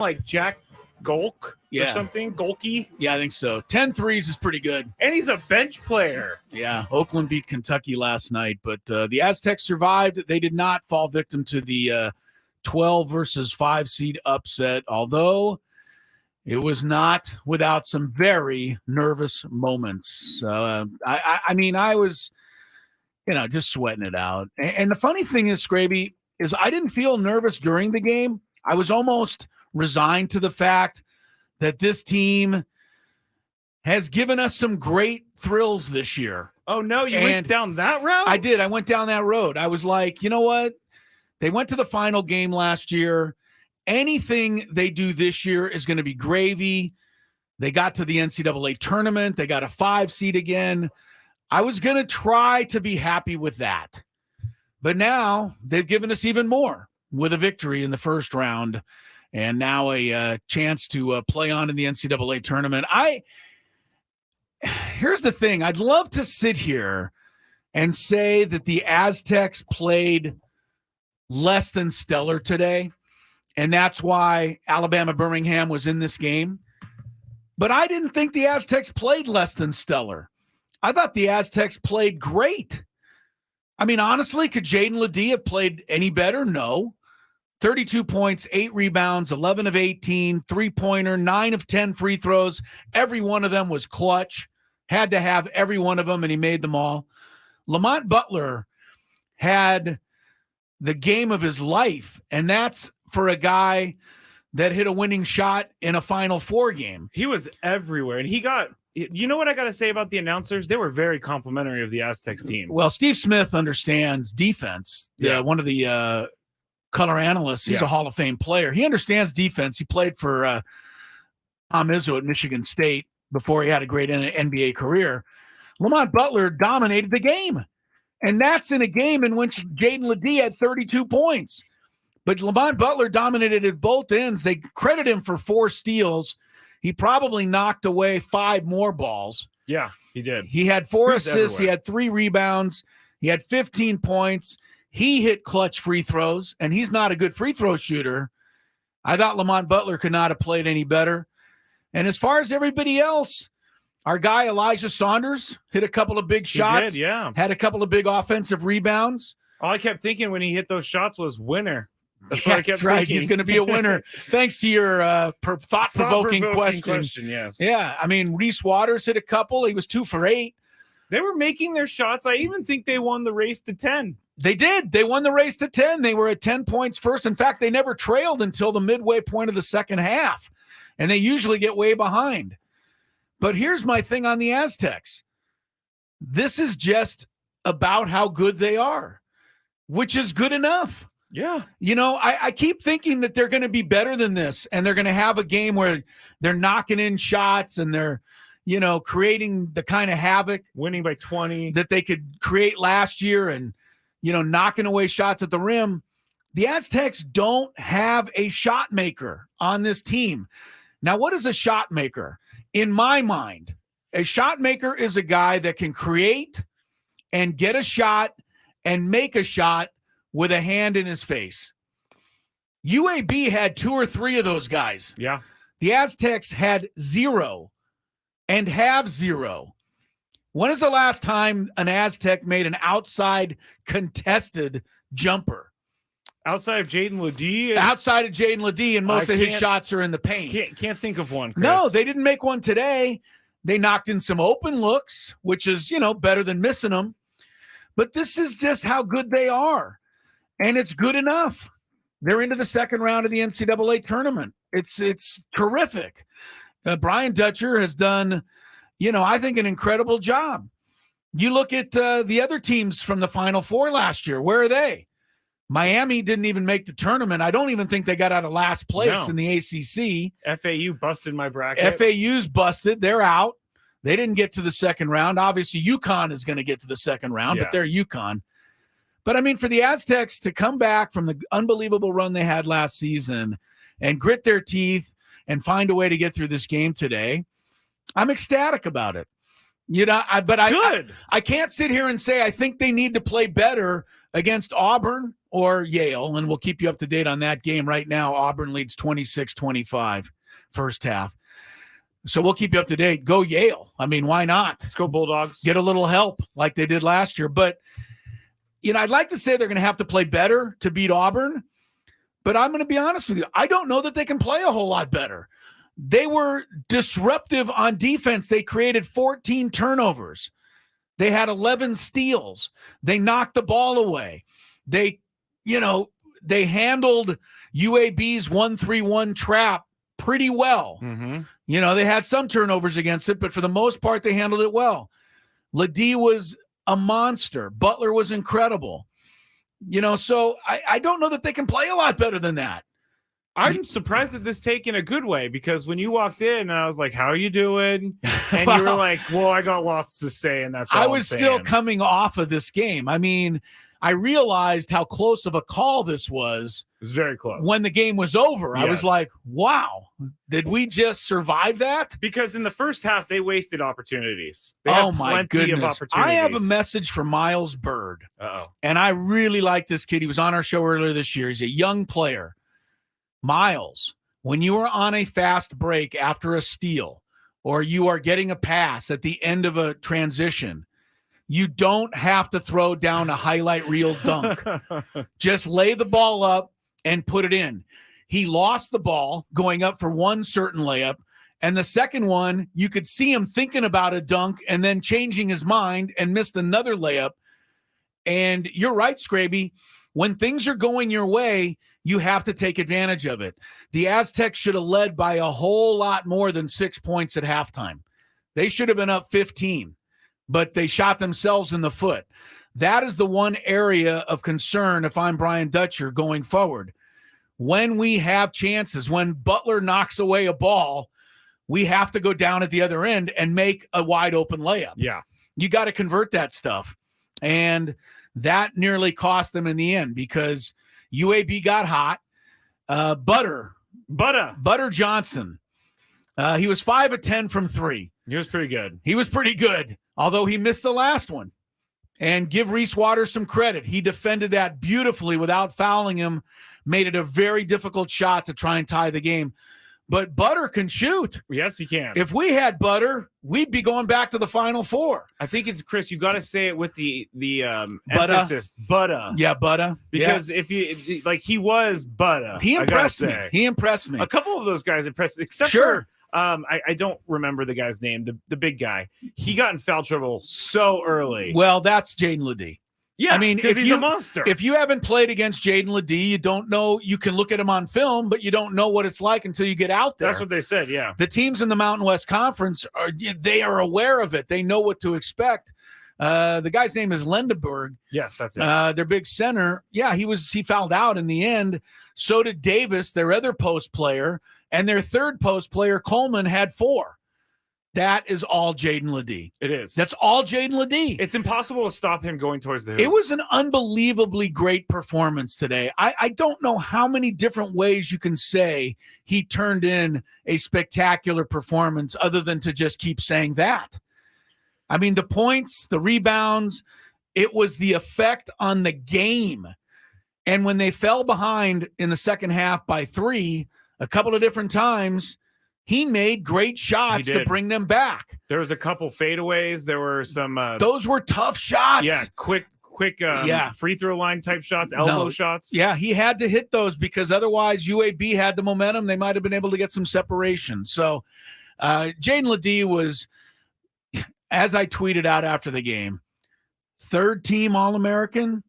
like Jack Golk or something? Golky? Yeah, I think so. 10 threes is pretty good. And he's a bench player. Yeah, Oakland beat Kentucky last night, but the Aztecs survived. They did not fall victim to the 12 versus 5 seed upset, although it was not without some very nervous moments. I mean, I was, just sweating it out. And the funny thing is, Scraby, is I didn't feel nervous during the game. I was almost resigned to the fact that this team has given us some great thrills this year. Oh, no, you went down that route? I did. I went down that road. I was like, you know what? They went to the final game last year. Anything they do this year is going to be gravy. They got to the NCAA tournament. They got a 5 seed again. I was going to try to be happy with that. But now they've given us even more with a victory in the first round and now a chance to play on in the NCAA tournament. Here's the thing. I'd love to sit here and say that the Aztecs played less than stellar today, and that's why Alabama-Birmingham was in this game. But I didn't think the Aztecs played less than stellar. I thought the Aztecs played great. I mean, honestly, could Jaden LeDee have played any better? No. 32 points, 8 rebounds, 11 of 18, three-pointer, 9 of 10 free throws. Every one of them was clutch. Had to have every one of them, and he made them all. Lamont Butler had the game of his life, and that's for a guy that hit a winning shot in a Final Four game. He was everywhere, and he got – you know what I got to say about the announcers? They were very complimentary of the Aztecs team. Well, Steve Smith understands defense. One of the color analysts. He's a Hall of Fame player. He understands defense. He played for Tom Izzo at Michigan State before he had a great NBA career. Lamont Butler dominated the game. And that's in a game in which Jaden LeDee had 32 points. But Lamont Butler dominated at both ends. They credit him for 4 steals. He probably knocked away 5 more balls. Yeah, he did. He had 4 assists. Everywhere. He had 3 rebounds. He had 15 points. He hit clutch free throws, and he's not a good free throw shooter. I thought Lamont Butler could not have played any better. And as far as everybody else, our guy Elijah Saunders hit a couple of big shots. He did, had a couple of big offensive rebounds. All I kept thinking when he hit those shots was winner. That's what I kept thinking. He's going to be a winner. Thanks to your thought-provoking question. Yes. Yeah, I mean, Reese Waters hit a couple. He was 2 for 8. They were making their shots. I even think they won the race to 10. They did. They won the race to 10. They were at 10 points first. In fact, they never trailed until the midway point of the second half, and they usually get way behind. But here's my thing on the Aztecs. This is just about how good they are, which is good enough. Yeah. I keep thinking that they're going to be better than this, and they're going to have a game where they're knocking in shots and they're, creating the kind of havoc. Winning by 20. That they could create last year and, knocking away shots at the rim. The Aztecs don't have a shot maker on this team. Now, what is a shot maker? In my mind, a shot maker is a guy that can create and get a shot and make a shot with a hand in his face. UAB had 2 or 3 of those guys. Yeah. The Aztecs had 0 and have 0. When is the last time an Aztec made an outside contested jumper? Outside of Jaden LeDee? Outside of Jaden LeDee, and most of his shots are in the paint. Can't think of one, Chris. No, they didn't make one today. They knocked in some open looks, which is, better than missing them. But this is just how good they are. And it's good enough. They're into the second round of the NCAA tournament. It's terrific. Brian Dutcher has done, I think an incredible job. You look at the other teams from the Final Four last year. Where are they? Miami didn't even make the tournament. I don't even think they got out of last place in the ACC. FAU busted my bracket. FAU's busted. They're out. They didn't get to the second round. Obviously, UConn is going to get to the second round, but they're UConn. But, I mean, for the Aztecs to come back from the unbelievable run they had last season and grit their teeth and find a way to get through this game today, I'm ecstatic about it. I can't sit here and say I think they need to play better against Auburn or Yale, and we'll keep you up to date on that game right now. Auburn leads 26-25 first half. So we'll keep you up to date. Go Yale. I mean, why not? Let's go Bulldogs. Get a little help like they did last year. But, I'd like to say they're going to have to play better to beat Auburn, but I'm going to be honest with you. I don't know that they can play a whole lot better. They were disruptive on defense. They created 14 turnovers. They had 11 steals. They knocked the ball away. They handled UAB's 1-3-1 trap pretty well. Mm-hmm. They had some turnovers against it, but for the most part, they handled it well. Ledee was a monster. Butler was incredible. So I don't know that they can play a lot better than that. I'm surprised at this take in a good way, because when you walked in, and I was like, how are you doing? And you were like, well, I got lots to say, and that's all I was still coming off of this game. I mean, I realized how close of a call this was. It was very close. When the game was over, yes. I was like, wow, did we just survive that? Because in the first half, they wasted opportunities. Oh, my goodness. I have a message for Miles Bird. Uh-oh. And I really like this kid. He was on our show earlier this year. He's a young player. Miles, when you are on a fast break after a steal, or you are getting a pass at the end of a transition, you don't have to throw down a highlight reel dunk. Just lay the ball up and put it in. He lost the ball going up for one certain layup, and the second one, you could see him thinking about a dunk and then changing his mind and missed another layup. And you're right, Scraby. When things are going your way, you have to take advantage of it. The Aztecs should have led by a whole lot more than 6 points at halftime. They should have been up 15, but they shot themselves in the foot. That is the one area of concern if I'm Brian Dutcher going forward. When we have chances, when Butler knocks away a ball, we have to go down at the other end and make a wide open layup. Yeah. You got to convert that stuff. And that nearly cost them in the end because UAB got hot. Butter Johnson. He was 5 of 10 from 3. He was pretty good. Although he missed the last one. And give Reese Waters some credit. He defended that beautifully without fouling him, made it a very difficult shot to try and tie the game. But Butter can shoot. Yes, he can. If we had Butter, we'd be going back to the Final Four. I think it's Chris. You got to say it with the emphasis. Butter. Yeah, Butter. Because if you like, he was Butter. He impressed me. A couple of those guys impressed, except for I don't remember the guy's name. The big guy. He got in foul trouble so early. Well, that's Jaden Ledee. Yeah, I mean, if he's a monster. If you haven't played against Jaden Ledee, you don't know. You can look at him on film, but you don't know what it's like until you get out there. That's what they said, yeah. The teams in the Mountain West Conference, they are aware of it. They know what to expect. The guy's name is Lendeberg. Yes, that's it. Their big center. Yeah, he fouled out in the end. So did Davis, their other post player. And their third post player, Coleman, had 4. That is all Jaden Ledee. It is. That's all Jaden Ledee. It's impossible to stop him going towards the hoop. It was an unbelievably great performance today. I don't know how many different ways you can say he turned in a spectacular performance other than to just keep saying that. I mean, the points, the rebounds, it was the effect on the game. And when they fell behind in the second half by 3, a couple of different times, he made great shots to bring them back. There was a couple fadeaways. There were some. Those were tough shots. Yeah, quick free throw line type shots, elbow shots. Yeah, he had to hit those because otherwise UAB had the momentum. They might have been able to get some separation. So Jaden Ledee was, as I tweeted out after the game, 3rd team All-American?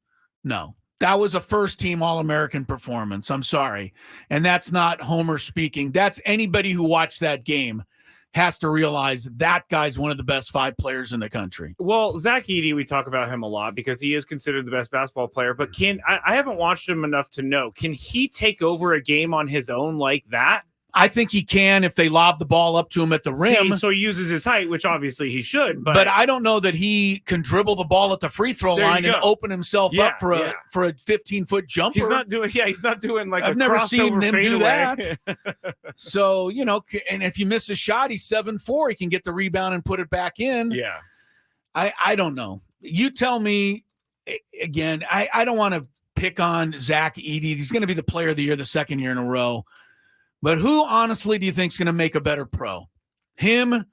No. That was a first-team All-American performance. I'm sorry. And that's not Homer speaking. That's anybody who watched that game has to realize that guy's one of the best 5 players in the country. Well, Zach Edey, we talk about him a lot because he is considered the best basketball player. But I haven't watched him enough to know, can he take over a game on his own like that? I think he can if they lob the ball up to him at the rim. So he uses his height, which obviously he should. But I don't know that he can dribble the ball at the free throw line and open himself up for a 15-foot jumper. He's not doing like I've a never seen him do fadeaway. that. So, and if you miss a shot, he's 7'4". He can get the rebound and put it back in. Yeah. I don't know. You tell me again. I don't want to pick on Zach Edey. He's going to be the player of the year the second year in a row. But who, honestly, do you think is going to make a better pro? Him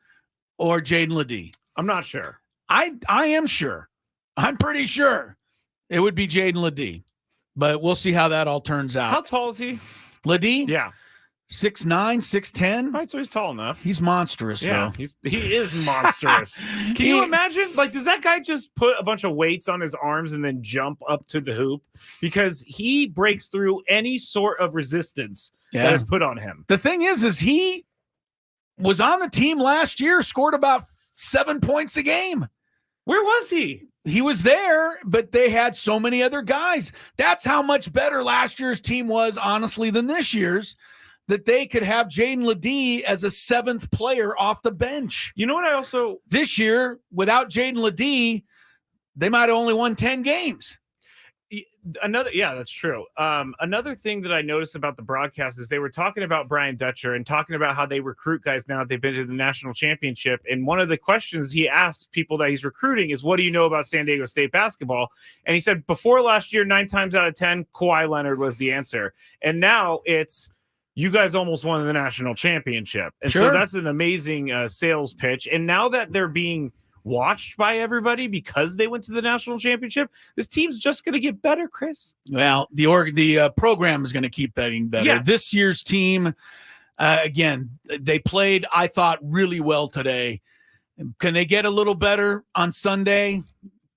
or Jaden LeDee? I'm not sure. I am sure. I'm pretty sure it would be Jaden LeDee. But we'll see how that all turns out. How tall is he? LeDee? Yeah. 6'9", 6'10". All right, so he's tall enough. He's monstrous, though. He is monstrous. Can He- you imagine? Like, does that guy just put a bunch of weights on his arms and then jump up to the hoop? Because he breaks through any sort of resistance that is put on him. The thing is he was on the team last year, scored about 7 points a game. Where was he? He was there, but they had so many other guys. That's how much better last year's team was, honestly, than this year's, that they could have Jaden LeDee as a seventh player off the bench. You know what I also... This year, without Jaden LeDee, they might have only won 10 games. That's true. Another thing that I noticed about the broadcast is they were talking about Brian Dutcher and talking about how they recruit guys now that they've been to the national championship. And one of the questions he asked people that he's recruiting is, what do you know about San Diego State basketball? And he said before last year, 9 times out of 10, Kawhi Leonard was the answer. And now it's, you guys almost won the national championship. And so that's an amazing sales pitch. And now that they're being watched by everybody because they went to the national championship, this team's just going to get better, Chris. Well, the program is going to keep getting better. Yes. This year's team, again, they played, I thought, really well today. Can they get a little better on Sunday?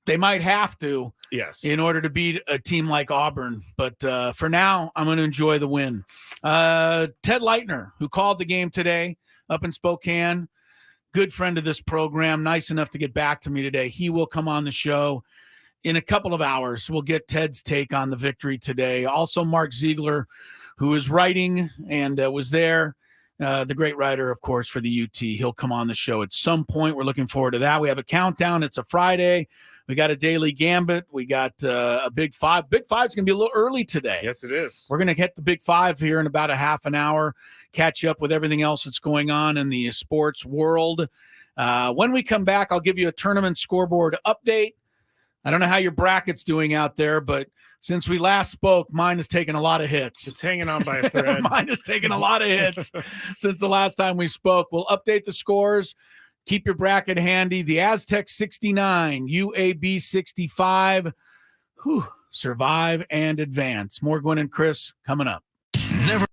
They might have to. Yes. In order to beat a team like Auburn. But for now, I'm going to enjoy the win. Ted Leitner, who called the game today up in Spokane, good friend of this program, nice enough to get back to me today. He will come on the show in a couple of hours. We'll get Ted's take on the victory today. Also, Mark Ziegler, who is writing and was there, the great writer, of course, for the UT. He'll come on the show at some point. We're looking forward to that. We have a countdown. It's a Friday. We got a daily gambit. We got a Big Five. Big Five's going to be a little early today. Yes, it is. We're going to hit the Big Five here in about a half an hour, catch up with everything else that's going on in the sports world. When we come back, I'll give you a tournament scoreboard update. I don't know how your bracket's doing out there, but since we last spoke, mine has taken a lot of hits. It's hanging on by a thread. Mine has taken a lot of hits since the last time we spoke. We'll update the scores. Keep your bracket handy. The Aztecs 69, UAB 65. Survive and advance. More Gwynn and Chris coming up. Never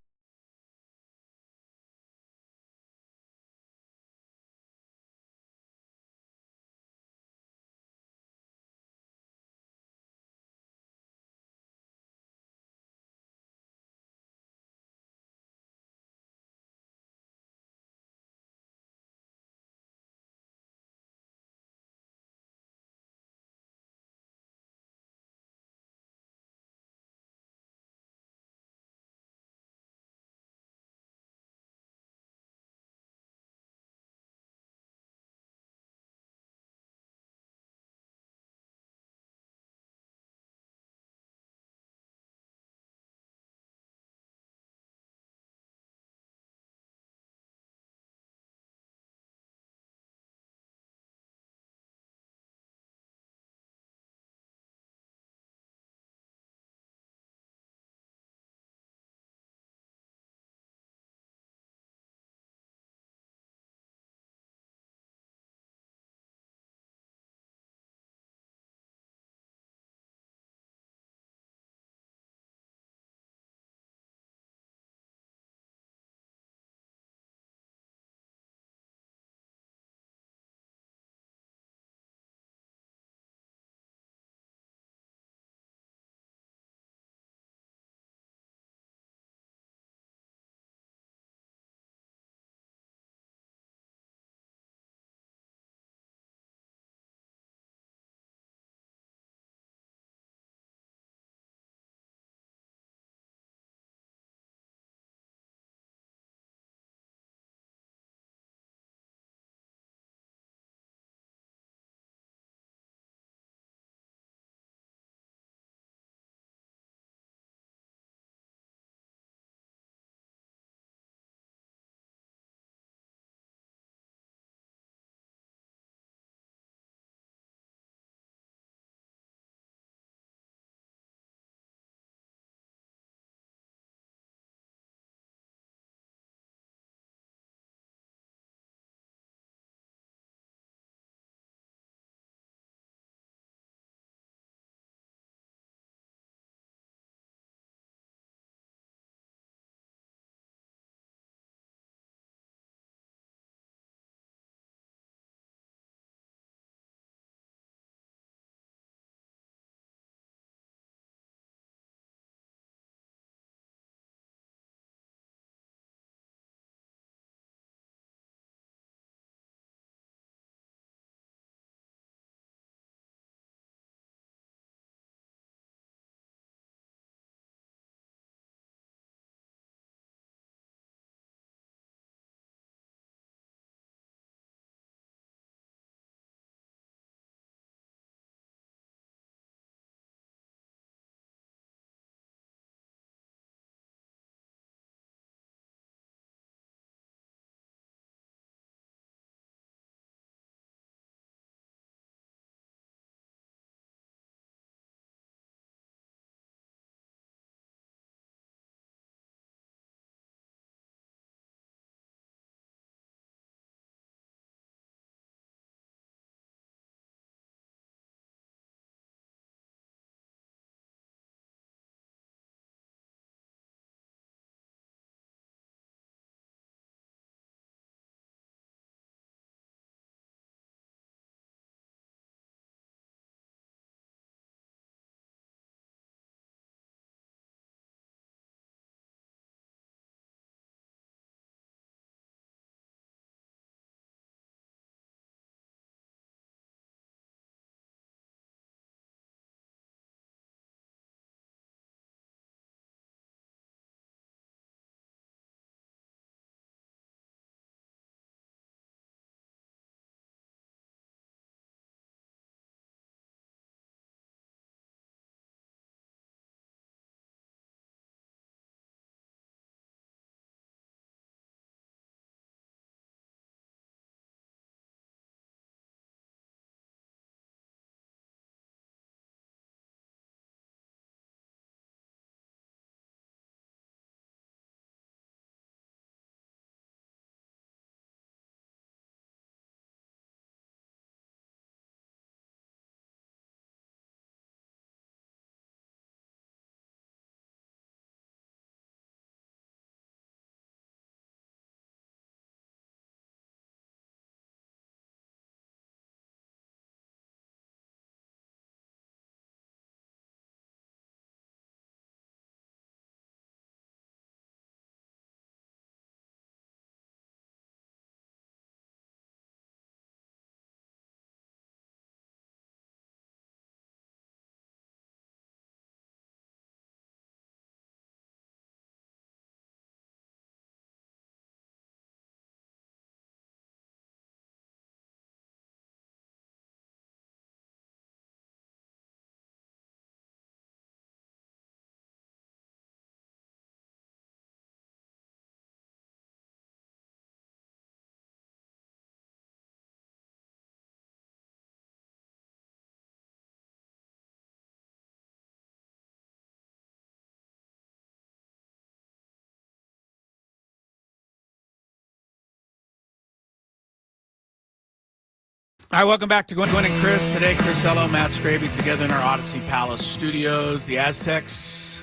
All right, welcome back to Gwynn and Chris. Today, Chris Ello, Matt Scraby together in our Odyssey Palace studios. The Aztecs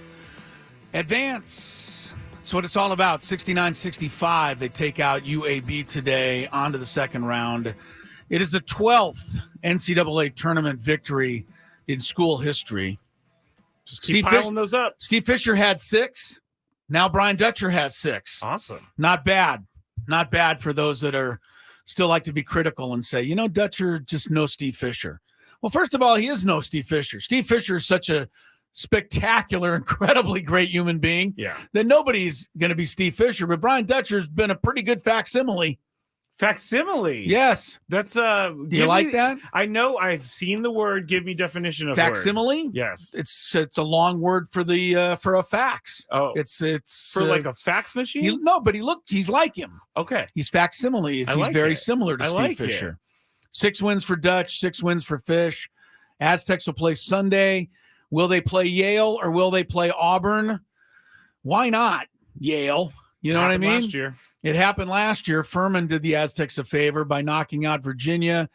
advance. That's what it's all about. 69-65. They take out UAB today on to the second round. It is the 12th NCAA tournament victory in school history. Just keep piling those up. Steve Fisher had 6. Now Brian Dutcher has 6. Awesome. Not bad. Not bad for those that are still like to be critical and say, you know, Dutcher just no Steve Fisher. Well, first of all, he is no Steve Fisher. Steve Fisher is such a spectacular, incredibly great human being that nobody's going to be Steve Fisher. But Brian Dutcher's been a pretty good facsimile. Facsimile? Yes. That's do you like that? I know. I've seen the word. Give me definition of facsimile. Word. Yes. It's a long word for the for a fax. Oh, it's for like a fax machine. But he's like him. Okay. He's facsimile. He's very similar to Steve Fisher. 6 wins for Dutch, 6 wins for Fish. Aztecs will play Sunday. Will they play Yale or will they play Auburn? Why not Yale? You know what I mean? Last year. It happened last year. Furman did the Aztecs a favor by knocking out Virginia.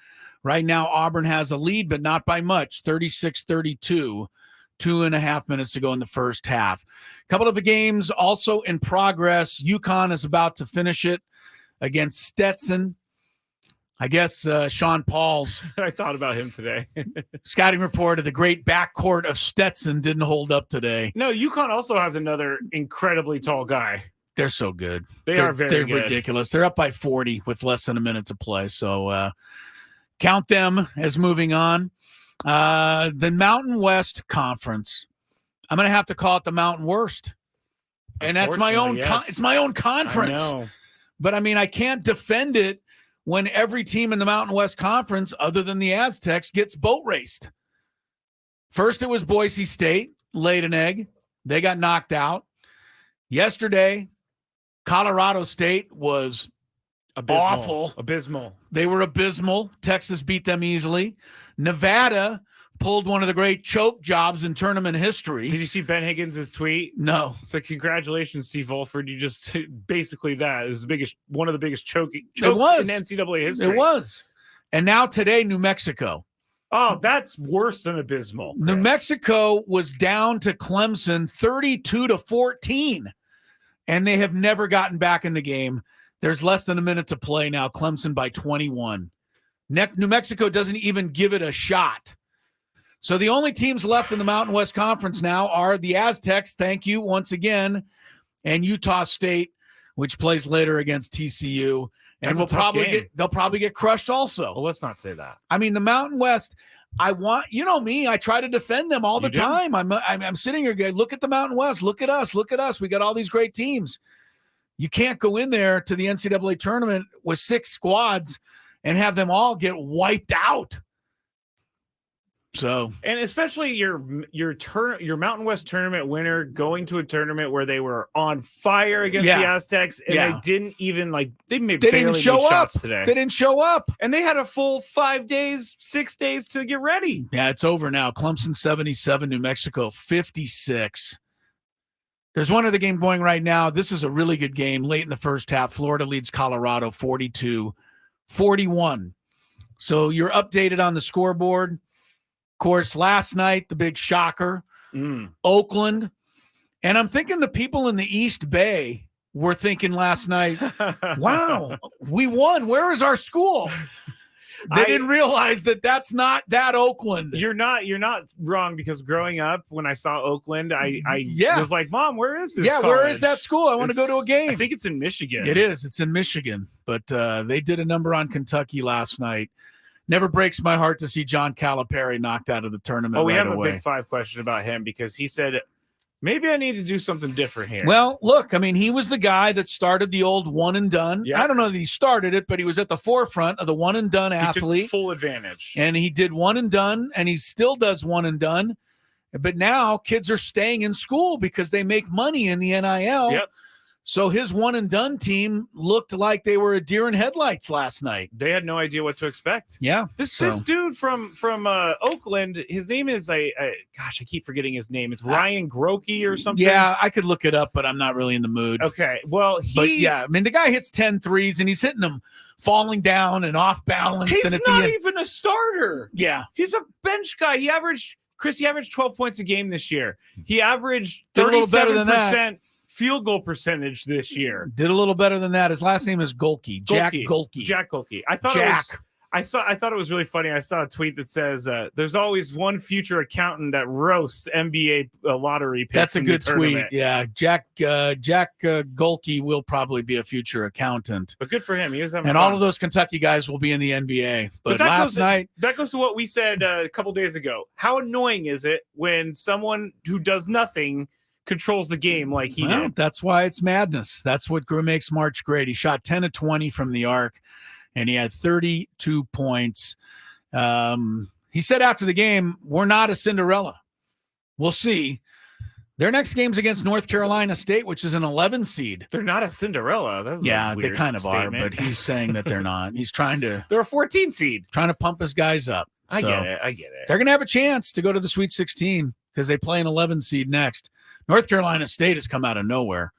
Right now, Auburn has a lead, but not by much, 36-32, 2.5 minutes to go in the first half. A couple of the games also in progress. UConn is about to finish it against Stetson. I guess Sean Paul's I thought about him today. scouting report of the great backcourt of Stetson didn't hold up today. No, UConn also has another incredibly tall guy. They're so good. They're good. Ridiculous. They're up by 40 with less than a minute to play. So count them as moving on. The Mountain West Conference. I'm going to have to call it the Mountain Worst. And that's my own it's my own conference. I know. But I mean, I can't defend it when every team in the Mountain West Conference other than the Aztecs gets boat raced. First it was Boise State, laid an egg. They got knocked out. Yesterday, Colorado State was awful. Abysmal. They were abysmal. Texas beat them easily. Nevada pulled one of the great choke jobs in tournament history. Did you see Ben Higgins' tweet? No. It's like, congratulations, Steve Wolford. You just basically that is one of the biggest chokes in NCAA history. It was. And now today, New Mexico. Oh, that's worse than abysmal. Chris. New Mexico was down to Clemson 32-14. And they have never gotten back in the game. There's less than a minute to play now. Clemson by 21. New Mexico doesn't even give it a shot. So the only teams left in the Mountain West Conference now are the Aztecs, thank you once again, and Utah State, which plays later against TCU. And they'll probably get crushed also. Well, let's not say that. I mean, the Mountain West, you know me, I try to defend them all the time. I'm sitting here going, look at the Mountain West. Look at us. We got all these great teams. You can't go in there to the NCAA tournament with 6 squads and have them all get wiped out. So, and especially your Mountain West tournament winner going to a tournament where they were on fire against the Aztecs, and they didn't even they didn't show up today. They didn't show up, and they had a full 5 days, 6 days to get ready. Yeah, it's over now. Clemson 77, New Mexico 56. There's one other game going right now. This is a really good game. Late in the first half, Florida leads Colorado 42-41. So you're updated on the scoreboard. Of course, last night, the big shocker, Oakland. And I'm thinking the people in the East Bay were thinking last night, wow, we won. Where is our school? They didn't realize that that's not that Oakland. You're not wrong, because growing up, when I saw Oakland, I was like, Mom, where is this college? Where is that school? I want to go to a game. I think it's in Michigan. It is. It's in Michigan. But they did a number on Kentucky last night. Never breaks my heart to see John Calipari knocked out of the tournament. We have a Big Five question about him, because he said, maybe I need to do something different here. Well, look, I mean, he was the guy that started the old one and done. Yep. I don't know that he started it, but he was at the forefront of the one and done athlete. Took full advantage. And he did one and done, and he still does one and done. But now kids are staying in school because they make money in the NIL. Yep. So his one and done team looked like they were a deer in headlights last night. They had no idea what to expect. Yeah. This dude from Oakland, his name is gosh, I keep forgetting his name. It's Ryan Grokey or something. Yeah, I could look it up, but I'm not really in the mood. Okay. Well, I mean, the guy hits 10 threes and he's hitting them falling down and off balance. He's and not even a starter. Yeah. He's a bench guy. He averaged 12 points a game this year. He averaged Did a little better than 37% that. Field goal percentage this year. Did a little better than that. His last name is Golke. Jack Golke. Jack Golke. I thought it was really funny. I saw a tweet that says there's always one future accountant that roasts NBA lottery picks. That's a good tweet. Yeah. Jack Golke will probably be a future accountant. But good for him. He was having and fun. all of those Kentucky guys will be in the NBA. But last night that goes to what we said a couple days ago. How annoying is it when someone who does nothing controls the game like he did? That's why it's madness. That's what makes March great. He shot 10 of 20 from the arc, and he had 32 points. He said after the game, we're not a Cinderella. We'll see. Their next game's against North Carolina State, which is an 11 seed. They're not a Cinderella. That's they kind of statement. Are, but he's saying that they're not. He's trying to. They're a 14 seed. Trying to pump his guys up. I get it. They're going to have a chance to go to the Sweet 16 because they play an 11 seed next. North Carolina State has come out of nowhere.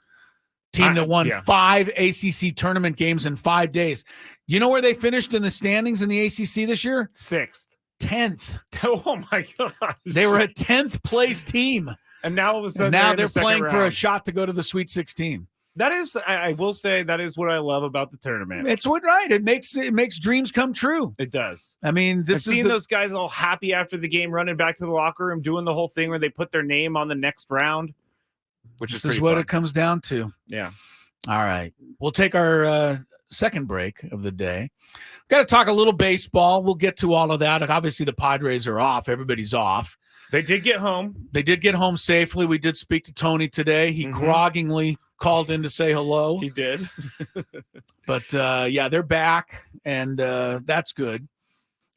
Team that won 5 ACC tournament games in 5 days. You know where they finished in the standings in the ACC this year? 6th. 10th. Oh, my gosh. They were a 10th place team. And now all of a sudden they're playing for a shot to go to the Sweet 16. That is, I will say, that is what I love about the tournament. It's right. It makes dreams come true. It does. I mean, seeing those guys all happy after the game, running back to the locker room, doing the whole thing where they put their name on the next round, which is what fun. It comes down to. Yeah. All right. We'll take our second break of the day. Got to talk a little baseball. We'll get to all of that. Obviously, the Padres are off. Everybody's off. They did get home. They did get home safely. We did speak to Tony today. He groggingly called in to say hello. He did. But, they're back, and that's good.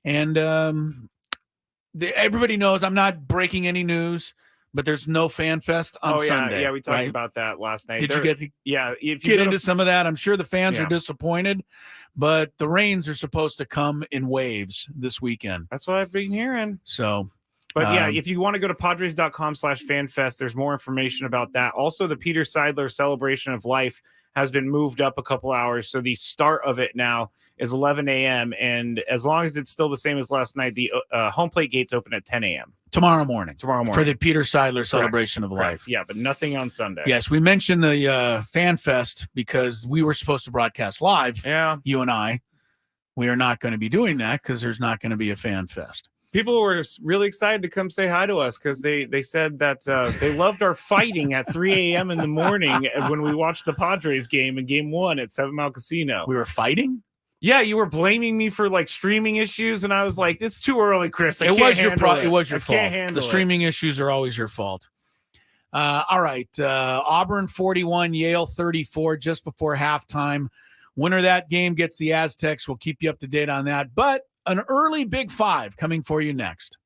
And everybody knows I'm not breaking any news, but there's no Fan Fest on Sunday. Yeah, we talked about that last night. Did you get if you into some of that? I'm sure the fans are disappointed, but the rains are supposed to come in waves this weekend. That's what I've been hearing. So... But if you want to go to padres.com/fanfest, there's more information about that. Also, the Peter Seidler Celebration of Life has been moved up a couple hours. So the start of it now is 11 a.m. And as long as it's still the same as last night, the home plate gates open at 10 a.m. Tomorrow morning. For the Peter Seidler Celebration of Life. Yeah, but nothing on Sunday. Yes, we mentioned the Fan Fest because we were supposed to broadcast live. Yeah. You and I. We are not going to be doing that because there's not going to be a Fan Fest. People were really excited to come say hi to us because they said that they loved our fighting at 3 a.m. in the morning when we watched the Padres game in Game 1 at 7 Mile Casino. We were fighting? Yeah, you were blaming me for streaming issues, and I was like, "It's too early, Chris. It was your fault. The The streaming issues are always your fault." All right, Auburn 41, Yale 34, just before halftime. Winner of that game gets the Aztecs. We'll keep you up to date on that, but an early Big Five coming for you next.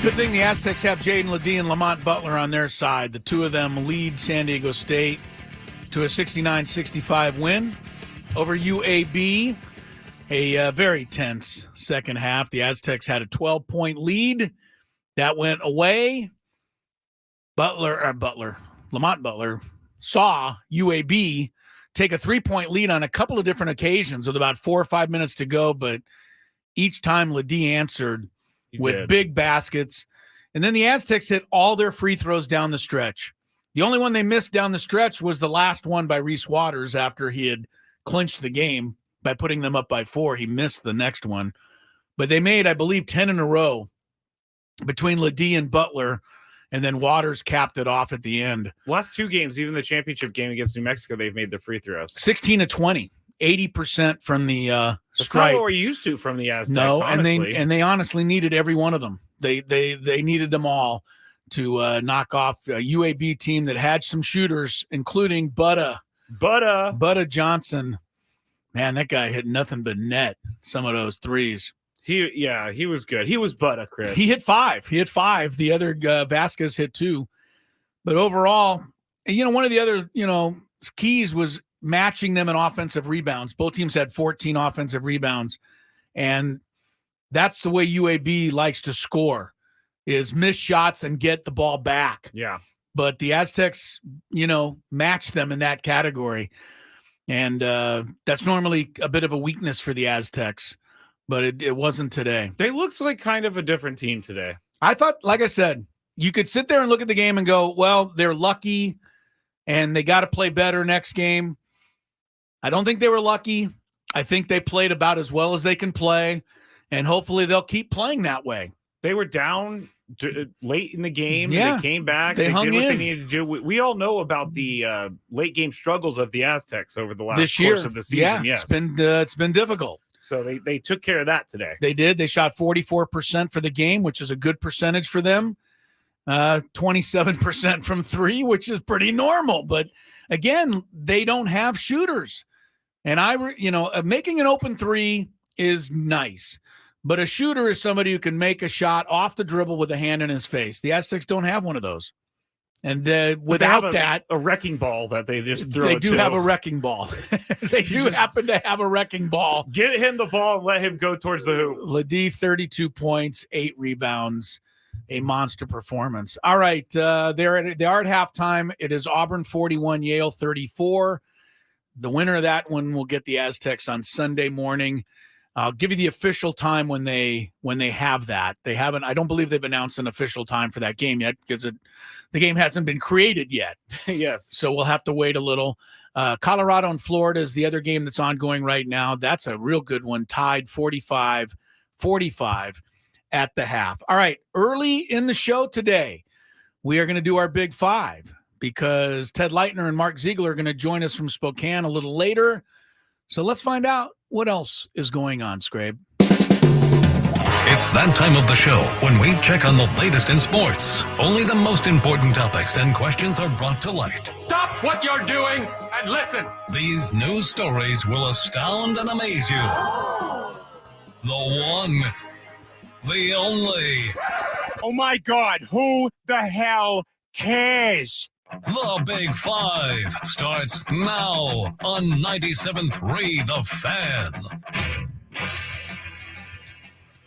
Good thing the Aztecs have Jaden Ledee and Lamont Butler on their side. The two of them lead San Diego State to a 69-65 win over UAB. A very tense second half. The Aztecs had a 12-point lead. That went away. Lamont Butler saw UAB take a 3-point lead on a couple of different occasions with about 4 or 5 minutes to go, but each time Ledee answered with big baskets. And then the Aztecs hit all their free throws down the stretch. The only one they missed down the stretch was the last one by Reese Waters after he had clinched the game by putting them up by 4. He missed the next one. But they made, I believe, 10 in a row between Ledee and Butler, and then Waters capped it off at the end. Last 2 games, even the championship game against New Mexico, they've made their free throws. 16-20. 80% from the That's stripe. not what we're used to from the Aztecs. No, honestly. and they honestly needed every one of them. They needed them all to knock off a UAB team that had some shooters, including Butta Johnson. Man, that guy hit nothing but net. Some of those threes. He was good. He was Butta, Chris. He hit 5. The other Vasquez hit 2. But overall, one of the other keys was matching them in offensive rebounds. Both teams had 14 offensive rebounds, and that's the way UAB likes to score, is miss shots and get the ball back. Yeah. But the Aztecs, match them in that category. And that's normally a bit of a weakness for the Aztecs, but it wasn't today. They looked like kind of a different team today. I thought, like I said, you could sit there and look at the game and go, well, they're lucky and they got to play better next game. I don't think they were lucky. I think they played about as well as they can play, and hopefully they'll keep playing that way. They were down late in the game. Yeah. They came back. They hung did what in. they needed to do. We all know about the late game struggles of the Aztecs over the last course of the season. Yeah, yes. It's been difficult. So they took care of that today. They did. They shot 44% for the game, which is a good percentage for them. 27% from 3, which is pretty normal. But again, they don't have shooters. And making an open 3 is nice. But a shooter is somebody who can make a shot off the dribble with a hand in his face. The Aztecs don't have one of those. And without that, a wrecking ball that they just throw. They do have a wrecking ball. They happen to have a wrecking ball. Get him the ball and let him go towards the hoop. Ledee, 32 points, 8 rebounds, a monster performance. They are at halftime. It is Auburn 41, Yale 34. The winner of that one will get the Aztecs on Sunday morning. I'll give you the official time when they have that. They haven't. I don't believe they've announced an official time for that game yet because the game hasn't been created yet. Yes. So we'll have to wait a little. Colorado and Florida is the other game that's ongoing right now. That's a real good one. Tied 45-45 at the half. All right. Early in the show today, we are going to do our Big Five because Ted Leitner and Mark Ziegler are going to join us from Spokane a little later. So let's find out what else is going on, Scrabe. It's that time of the show when we check on the latest in sports. Only the most important topics and questions are brought to light. Stop what you're doing and listen. These news stories will astound and amaze you. The one, the only. Oh my God, who the hell cares? The Big Five starts now on 97.3 The Fan.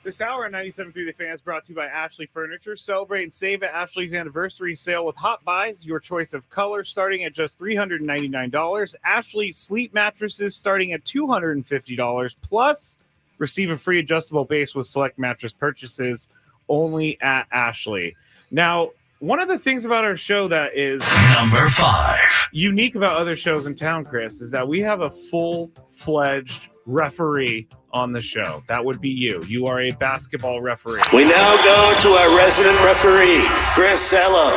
This hour on 97.3 The Fan is brought to you by Ashley Furniture. Celebrate and save at Ashley's anniversary sale with Hot Buys. Your choice of colors starting at just $399. Ashley sleep mattresses starting at $250. Plus, receive a free adjustable base with select mattress purchases only at Ashley. Now, one of the things about our show that is number 5 unique about other shows in town, Chris, is that we have a full-fledged referee on the show. That would be you. You are a basketball referee. We now go to our resident referee, Chris Sello.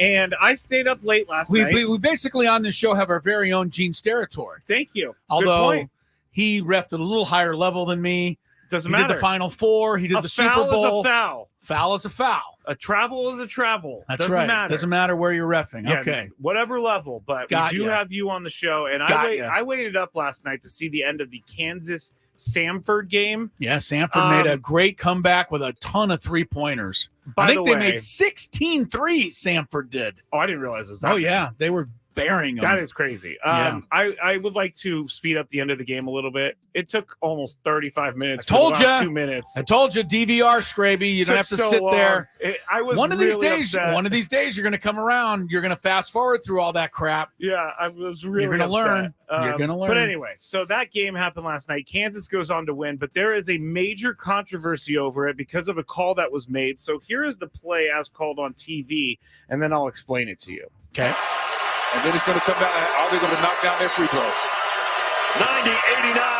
And I stayed up late last night. We basically on this show have our very own Gene Steratore. Thank you. Although he reffed at a little higher level than me. Doesn't matter. He did the Final Four. He did the Super Bowl. A foul is a foul. Foul is a foul. A travel is a travel. That's Doesn't right. matter. Doesn't matter where you're reffing. Yeah, okay. Whatever level. But we do have you on the show. And I waited up last night to see the end of the Kansas Samford game. Yeah, Samford made a great comeback with a ton of three-pointers. I think they made 16 threes, Samford did. Oh, I didn't realize it was that. Oh, yeah. They were burying them. That is crazy. I would like to speed up the end of the game a little bit. It took almost 35 minutes. I told you. 2 minutes. I told you, DVR, Scraby. You don't have to sit there. I was one of these days. upset. One of these days, you're going to come around. You're going to fast forward through all that crap. Yeah, I was really. You're going to learn. You're going to learn. But anyway, so that game happened last night. Kansas goes on to win, but there is a major controversy over it because of a call that was made. So here is the play as called on TV, and then I'll explain it to you. Okay. And then it's going to come down. Are they going to knock down their free throws? 90-89.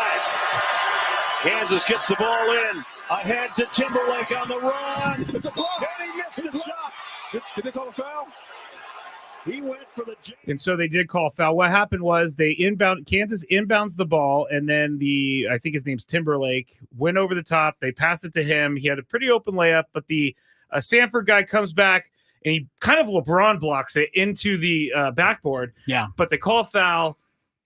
Kansas gets the ball in. Ahead to Timberlake on the run. It's a block. And he missed the shot. Did they call a foul? He went for the. And so they did call foul. What happened was Kansas inbounds the ball, and then I think his name's Timberlake, went over the top. They pass it to him. He had a pretty open layup, but the Samford guy comes back, and he kind of LeBron blocks it into the backboard. Yeah. But they call foul,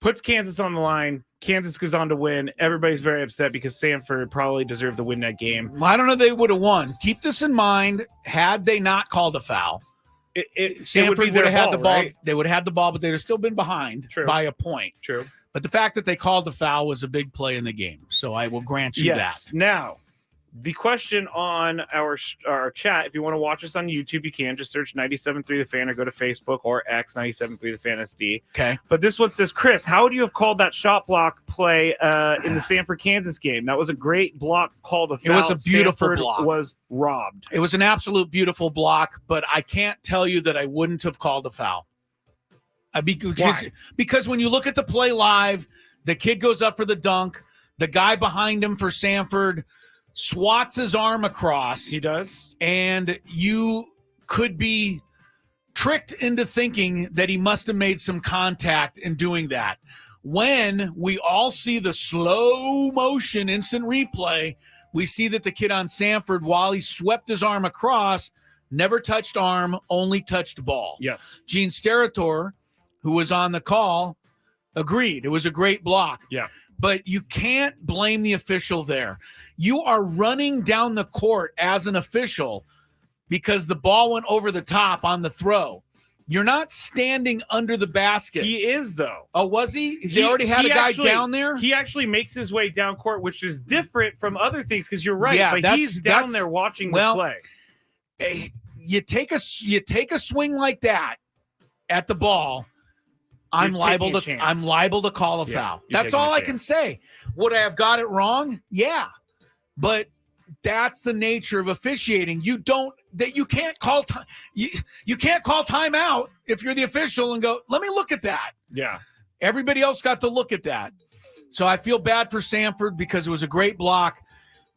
puts Kansas on the line. Kansas goes on to win. Everybody's very upset because Samford probably deserved to win that game. Well, I don't know if they would have won. Keep this in mind. Had they not called a foul, Samford would have had the ball. Right? They would have had the ball, but they'd have still been behind by a point. True. But the fact that they called the foul was a big play in the game. So I will grant you that. Now, the question on our chat, if you want to watch us on YouTube, you can just search 97.3 The Fan or go to Facebook or X 97.3 The Fan SD. Okay. But this one says, Chris, how would you have called that shot block play in the Sanford Kansas game? That was a great block called a foul. It was a beautiful Sanford block. Was robbed. It was an absolute beautiful block, but I can't tell you that I wouldn't have called a foul. Because when you look at the play live, the kid goes up for the dunk. The guy behind him for Samford swats his arm across. He does. And you could be tricked into thinking that he must have made some contact in doing that. When we all see the slow motion instant replay, we see that the kid on Samford, while he swept his arm across, never touched arm, only touched ball. Yes. Gene Steratore, who was on the call, agreed. It was a great block. Yeah. But you can't blame the official there. You are running down the court as an official because the ball went over the top on the throw. You're not standing under the basket. He is, though. Oh, was he? They already had a guy down there? He actually makes his way down court, which is different from other things because you're right. Yeah, but he's down there watching this play. You take a swing like that at the ball, I'm liable to call a foul. That's all I can say. Would I have got it wrong? Yeah. But that's the nature of officiating. You can't call you can't call timeout if you're the official and go, "Let me look at that." Yeah. Everybody else got to look at that. So I feel bad for Samford because it was a great block,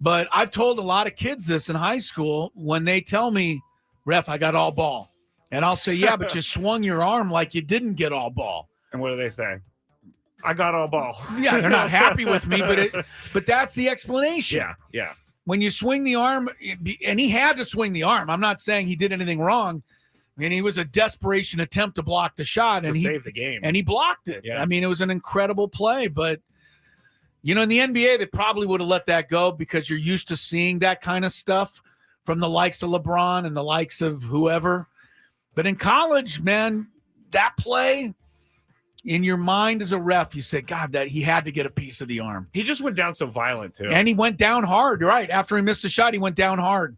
but I've told a lot of kids this in high school when they tell me, "Ref, I got all ball." And I'll say, "Yeah, but you swung your arm like you didn't get all ball." And what do they say? I got all ball. Yeah, they're not happy with me, but that's the explanation. Yeah. When you swing the arm, and he had to swing the arm. I'm not saying he did anything wrong. I mean, he was a desperation attempt to block the shot. And save the game. And he blocked it. Yeah. I mean, it was an incredible play. But, in the NBA, they probably would have let that go because you're used to seeing that kind of stuff from the likes of LeBron and the likes of whoever. But in college, man, that play, in your mind as a ref, you say, God, that he had to get a piece of the arm. He just went down so violent, too. And he went down hard, right? After he missed the shot, he went down hard.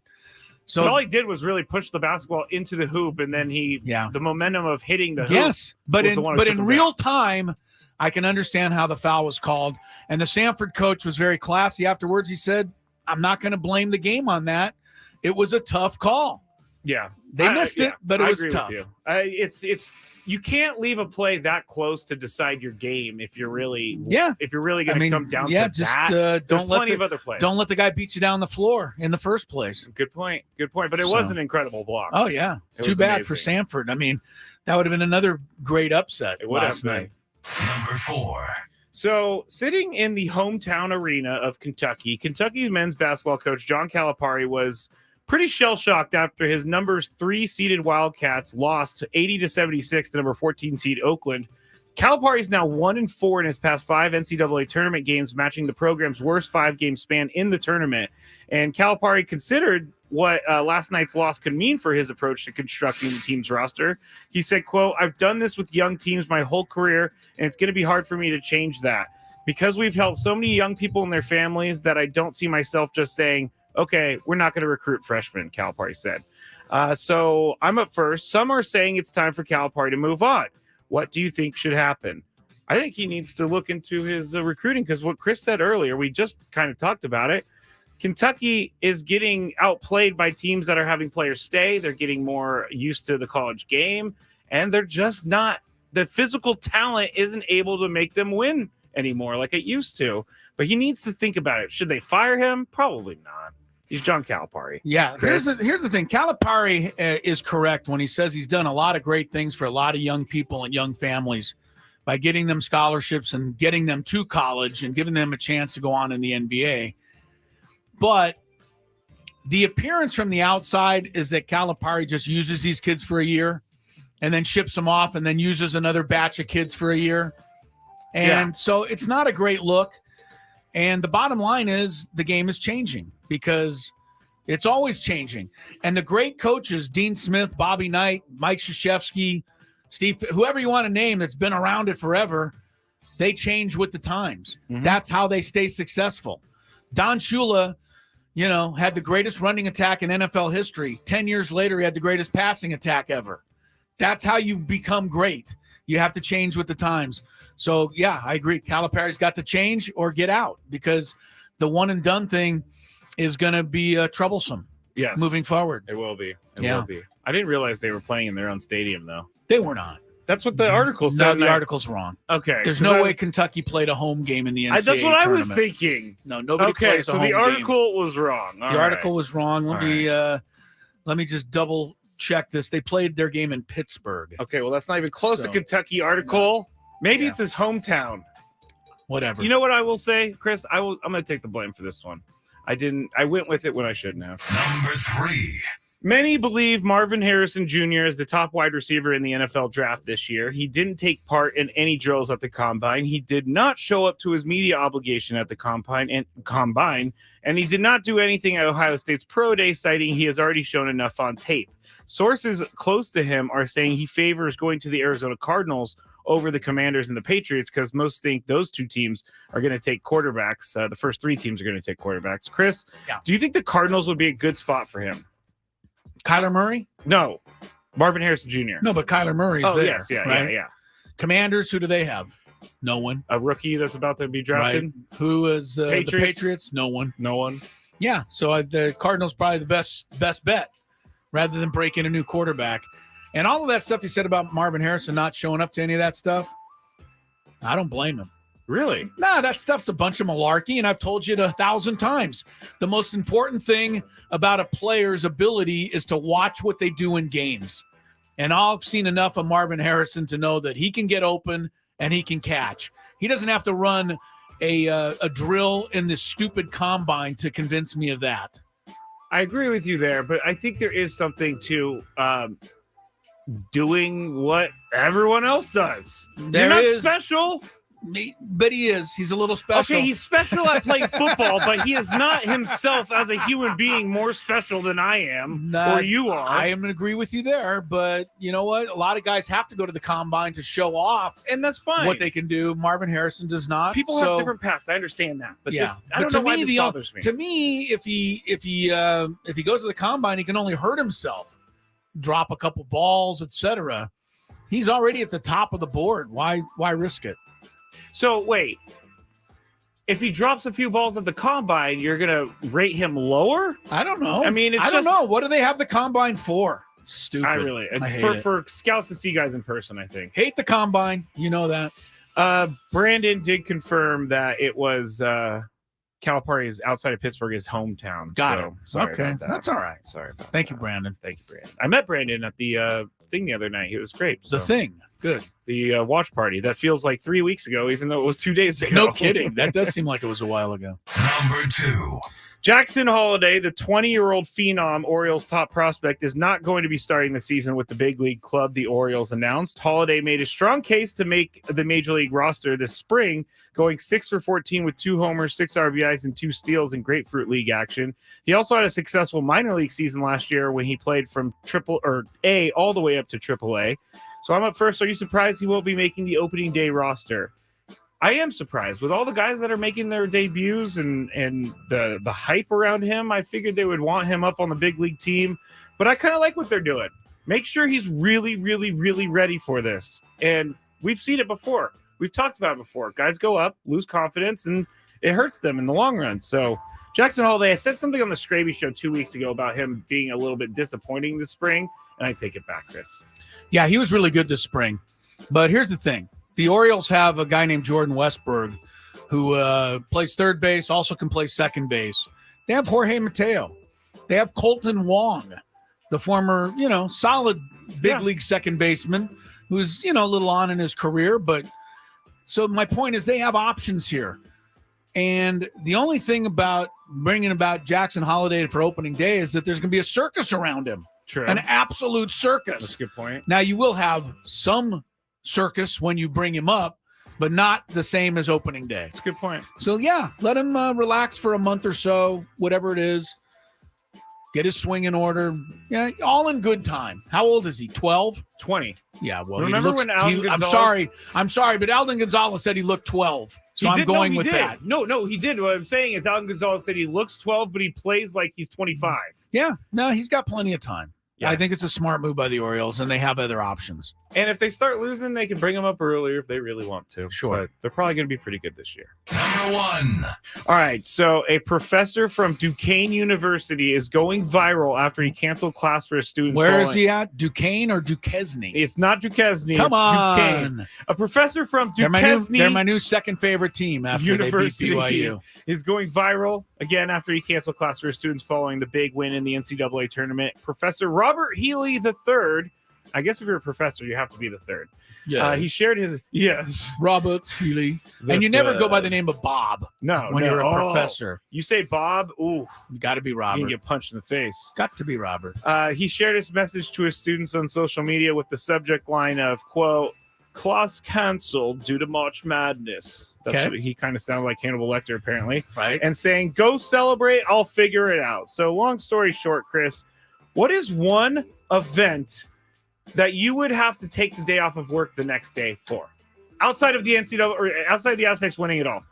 So but all he did was really push the basketball into the hoop, and then the momentum of hitting the hoop. Yes, but in real time, I can understand how the foul was called. And the Samford coach was very classy afterwards. He said, I'm not going to blame the game on that. It was a tough call. Yeah. They missed it, but it was tough. It's you can't leave a play that close to decide your game if you're really going to come down to that. There's plenty of other plays. Don't let the guy beat you down the floor in the first place. Good point. But it was an incredible block. Oh, yeah. Too bad for Samford. I mean, that would have been another great upset last night. Number 4. So, sitting in the hometown arena of Kentucky's men's basketball coach, John Calipari, was pretty shell-shocked after his number 3 seeded Wildcats lost 80-76 to number 14 seed Oakland Calipari is now 1-4 in his past 5 NCAA tournament games, matching the program's worst 5-game span in the tournament. And Calipari considered what last night's loss could mean for his approach to constructing the team's roster. He said, quote, "I've done this with young teams my whole career, and it's going to be hard for me to change that. Because we've helped so many young people and their families that I don't see myself just saying, okay, we're not going to recruit freshmen," Calipari said. So I'm up first. Some are saying it's time for Calipari to move on. What do you think should happen? I think he needs to look into his recruiting, because what Chris said earlier, we just kind of talked about it. Kentucky is getting outplayed by teams that are having players stay. They're getting more used to the college game, and they're just not – the physical talent isn't able to make them win anymore like it used to. But he needs to think about it. Should they fire him? Probably not. He's John Calipari. Yeah, here's the thing. Calipari is correct when he says he's done a lot of great things for a lot of young people and young families by getting them scholarships and getting them to college and giving them a chance to go on in the NBA. But the appearance from the outside is that Calipari just uses these kids for a year and then ships them off and then uses another batch of kids for a year. And so it's not a great look. And the bottom line is the game is changing, because it's always changing. And the great coaches, Dean Smith, Bobby Knight, Mike Krzyzewski, Steve, whoever you want to name that's been around it forever, they change with the times. Mm-hmm. That's how they stay successful. Don Shula, had the greatest running attack in NFL history. 10 years later, he had the greatest passing attack ever. That's how you become great. You have to change with the times. So, yeah, I agree. Calipari's got to change or get out, because the one and done thing is going to be troublesome moving forward. It will be. It will be. I didn't realize they were playing in their own stadium, though. They were not. That's what the article said. No, the article's wrong. Okay. There's no way Kentucky played a home game in the NCAA That's what tournament. I was thinking. No, nobody plays a home game. So the article was wrong. The article was wrong. Let me just double check this. They played their game in Pittsburgh. Okay, well, that's not even close to Kentucky article. Maybe it's his hometown. Whatever. You know what I will say, Chris? I'm going to take the blame for this one. I went with it when I shouldn't have. Number 3. Many believe Marvin Harrison Jr. is the top wide receiver in the NFL draft this year. He didn't take part in any drills at the Combine. He did not show up to his media obligation at the Combine, and he did not do anything at Ohio State's Pro Day, citing he has already shown enough on tape. Sources close to him are saying he favors going to the Arizona Cardinals over the Commanders and the Patriots, because most think those two teams are going to take quarterbacks. The first 3 teams are going to take quarterbacks. Chris, do you think the Cardinals would be a good spot for him? Kyler Murray? No. Marvin Harrison Jr. No, but Kyler Murray's there. Yes, yeah. Commanders, who do they have? No one. A rookie that's about to be drafted? Right. Who is the Patriots? No one. No one. Yeah, so the Cardinals probably the best bet, rather than break in a new quarterback. And all of that stuff he said about Marvin Harrison not showing up to any of that stuff, I don't blame him. Really? Nah, that stuff's a bunch of malarkey, and I've told you it 1,000 times. The most important thing about a player's ability is to watch what they do in games. And I've seen enough of Marvin Harrison to know that he can get open and he can catch. He doesn't have to run a drill in this stupid combine to convince me of that. I agree with you there, but I think there is something to doing what everyone else does. You're not special. But he is. He's a little special. Okay, he's special at playing football, but he is not himself as a human being more special than I am or you are. I am going to agree with you there, but you know what? A lot of guys have to go to the Combine to show off, and that's fine. What they can do. Marvin Harrison does not. People have different paths. I understand that, but I don't know why this bothers me. To me, if he goes to the Combine, he can only hurt himself, drop a couple balls, etc. He's already at the top of the board. Why risk it? So wait, if he drops a few balls at the Combine, you're going to rate him lower? I don't know. I mean, I don't know. What do they have the Combine for? Stupid. I hate for scouts to see guys in person, I think. Hate the Combine. You know that. Brandon did confirm that it was Calipari is outside of Pittsburgh, his hometown. Got it. Sorry okay. about that. That's all right. Sorry about Thank that. you, Brandon. Thank you, Brandon. I met Brandon at the thing the other night. It was great. The thing. Good. The watch party. That feels like 3 weeks ago, even though it was 2 days ago. No kidding. That does seem like it was a while ago. Number 2. Jackson Holliday, the 20-year-old phenom, Orioles top prospect, is not going to be starting the season with the big league club, the Orioles announced. Holliday made a strong case to make the major league roster this spring, going 6 for 14 with 2 homers, 6 RBIs, and 2 steals in Grapefruit League action. He also had a successful minor league season last year when he played from A all the way up to AAA. So I'm up first. Are you surprised he won't be making the opening day roster? I am surprised with all the guys that are making their debuts and the hype around him. I figured they would want him up on the big league team, but I kind of like what they're doing. Make sure he's really, really, really ready for this. And we've seen it before. We've talked about it before. Guys go up, lose confidence, and it hurts them in the long run. So Jackson Holliday, I said something on the Scraby Show 2 weeks ago about him being a little bit disappointing this spring, and I take it back, Chris. Yeah, he was really good this spring. But here's the thing. The Orioles have a guy named Jordan Westberg who plays third base, also can play second base. They have Jorge Mateo. They have Colton Wong, the former, solid big league second baseman who's, a little on in his career. But so my point is they have options here. And the only thing about bringing about Jackson Holliday for opening day is that there's going to be a circus around him. True. An absolute circus. That's a good point. Now, you will have some circus when you bring him up, but not the same as opening day. That's a good point. So, yeah, let him relax for a month or so, whatever it is. Get his swing in order. Yeah, all in good time. How old is he? 12? 20. Yeah, well, remember when Alden Gonzalez... I'm sorry, but Alden Gonzalez said he looked 12. So I'm going with that. No, he did. What I'm saying is Alden Gonzalez said he looks 12, but he plays like he's 25. Yeah, no, he's got plenty of time. Yeah. I think it's a smart move by the Orioles, and they have other options. And if they start losing, they can bring them up earlier if they really want to. Sure. But they're probably going to be pretty good this year. Number 1. All right. So a professor from Duquesne University is going viral after he canceled class for his students. Where is he at? Duquesne or Duquesne? It's not Duquesne. Come on. Duquesne. A professor from Duquesne. They're my new second favorite team after University. They beat BYU. Is going viral again after he canceled class for his students following the big win in the NCAA tournament. Professor Robert Healy III. I guess if you're a professor, you have to be the third. Yeah. He shared his Robert Healy. And you never go by the name of Bob. No, when you're a professor. You say Bob, ooh, you got to be Robert. You can get punched in the face. Got to be Robert. He shared his message to his students on social media with the subject line of, quote, class canceled due to March Madness. That's what he kind of sounded like Hannibal Lecter, apparently. Right. And saying, go celebrate, I'll figure it out. So long story short, Chris, what is one event that you would have to take the day off of work the next day for? Outside of the NCAA or outside the Aztecs winning it all.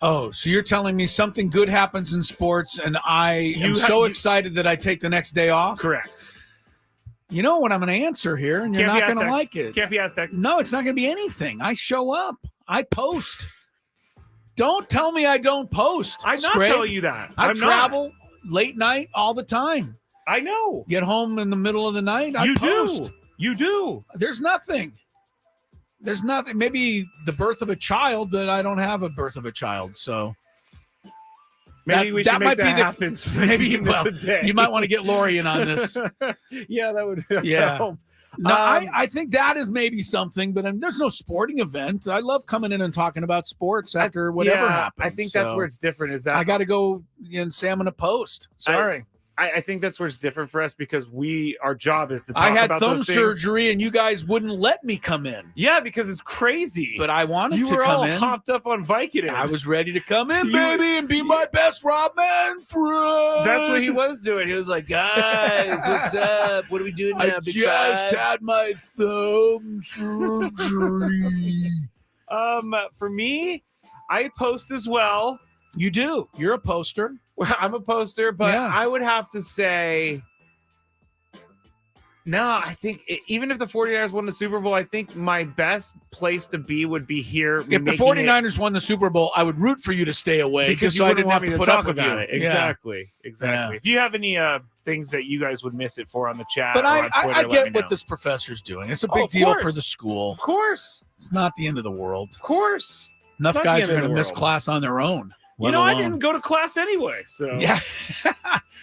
Oh, so you're telling me something good happens in sports and I am so excited that I take the next day off? Correct. You know what I'm going to answer here, and you're not going to like it. Can't be Aztecs. No, it's not going to be anything. I show up. I post. Don't tell me I don't post. I'm not telling you that. I travel late night all the time. I know. Get home in the middle of the night. I post. You do. There's nothing. There's nothing. Maybe the birth of a child, but I don't have a birth of a child, so. Maybe we should make that happen. Maybe you might want to get Lori in on this. Yeah, that would help. No, I think that is maybe something, but there's no sporting event. I love coming in and talking about sports after whatever happens. I think that's where it's different. Is that I got to go and say I'm going to post. Sorry. I think that's where it's different for us because our job is to talk about those things. I had thumb surgery and you guys wouldn't let me come in. Yeah, because it's crazy. But I wanted to come in. You were all hopped up on Vicodin. I was ready to come in, baby, and be my best Rob Manfred. That's what he was doing. He was like, guys, what's up? What are we doing now? I just had my thumb surgery. For me, I post as well. You do. You're a poster. I'm a poster, but I would have to say, no, I think even if the 49ers won the Super Bowl, I think my best place to be would be here. If the 49ers won the Super Bowl, I would root for you to stay away because so I didn't have to put up with you. Exactly. Yeah. If you have any things that you guys would miss it for on the chat, but I get what this professor's doing. It's a big deal for the school. Of course. It's not the end of the world. Of course. Enough guys are going to miss class on their own. I didn't go to class anyway, so yeah.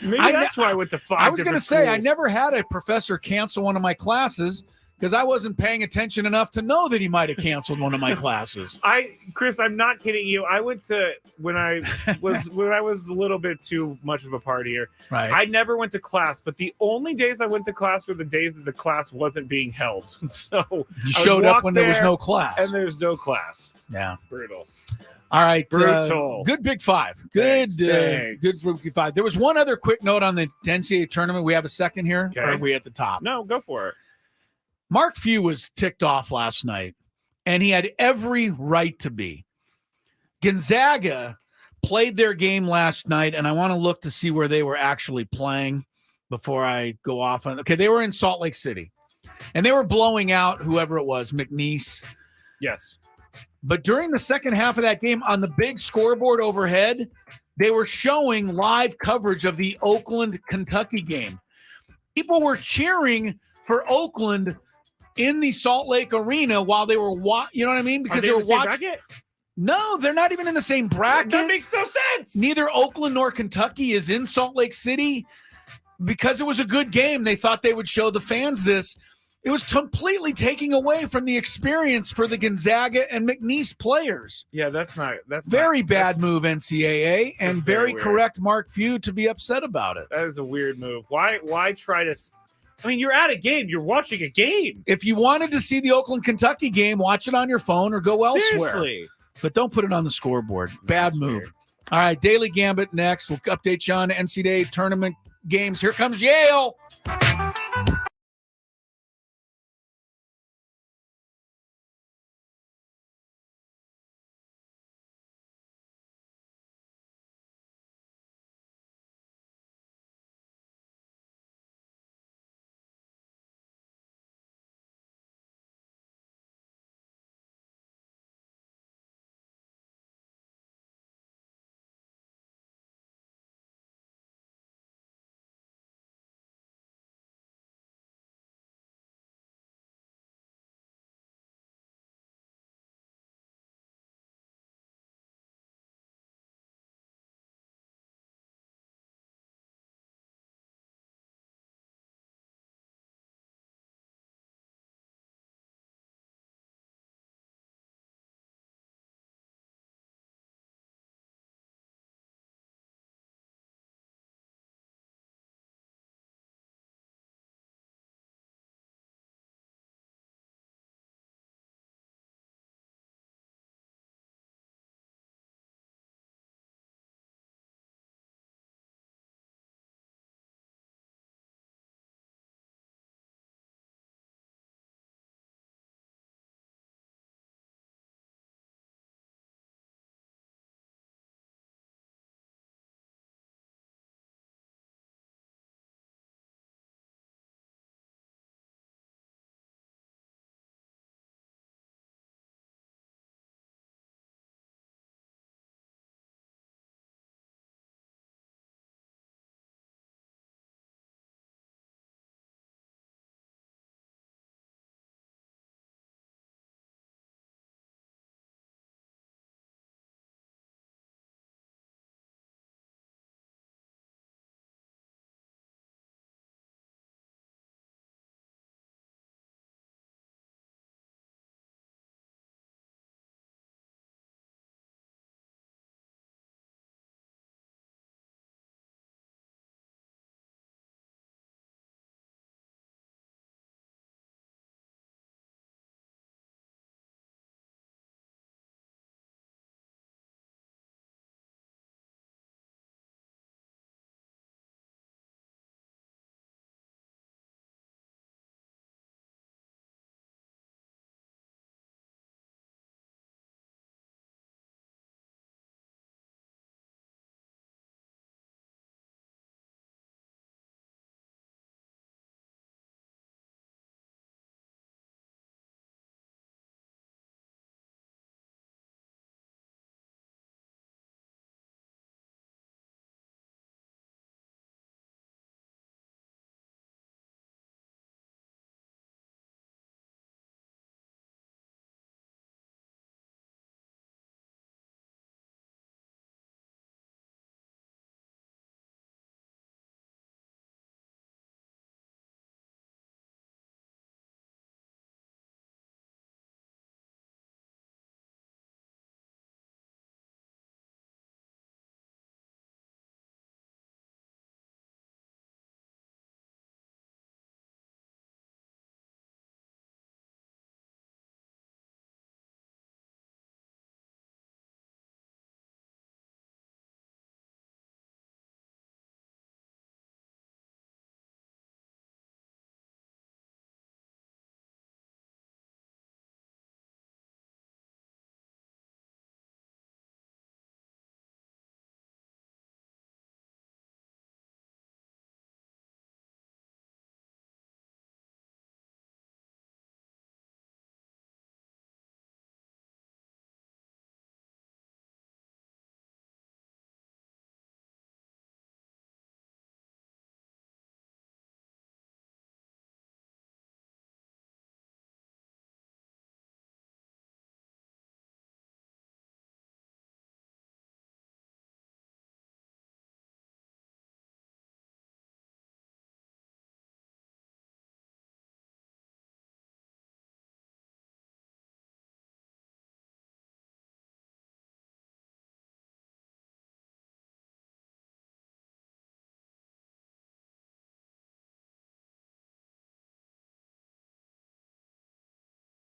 Maybe that's why I went to 5. I was going to say I never had a professor cancel one of my classes because I wasn't paying attention enough to know that he might have canceled one of my classes. Chris, I'm not kidding you. I went to when I was a little bit too much of a partier. Right. I never went to class, but the only days I went to class were the days that the class wasn't being held. So You showed up when there was no class. and there's no class. Yeah. Brutal. All right. Brutal. Good Big Five. Good. Thanks. Good Big Five. There was one other quick note on the NCAA tournament. We have a second here. Okay. Or are we at the top? No, go for it. Mark Few was ticked off last night, and he had every right to be. Gonzaga played their game last night, and I want to look to see where they were actually playing before I go off on. Okay, they were in Salt Lake City, and they were blowing out whoever it was, McNeese. Yes. But during the second half of that game, on the big scoreboard overhead, they were showing live coverage of the Oakland, Kentucky game. People were cheering for Oakland in the Salt Lake Arena while they were you know what I mean? Because they were watching. No, they're not even in the same bracket. That makes no sense. Neither Oakland nor Kentucky is in Salt Lake City. Because it was a good game, they thought they would show the fans this. It was completely taking away from the experience for the Gonzaga and McNeese players. Yeah, that's very bad move, NCAA, and very weird. correct Mark Few to be upset about it. That is a weird move. Why try to? I mean, you're at a game. You're watching a game. If you wanted to see the Oakland, Kentucky game, watch it on your phone or go elsewhere. Seriously. But don't put it on the scoreboard. Bad move. Weird. All right, Daily Gambit next. We'll update you on NCAA tournament games. Here comes Yale.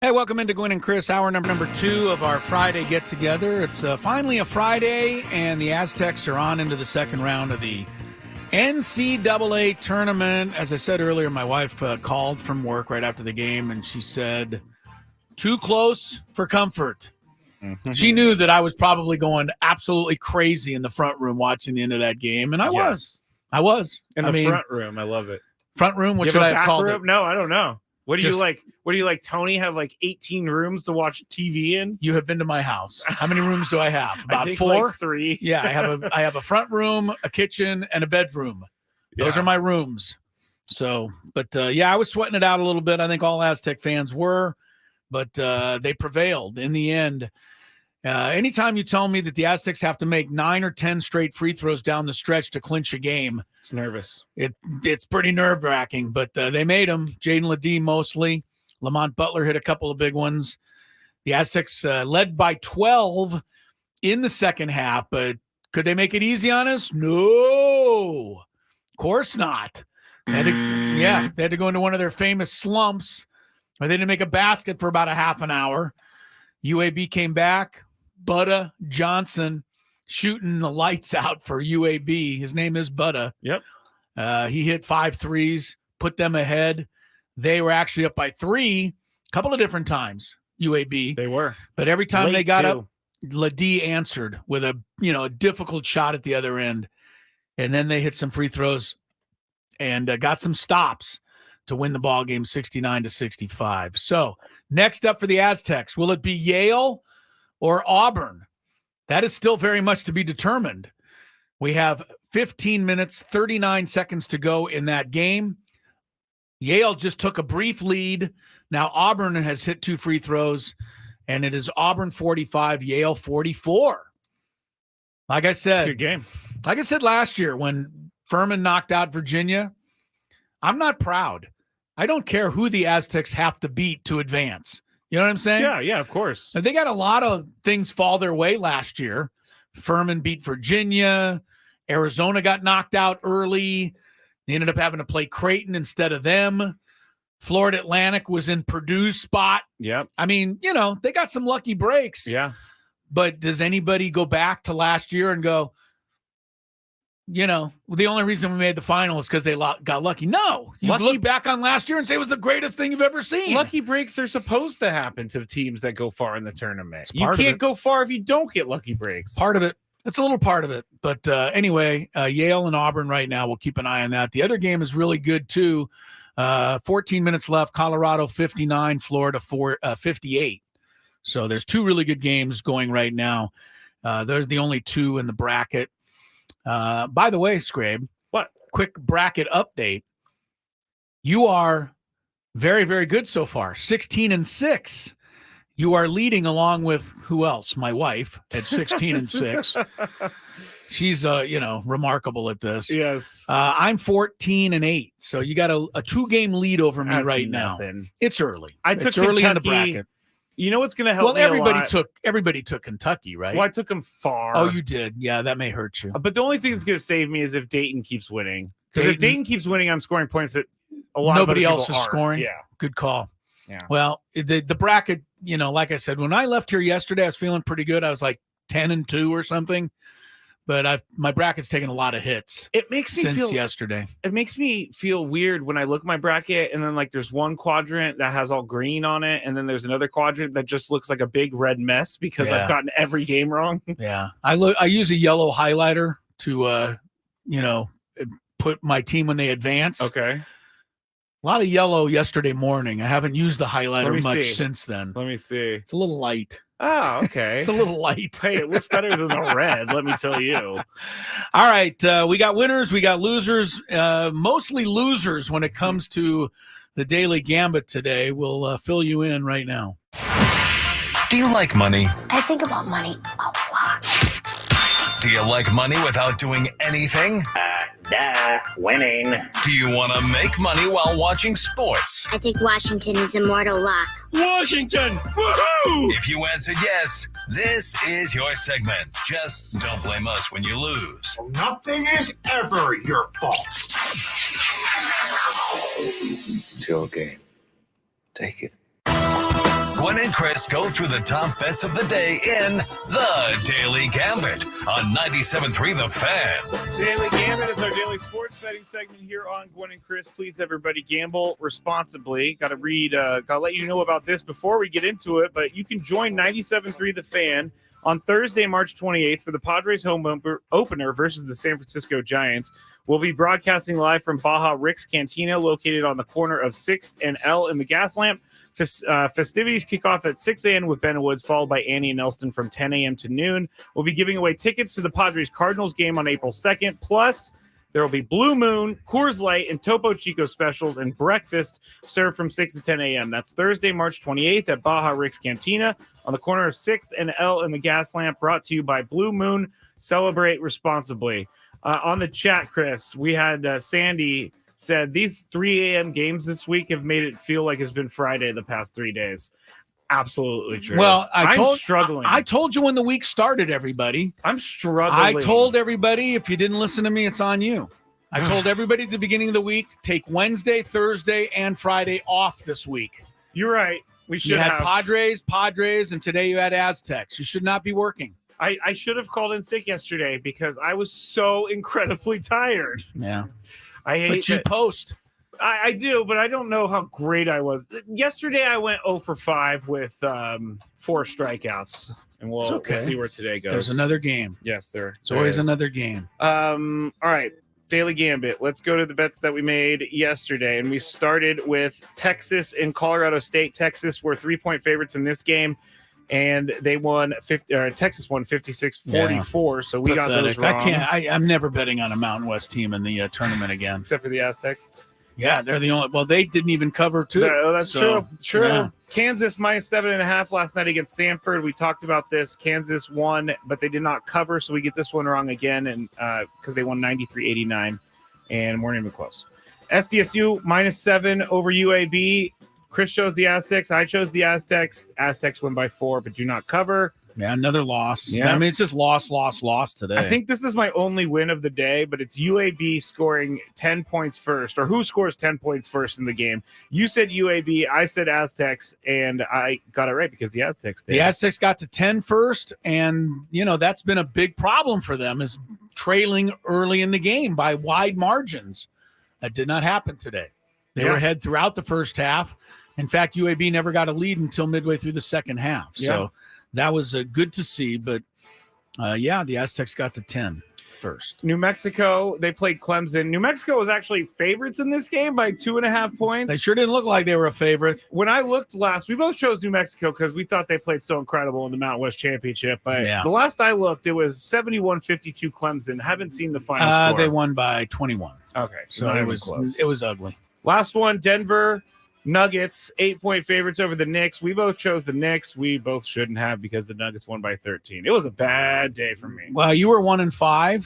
Hey, welcome into Gwynn and Chris, hour number 2 of our Friday get-together. It's finally a Friday, and the Aztecs are on into the second round of the NCAA tournament. As I said earlier, my wife called from work right after the game, and she said, too close for comfort. Mm-hmm. She knew that I was probably going absolutely crazy in the front room watching the end of that game, and I was. In the front room. I love it. Front room? What should I have called it? No, I don't know. What do you like? What do you like? Tony have like 18 rooms to watch TV in? You have been to my house. How many rooms do I have? About I think 4? Like 3. Yeah, I have a front room, a kitchen, and a bedroom. Those are my rooms. So, but I was sweating it out a little bit. I think all Aztec fans were, but they prevailed in the end. Anytime you tell me that the Aztecs have to make 9 or 10 straight free throws down the stretch to clinch a game, it's nervous. It's pretty nerve-wracking, but they made them. Jaden Ledee mostly. Lamont Butler hit a couple of big ones. The Aztecs led by 12 in the second half, but could they make it easy on us? No, of course not. They had to go into one of their famous slumps where they didn't make a basket for about a half an hour. UAB came back. Butta Johnson shooting the lights out for UAB. His name is Butta. Yep. He hit 5 threes, put them ahead. They were actually up by 3 a couple of different times, UAB. They were. But every time they got up, Ledee answered with a difficult shot at the other end. And then they hit some free throws and got some stops to win the ball game 69-65. So next up for the Aztecs, will it be Yale or Auburn? That is still very much to be determined. We have 15 minutes, 39 seconds to go in that game. Yale just took a brief lead. Now Auburn has hit 2 free throws, and it is Auburn 45, Yale 44. Like I said, it's a good game. Like I said last year when Furman knocked out Virginia, I'm not proud. I don't care who the Aztecs have to beat to advance. You know what I'm saying? Yeah, of course. They got a lot of things fall their way last year. Furman beat Virginia. Arizona got knocked out early. They ended up having to play Creighton instead of them. Florida Atlantic was in Purdue's spot. Yep. I mean, they got some lucky breaks. Yeah. But does anybody go back to last year and go, the only reason we made the final is because they got lucky? No. You look back on last year and say it was the greatest thing you've ever seen. Lucky breaks are supposed to happen to the teams that go far in the tournament. You can't can't go far if you don't get lucky breaks. Part of it. It's a little part of it. But anyway, Yale and Auburn right now, we'll keep an eye on that. The other game is really good, too. 14 minutes left. Colorado 59, Florida 58. So there's 2 really good games going right now. There's the only 2 in the bracket. By the way, Scrabe, what? Quick bracket update. You are very, very good so far. 16-6. You are leading along with who else? My wife at 16-6. She's remarkable at this. Yes. I'm 14-8. So you got a 2-game lead over me right now. It's early. It's early in the bracket. You know what's going to help me everybody took Kentucky, right? Well, I took them far. Oh, you did. Yeah, that may hurt you. But the only thing that's going to save me is if Dayton keeps winning. Because if Dayton keeps winning, I'm scoring points that nobody else is scoring. Yeah. Good call. Yeah. Well, the bracket, like I said, when I left here yesterday, I was feeling pretty good. I was like 10-2 or something. But my bracket's taken a lot of hits. It makes me since yesterday. It makes me feel weird when I look at my bracket and then there's one quadrant that has all green on it, and then there's another quadrant that just looks like a big red mess because I've gotten every game wrong. Yeah, I use a yellow highlighter to put my team when they advance. Okay. A lot of yellow yesterday morning. I haven't used the highlighter much since then. Let me see. It's a little light. Oh, okay. It's a little light. Hey, it looks better than the red, let me tell you. All right. We got winners. We got losers. Mostly losers when it comes to the Daily Gambit today. We'll fill you in right now. Do you like money? I think about money a lot. Do you like money without doing anything? Winning. Do you want to make money while watching sports? I think Washington is immortal luck. Washington! Woohoo! If you answered yes, this is your segment. Just don't blame us when you lose. Nothing is ever your fault. It's your game. Take it. Gwynn and Chris go through the top bets of the day in The Daily Gambit on 97.3 The Fan. Daily Gambit is our daily sports betting segment here on Gwynn and Chris. Please, everybody, gamble responsibly. Got to let you know about this before we get into it, but you can join 97.3 The Fan on Thursday, March 28th for the Padres home opener versus the San Francisco Giants. We'll be broadcasting live from Baja Rick's Cantina, located on the corner of 6th and L in the Gas Lamp. Festivities kick off at 6 a.m. with Ben Woods, followed by Annie and Elston from 10 a.m. to noon. We'll be giving away tickets to the Padres-Cardinals game on April 2nd. Plus, there will be Blue Moon, Coors Light, and Topo Chico specials and breakfast served from 6 to 10 a.m. That's Thursday, March 28th at Baja Rick's Cantina on the corner of 6th and L in the Gas Lamp, brought to you by Blue Moon. Celebrate responsibly. On the chat, Chris, we had Sandy said these 3 a.m. games this week have made it feel like it's been Friday the past 3 days. Absolutely true. Well, I'm struggling. I told you when the week started, everybody. I'm struggling. I told everybody, if you didn't listen to me, it's on you. I told everybody at the beginning of the week, take Wednesday, Thursday, and Friday off this week. You're right. We should you had have Padres, and today you had Aztecs. You should not be working. I should have called in sick yesterday because I was so incredibly tired. Yeah. I hate But you post. I do, but I don't know how great I was. Yesterday, I went 0 for 5 with 4 strikeouts, and we'll see where today goes. There's another game. Yes, there's always another game. All right, Daily Gambit. Let's go to the bets that we made yesterday, and we started with Texas and Colorado State. Texas were 3-point favorites in this game, and they won. Texas won 56-44. Yeah. So we got those wrong. I'm never betting on a Mountain West team in the tournament again, except for the Aztecs. Yeah, they're the only. Well, they didn't even cover too. No, that's true. True. Yeah. Kansas minus 7.5 last night against Stanford. We talked about this. Kansas won, but they did not cover, so we get this one wrong again, and because they won 93-89, and weren't even close. SDSU minus 7 over UAB. Chris chose the Aztecs. I chose the Aztecs. Aztecs win by 4, but do not cover. Yeah, another loss. Yeah. I mean, it's just loss today. I think this is my only win of the day, but it's UAB scoring 10 points first, or who scores 10 points first in the game. You said UAB, I said Aztecs, and I got it right because the Aztecs did. The Aztecs got to 10 first, and, that's been a big problem for them, is trailing early in the game by wide margins. That did not happen today. They were ahead throughout the first half. In fact, UAB never got a lead until midway through the second half. Yeah. So that was good to see. But, the Aztecs got to 10 first. New Mexico, they played Clemson. New Mexico was actually favorites in this game by 2.5 points. They sure didn't look like they were a favorite. When I looked we both chose New Mexico because we thought they played so incredible in the Mountain West Championship. But the last I looked, it was 71-52 Clemson. Haven't seen the final score. They won by 21. Okay, so it was ugly. Last one, Denver Nuggets, 8-point favorites over the Knicks. We both chose the Knicks. We both shouldn't have because the Nuggets won by 13. It was a bad day for me. Well, you were 1-5,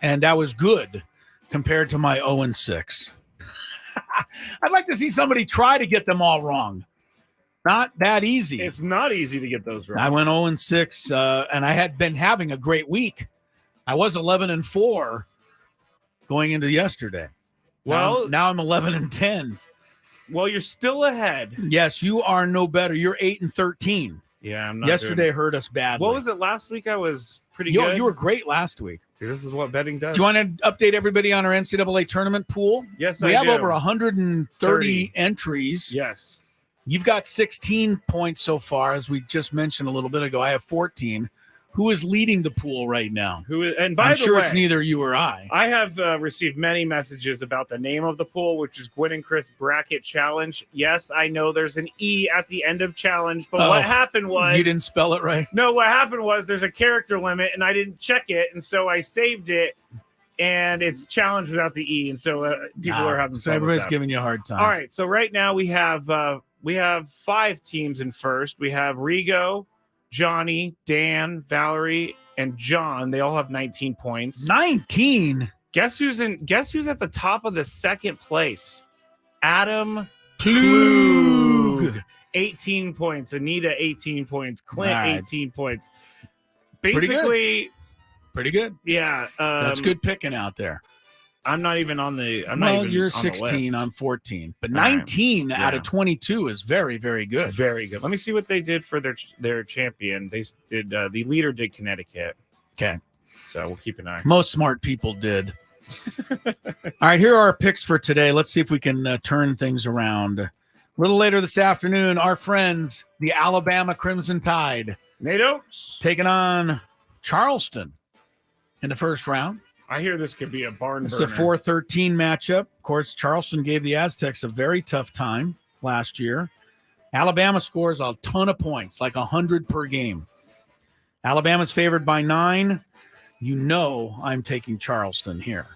and that was good compared to my 0-6. I'd like to see somebody try to get them all wrong. Not that easy. It's not easy to get those wrong. I went 0-6, and I had been having a great week. I was 11-4 going into yesterday. Well, now I'm 11-10. Well, you're still ahead. Yes, you are no better. You're 8-13. Yeah, I'm not. Yesterday hurt us badly. What was it last week? I was pretty good. You were great last week. See, this is what betting does. Do you want to update everybody on our NCAA tournament pool? Yes, we have do. over 130 entries. Yes. You've got 16 points so far, as we just mentioned a little bit ago. I have 14. Who is leading the pool right now? And by I'm the sure way, it's neither you or I. I have received many messages about the name of the pool, which is Gwynn and Chris Bracket Challenge. Yes, I know there's an E at the end of challenge, but what happened was... You didn't spell it right? No, what happened was there's a character limit, and I didn't check it, and so I saved it, and it's challenge without the E, and so people are having So fun everybody's with that. giving you a hard time. All right, so right now we have 5 teams in first. We have Rigo, Johnny, Dan, Valerie, and John. They all have 19 points. 19? Guess who's at the top of the second place? Adam Klug. 18 points. Anita, 18 points. Clint, Right. 18 points. Basically, Pretty good. yeah. That's good picking out there. I'm not even on the. You're 16. I'm 14, but All right. 19 out Yeah. of 22 is very, very good. Very good. Let me see what they did for their champion. They did the leader did Connecticut. Okay. So we'll keep an eye. Most smart people did. All right, here are our picks for today. Let's see if we can turn things around. A little later this afternoon, our friends, the Alabama Crimson Tide, NATO's taking on Charleston in the first round. I hear this could be a barn burner. It's a 4-13 matchup. Of course, Charleston gave the Aztecs a very tough time last year. Alabama scores a ton of points, like 100 per game. Alabama's favored by 9. You know I'm taking Charleston here.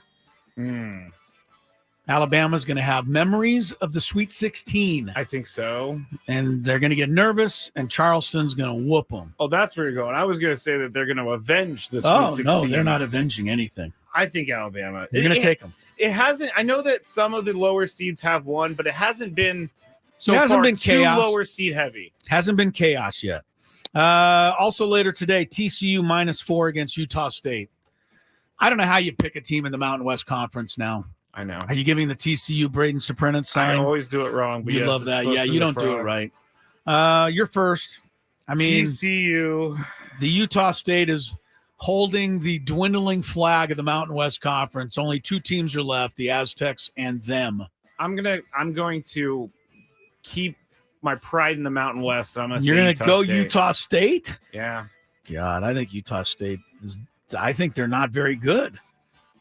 Alabama's going to have memories of the Sweet 16. I think so. And they're going to get nervous, and Charleston's going to whoop them. Oh, that's where you're going. I was going to say that they're going to avenge the Sweet 16. No, they're not avenging anything. I think Alabama. You're going to take them. It hasn't. I know that some of the lower seeds have won, but it hasn't been so It hasn't far been chaos. too lower seed heavy. Hasn't been chaos yet. Also later today, TCU -4 against Utah State. I don't know how you pick a team in the Mountain West Conference now. I know. Are you giving the TCU Braden Soprano sign? I always do it wrong. But You yes, love it's that. supposed Yeah, to you the don't do it frog. right. You're first. I mean, TCU. the Utah State is holding the dwindling flag of the Mountain West Conference. Only 2 teams are left, the Aztecs and them. I'm going to keep my pride in the Mountain West. So I'm going to You're going to go State. Utah State? Yeah. God, I think Utah State is – I think they're not very good.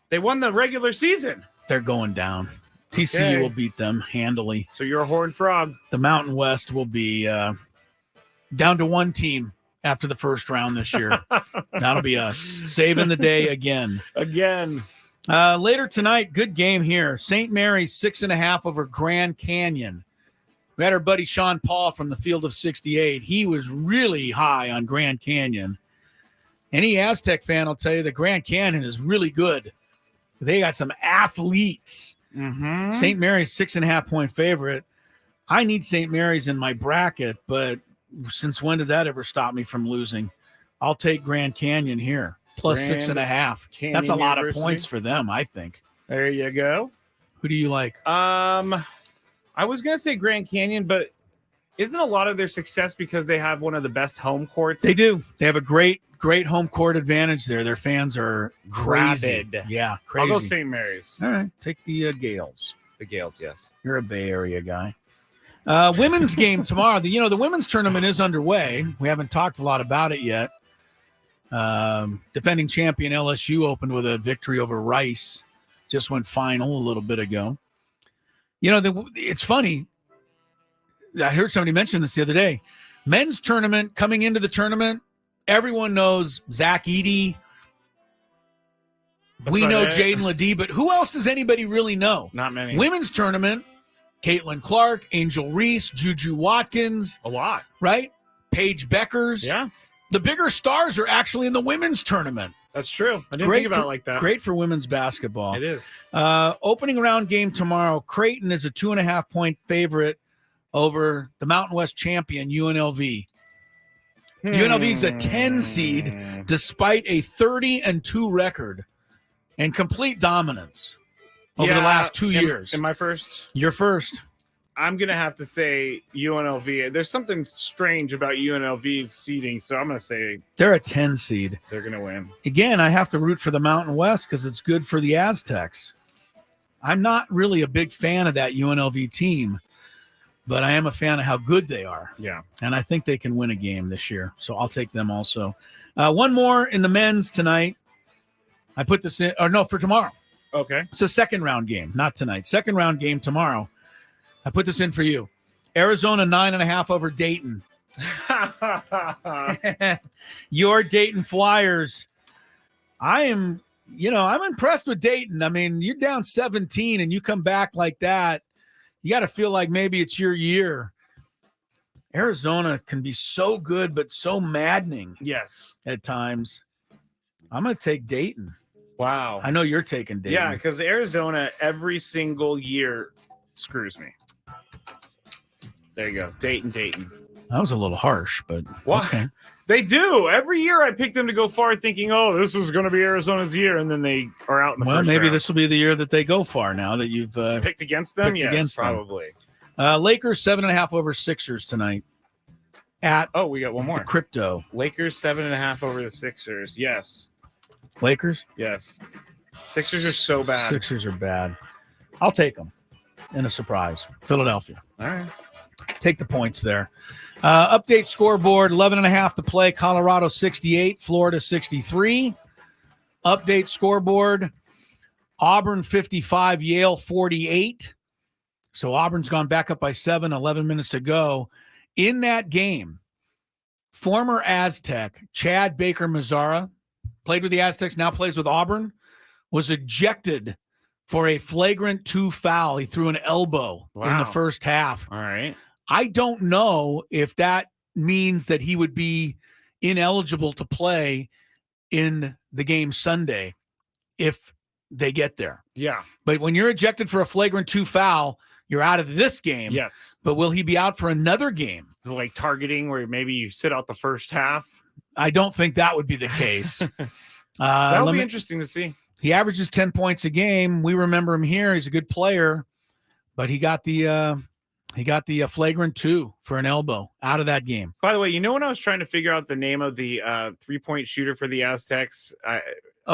They won the regular season. They're going down. TCU Okay. will beat them handily. So you're a Horned Frog. The Mountain West will be down to 1 team after the first round this year. That'll be us. Saving the day again. Again. Later tonight, good game here. St. Mary's 6.5 over Grand Canyon. We had our buddy Sean Paul from the Field of 68. He was really high on Grand Canyon. Any Aztec fan will tell you that Grand Canyon is really good. They got some athletes. Mm-hmm. St. Mary's 6.5-point favorite. I need St. Mary's in my bracket, but since when did that ever stop me from losing? I'll take Grand Canyon here. Plus Grand 6.5. Canyon That's a lot of University. points for them, I think. There you go. Who do you like? I was going to say Grand Canyon, but isn't a lot of their success because they have one of the best home courts? They do. They have a great home court advantage there. Their fans are crazy. Rabid. Yeah, crazy. I'll go St. Mary's. All right, take the Gales. The Gales, yes. You're a Bay Area guy. Women's game tomorrow. The women's tournament is underway. We haven't talked a lot about it yet. Defending champion LSU opened with a victory over Rice. Just went final a little bit ago. It's funny. I heard somebody mention this the other day. Men's tournament, coming into the tournament, everyone knows Zach Edey. We know Jaden Ledee, but who else does anybody really know? Not many. Women's tournament, Caitlin Clark, Angel Reese, Juju Watkins. A lot. Right? Paige Beckers. Yeah. The bigger stars are actually in the women's tournament. That's true. I didn't think about it like that. Great for women's basketball. It is. Opening round game tomorrow. Creighton is a 2.5-point favorite over the Mountain West champion, UNLV. UNLV is a 10 seed despite a 30-2 record and complete dominance over the last 2 years. Am I first? You're first. I'm going to have to say UNLV. There's something strange about UNLV's seeding, so I'm going to say They're a 10 seed. they're going to win. Again, I have to root for the Mountain West because it's good for the Aztecs. I'm not really a big fan of that UNLV team, but I am a fan of how good they are. Yeah. And I think they can win a game this year, so I'll take them also. One more in the men's tonight. I put this in, or no, for tomorrow. Okay. It's a second round game, not tonight. Second round game tomorrow. I put this in for you. Arizona 9.5 over Dayton. Your Dayton Flyers. I'm impressed with Dayton. I mean, you're down 17 and you come back like that. You got to feel like maybe it's your year. Arizona can be so good, but so maddening. Yes. At times. I'm going to take Dayton. Wow. I know you're taking Dayton. Yeah, because Arizona every single year screws me. There you go. Dayton. That was a little harsh, but Why? okay. They do. Every year I pick them to go far thinking, oh, this was going to be Arizona's year, and then they are out in the first maybe round. this will be the year that they go far now that you've Picked against them? picked Yes, against them. probably. Lakers 7.5 over Sixers tonight at We got one more. the Crypto. Lakers 7.5 over the Sixers. Yes. Lakers? Yes. Sixers are so bad. Sixers are bad. I'll take them in a surprise. Philadelphia. All right. Take the points there. Update scoreboard, 11.5 to play. Colorado 68, Florida 63. Update scoreboard, Auburn 55, Yale 48. So Auburn's gone back up by 7, 11 minutes to go. In that game, former Aztec Chad Baker-Mazara, played with the Aztecs, now plays with Auburn, was ejected for a flagrant 2 foul. He threw an elbow in the first half. All right. I don't know if that means that he would be ineligible to play in the game Sunday if they get there. Yeah. But when you're ejected for a flagrant 2 foul, you're out of this game. Yes. But will he be out for another game? Like targeting where maybe you sit out the first half. I don't think that would be the case. That'll be interesting to see. He averages 10 points a game. We remember him here. He's a good player, but he got the flagrant 2 for an elbow out of that game. By the way, when I was trying to figure out the name of the 3-point shooter for the Aztecs?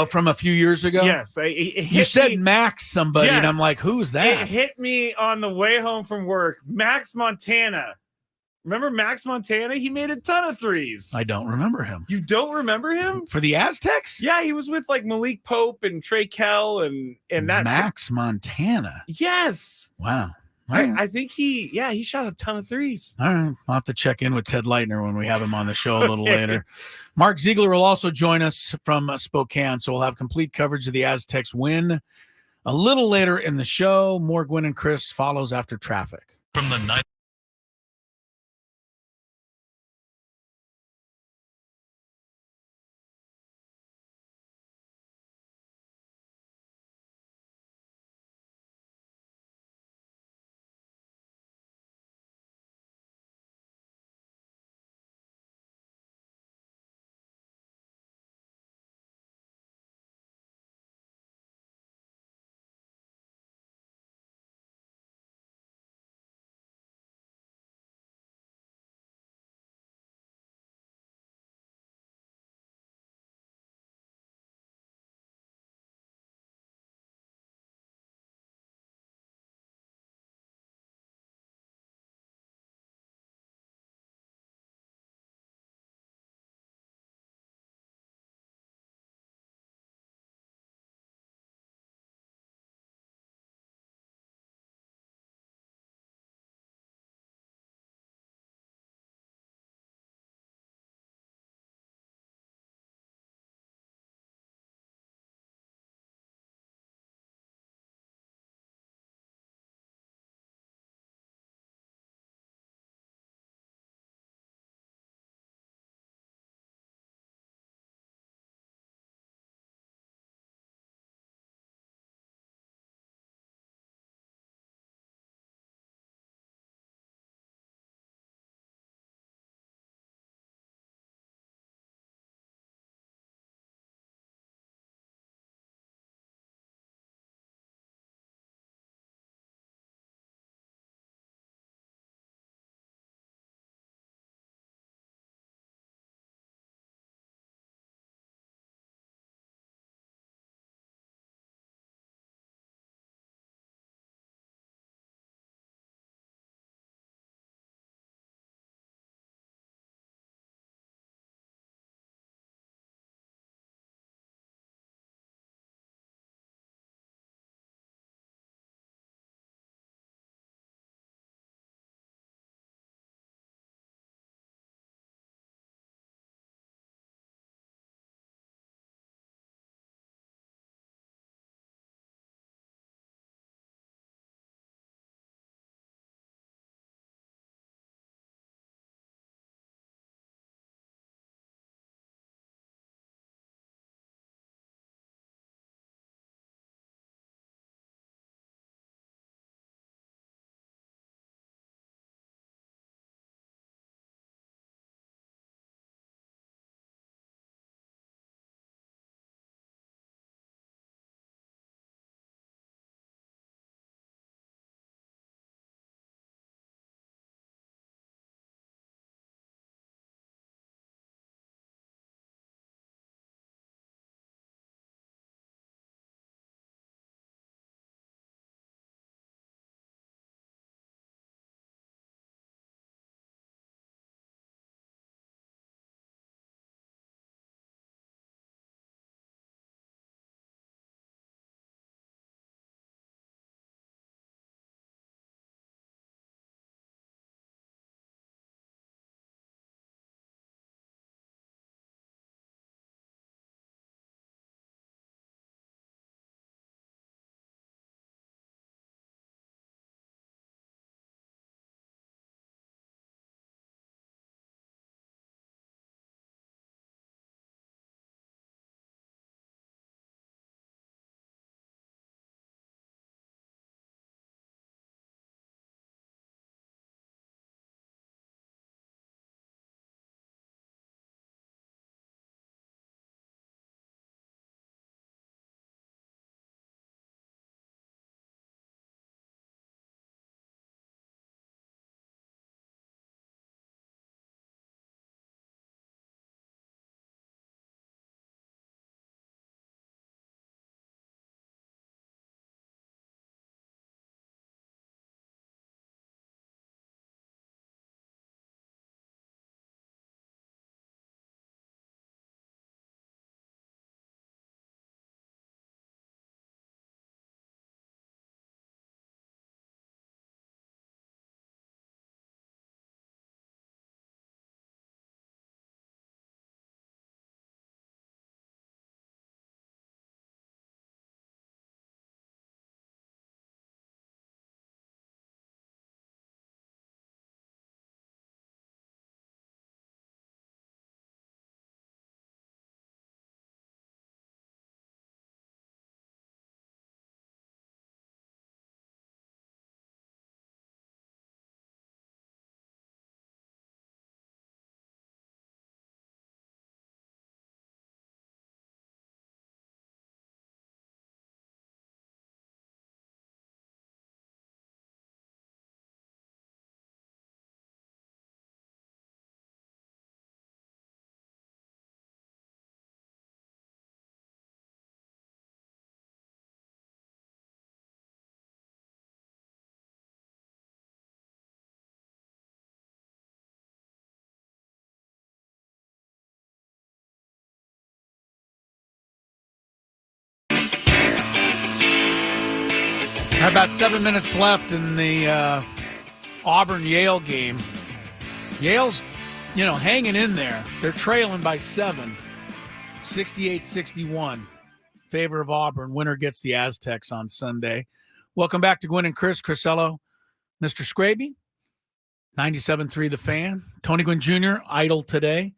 From a few years ago? Yes. You said Max somebody, and I'm like, who's that? It hit me on the way home from work. Max Montana. Remember Max Montana? He made a ton of threes. I don't remember him. You don't remember him? For the Aztecs? Yeah, he was with like Malik Pope and Trey Kell and that. Max Montana. Yes. Wow. I think he shot a ton of threes. All right. I'll have to check in with Ted Leitner when we have him on the show a little later. Mark Ziegler will also join us from Spokane, so we'll have complete coverage of the Aztecs win a little later in the show. More Gwynn and Chris follows after traffic. From the night. About 7 minutes left in the Auburn-Yale game. Yale's, hanging in there. They're trailing by 7, 68-61. Favor of Auburn. Winner gets the Aztecs on Sunday. Welcome back to Gwynn and Chris Crisello. Mr. Scraby, 97.3 The Fan. Tony Gwynn Jr. idle today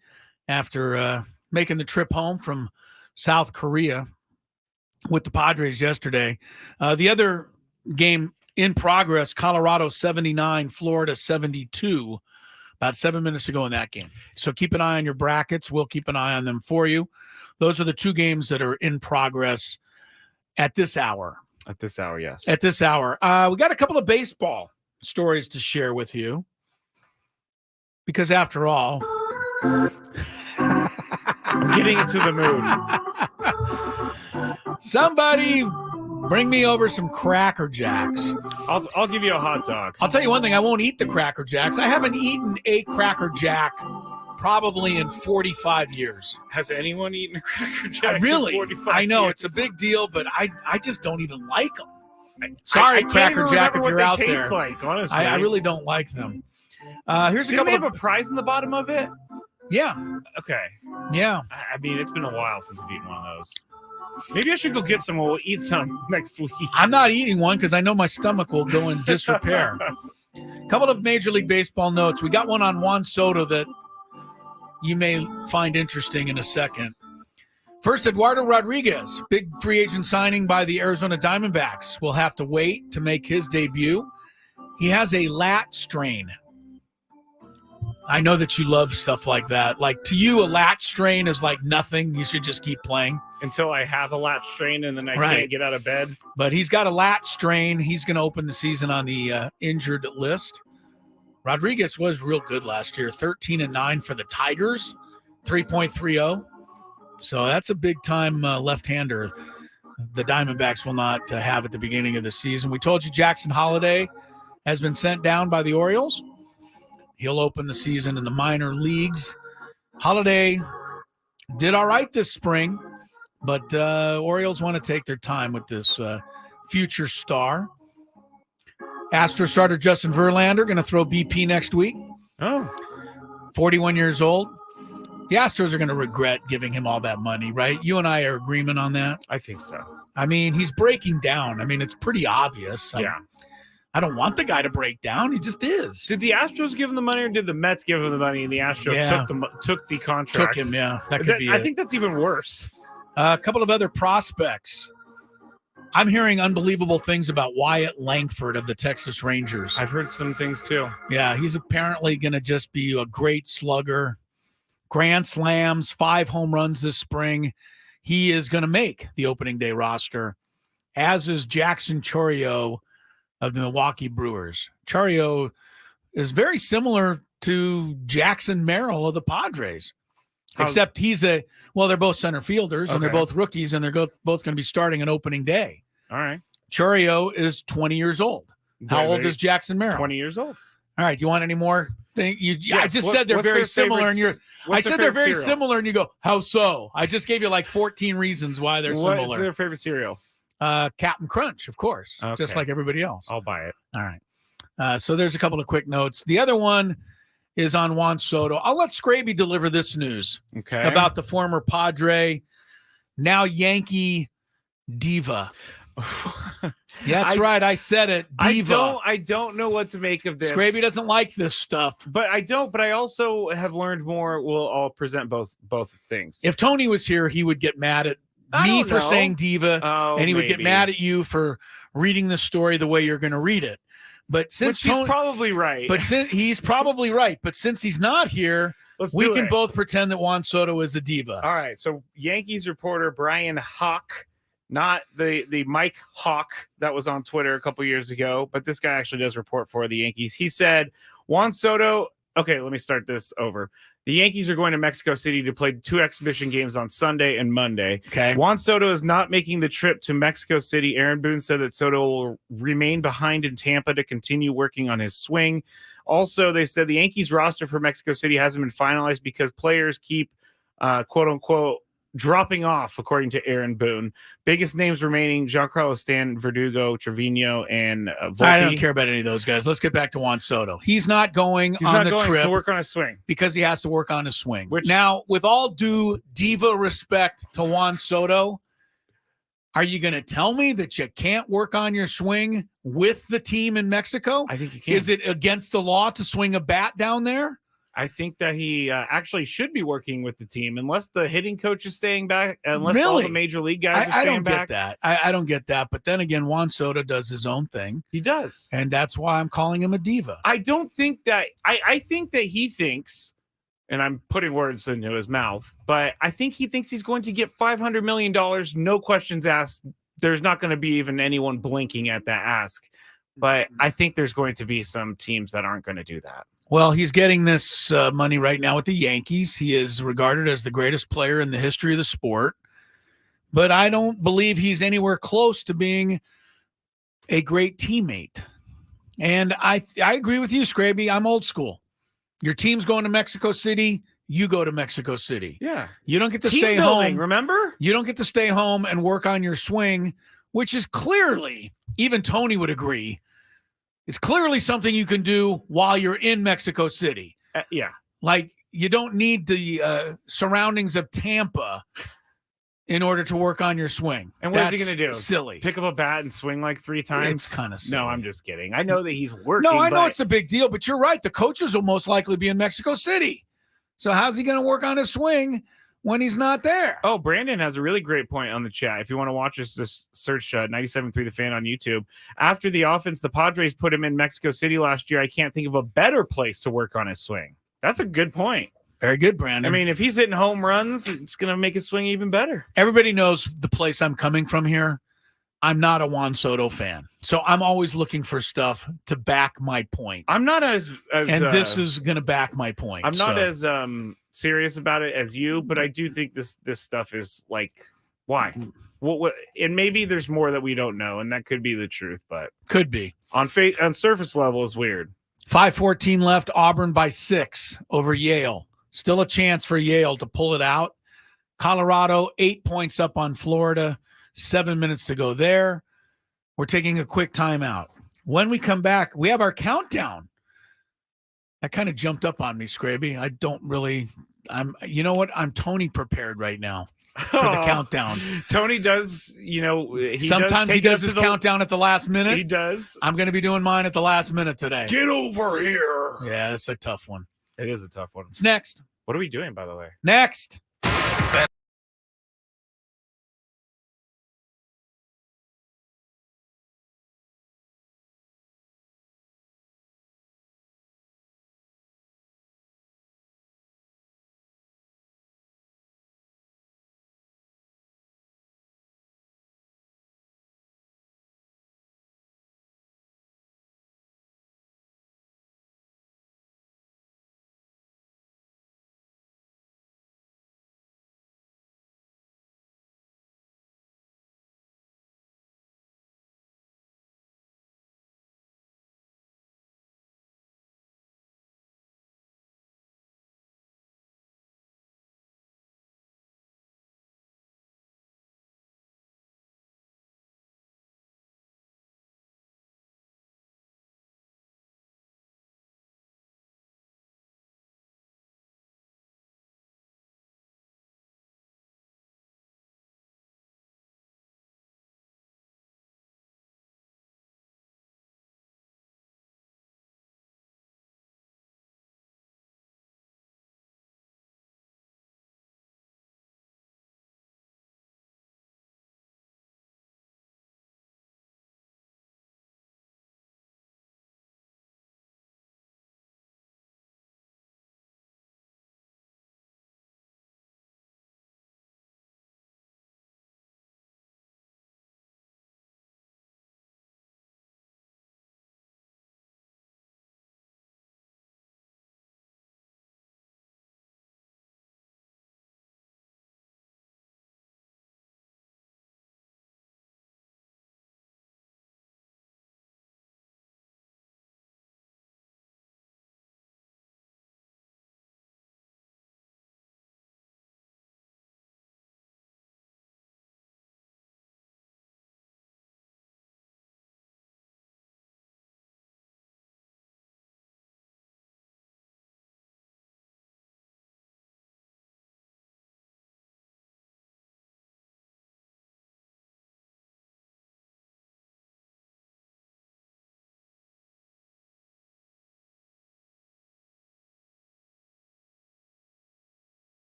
after making the trip home from South Korea with the Padres yesterday. The other game in progress, Colorado 79, Florida 72, about 7 minutes ago in that game. So keep an eye on your brackets. We'll keep an eye on them for you. Those are the two games that are in progress at this hour. At this hour, yes. At this hour. We got a couple of baseball stories to share with you. Because after all, I'm getting into the mood. Somebody bring me over some Cracker Jacks. I'll give you a hot dog. I'll tell you one thing, I won't eat the Cracker Jacks. I haven't eaten a Cracker Jack probably in 45 years. Has anyone eaten a Cracker Jack really? in 45 I know, years? it's a big deal, but I just don't even like them. Sorry, Cracker Jack, if you're out there. Like, honestly. I really don't like them. Here's a Do couple they have a prize in the bottom of it? Yeah. Okay. Yeah. I mean, it's been a while since I've eaten one of those. Maybe I should go get some. We'll eat some next week. I'm not eating one because I know my stomach will go in disrepair. A couple of Major League Baseball notes. We got one on Juan Soto that you may find interesting in a second. First, Eduardo Rodriguez, big free agent signing by the Arizona Diamondbacks. Will have to wait to make his debut. He has a lat strain. I know that you love stuff like that. Like, to you, a lat strain is like nothing. You should just keep playing. Until I have a lat strain and then I can't get out of bed. But he's got a lat strain. He's going to open the season on the injured list. Rodriguez was real good last year. 13-9 for the Tigers, 3.30. So that's a big-time left-hander the Diamondbacks will not have at the beginning of the season. We told you Jackson Holliday has been sent down by the Orioles. He'll open the season in the minor leagues. Holliday did all right this spring, but Orioles want to take their time with this future star. Astros starter Justin Verlander going to throw BP next week. Oh. 41 years old. The Astros are going to regret giving him all that money, right? You and I are in agreement on that. I think so. I mean, he's breaking down. I mean, it's pretty obvious. Yeah. I don't want the guy to break down. He just is. Did the Astros give him the money or did the Mets give him the money and the Astros took the contract? Took him, yeah. That could be it. I think that's even worse. A couple of other prospects. I'm hearing unbelievable things about Wyatt Langford of the Texas Rangers. I've heard some things too. Yeah, he's apparently going to just be a great slugger. Grand slams, 5 home runs this spring. He is going to make the opening day roster, as is Jackson Chourio of the Milwaukee Brewers. Chourio is very similar to Jackson Merrill of the Padres, except he's they're both center fielders, and they're both rookies, and they're both going to be starting an opening day. All right. Chourio is 20 years old. How old is Jackson Merrill? 20 years old. All right. You want any more? I just said they're very similar, and I said they're very similar, and you go, how so? I just gave you like 14 reasons why they're similar. What is their favorite cereal? Captain Crunch, of course, just like everybody else. I'll buy it. All right. So there's a couple of quick notes. The other one is on Juan Soto. I'll let Scraby deliver this news about the former Padre, now Yankee diva. Yeah, that's right. I said it. Diva. I don't know what to make of this. Scraby doesn't like this stuff. But I also have learned more. I'll present both things. If Tony was here, he would get mad at me for saying diva, and he would get mad at you for reading the story the way you're going to read it. But since he's probably right. But he's probably right. But since he's not here, we can both pretend that Juan Soto is a diva. All right. So Yankees reporter Brian Hawk, not the Mike Hawk that was on Twitter a couple years ago, but this guy actually does report for the Yankees. He said Juan Soto. Okay, let me start this over. The Yankees are going to Mexico City to play 2 exhibition games on Sunday and Monday. Okay. Juan Soto is not making the trip to Mexico City. Aaron Boone said that Soto will remain behind in Tampa to continue working on his swing. Also, they said the Yankees roster for Mexico City hasn't been finalized because players keep, quote unquote, dropping off, according to Aaron Boone. Biggest names remaining: Giancarlo Stanton, Verdugo, Trevino, and Volpe. I don't care about any of those guys. Let's get back to Juan Soto. He's not going He's on not the going trip to work on his swing. because he has to work on his swing. Which- now, with all due diva respect to Juan Soto, are you going to tell me that you can't work on your swing with the team in Mexico? I think you can. Is it against the law to swing a bat down there? I think that he actually should be working with the team, unless the hitting coach is staying back, unless all Really? the major league guys are I staying don't back. get that. I don't get that. But then again, Juan Soto does his own thing, He does. and that's why I'm calling him a diva. I don't think that I think that he thinks, and I'm putting words into his mouth, but I think he thinks he's going to get $500 million, no questions asked. There's not going to be even anyone blinking at that ask. But I think there's going to be some teams that aren't going to do that. Well, he's getting this money right now with the Yankees. He is regarded as the greatest player in the history of the sport. But I don't believe he's anywhere close to being a great teammate. And I agree with you, Scraby. I'm old school. Your team's going to Mexico City. You go to Mexico City. Yeah. You don't get to Team stay building, home. remember? You don't get to stay home and work on your swing, which is clearly, even Tony would agree, it's clearly something you can do while you're in Mexico City. Yeah. Like, you don't need the surroundings of Tampa in order to work on your swing. And what is he That's going to do? Silly. Pick up a bat and swing like 3 times? It's kind of silly. No, I'm just kidding. I know that he's working. No, I know but it's a big deal, but you're right. The coaches will most likely be in Mexico City. So how's he going to work on his swing when he's not there? Oh, Brandon has a really great point on the chat. If you want to watch this, just search 97.3 The Fan on YouTube. After the offense, the Padres put him in Mexico City last year. I can't think of a better place to work on his swing. That's a good point. Very good, Brandon. I mean, if he's hitting home runs, it's going to make his swing even better. Everybody knows the place I'm coming from here. I'm not a Juan Soto fan. So I'm always looking for stuff to back my point. I'm not as and this is going to back my point. I'm not So, as serious about it as you, but I do think this stuff is like, why? What? And maybe there's more that we don't know, and that could be the truth. But could be. on surface level, is weird. 5:14 left. Auburn by 6 over Yale. Still a chance for Yale to pull it out. Colorado 8 points up on Florida. 7 minutes to go there. We're taking a quick timeout. When we come back, we have our countdown. That kind of jumped up on me, Scraby. I don't really. You know what? I'm Tony prepared right now for the countdown. Tony does, Sometimes he does his countdown at the last minute. He does. I'm going to be doing mine at the last minute today. Get over here. Yeah, that's a tough one. It is a tough one. It's next. What are we doing, by the way? Next.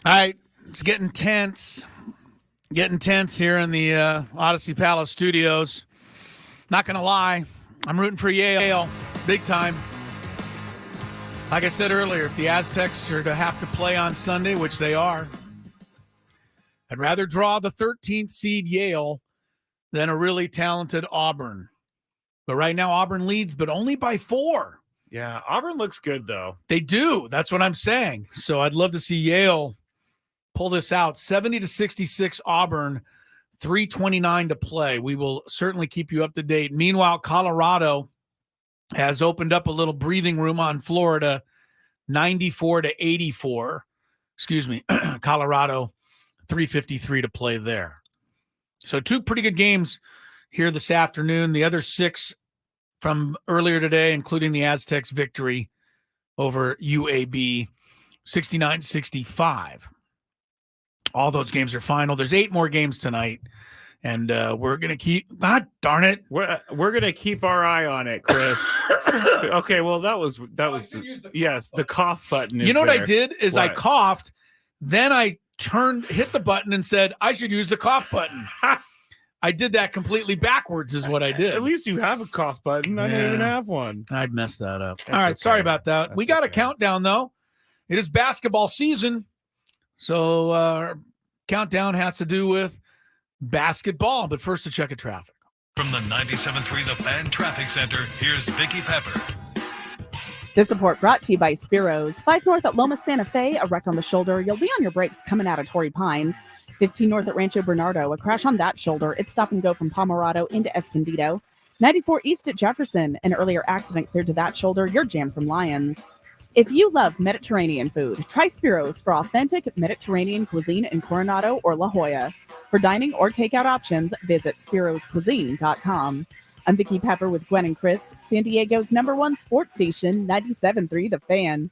All right, it's getting tense. Getting tense here in the Odyssey Palace studios. Not going to lie, I'm rooting for Yale big time. Like I said earlier, if the Aztecs are to have to play on Sunday, which they are, I'd rather draw the 13th seed Yale than a really talented Auburn. But right now, Auburn leads, but only by 4. Yeah, Auburn looks good, though. They do. That's what I'm saying. So I'd love to see Yale pull this out. 70-66 Auburn, 3:29 to play. We will certainly keep you up to date. Meanwhile, Colorado has opened up a little breathing room on Florida, 94-84. Excuse me, Colorado, 3:53 to play there. So 2 pretty good games here this afternoon. The other 6 from earlier today, including the Aztecs victory over UAB, 69-65. All those games are final. There's 8 more games tonight, and we're going to keep – God darn it. We're going to keep our eye on it, Chris. Okay, well, that was the cough button is You know what there. I did is I coughed, then I hit the button and said, I should use the cough button. I did that completely backwards is what I did. At least you have a cough button. I don't even have one. I'd messed that up. That's All right, okay. sorry about that. That's we got a okay. countdown, though. It is basketball season, so our countdown has to do with basketball. But first, a check of traffic. From the 97.3 The Fan Traffic Center, here's Vicky Pepper. This report brought to you by Spiro's. 5 north at Loma Santa Fe, a wreck on the shoulder. You'll be on your brakes coming out of Torrey Pines. 15 north at Rancho Bernardo, a crash on that shoulder. It's stop and go from Pomerado into Escondido. 94 east at Jefferson, an earlier accident cleared to that shoulder. You're jammed from Lyons. If you love Mediterranean food, try Spiro's for authentic Mediterranean cuisine in Coronado or La Jolla. For dining or takeout options, visit spiroscuisine.com. I'm Vicki Pepper with Gwen and Chris, San Diego's #1 sports station, 97.3 The Fan.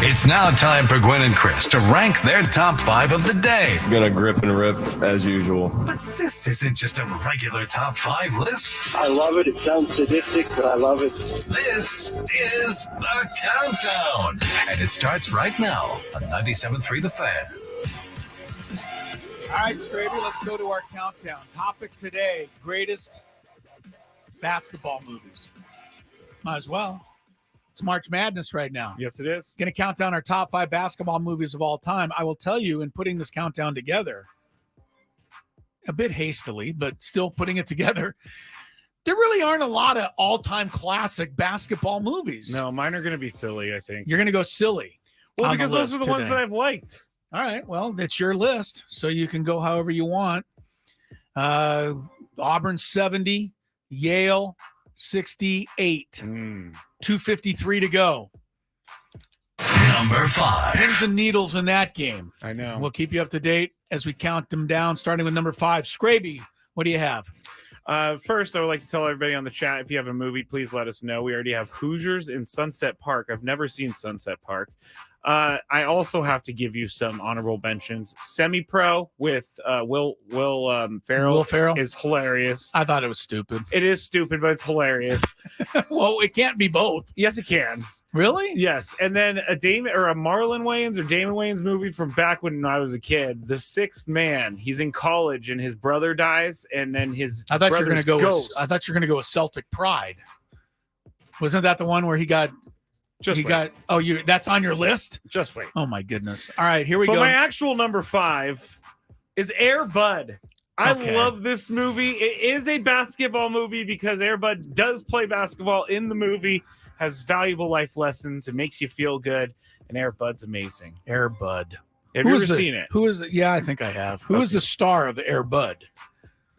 It's now time for Gwynn and Chris to rank their top 5 of the day. Gonna grip and rip as usual. But this isn't just a regular top 5 list. I love it. It sounds sadistic, but I love it. This is the countdown. And it starts right now on 97.3 The Fan. All right, Scraby, let's go to our countdown. Topic today, greatest basketball movies. Might as well. It's March Madness right now. Yes, it is. Going to count down our top 5 basketball movies of all time. I will tell you, in putting this countdown together, a bit hastily, but still putting it together, there really aren't a lot of all-time classic basketball movies. No, mine are going to be silly, I think. You're going to go silly. Well, on because the those are list the ones today. that I've liked. All right, well, it's your list, so you can go however you want. Auburn 70, Yale 68, 2:53 to go. Number 5. Pins and needles in that game. I know. We'll keep you up to date as we count them down, starting with number 5. Scraby, what do you have? First, I would like to tell everybody on the chat, if you have a movie, please let us know. We already have Hoosiers in Sunset Park. I've never seen Sunset Park. I also have to give you some honorable mentions. Semi-Pro with Will Ferrell. Will Ferrell is hilarious. I thought it was stupid. It is stupid, but it's hilarious. Well, it can't be both. Yes, it can. Really? Yes. And then a Marlon Wayans or Damon Wayans movie from back when I was a kid, The Sixth Man. He's in college and his brother dies, and then his I thought you were going to go. ghost. I thought you were going to go with Celtic Pride. Wasn't that the one where he got? That's on your list. Just wait. Oh my goodness! All right, here we But go. my actual number 5 is Air Bud. I Okay. love this movie. It is a basketball movie because Air Bud does play basketball in the movie, has valuable life lessons. It makes you feel good, and Air Bud's amazing. Air Bud. Have you ever seen it? Who is it? Yeah, I think I have. Who is the star of Air Bud?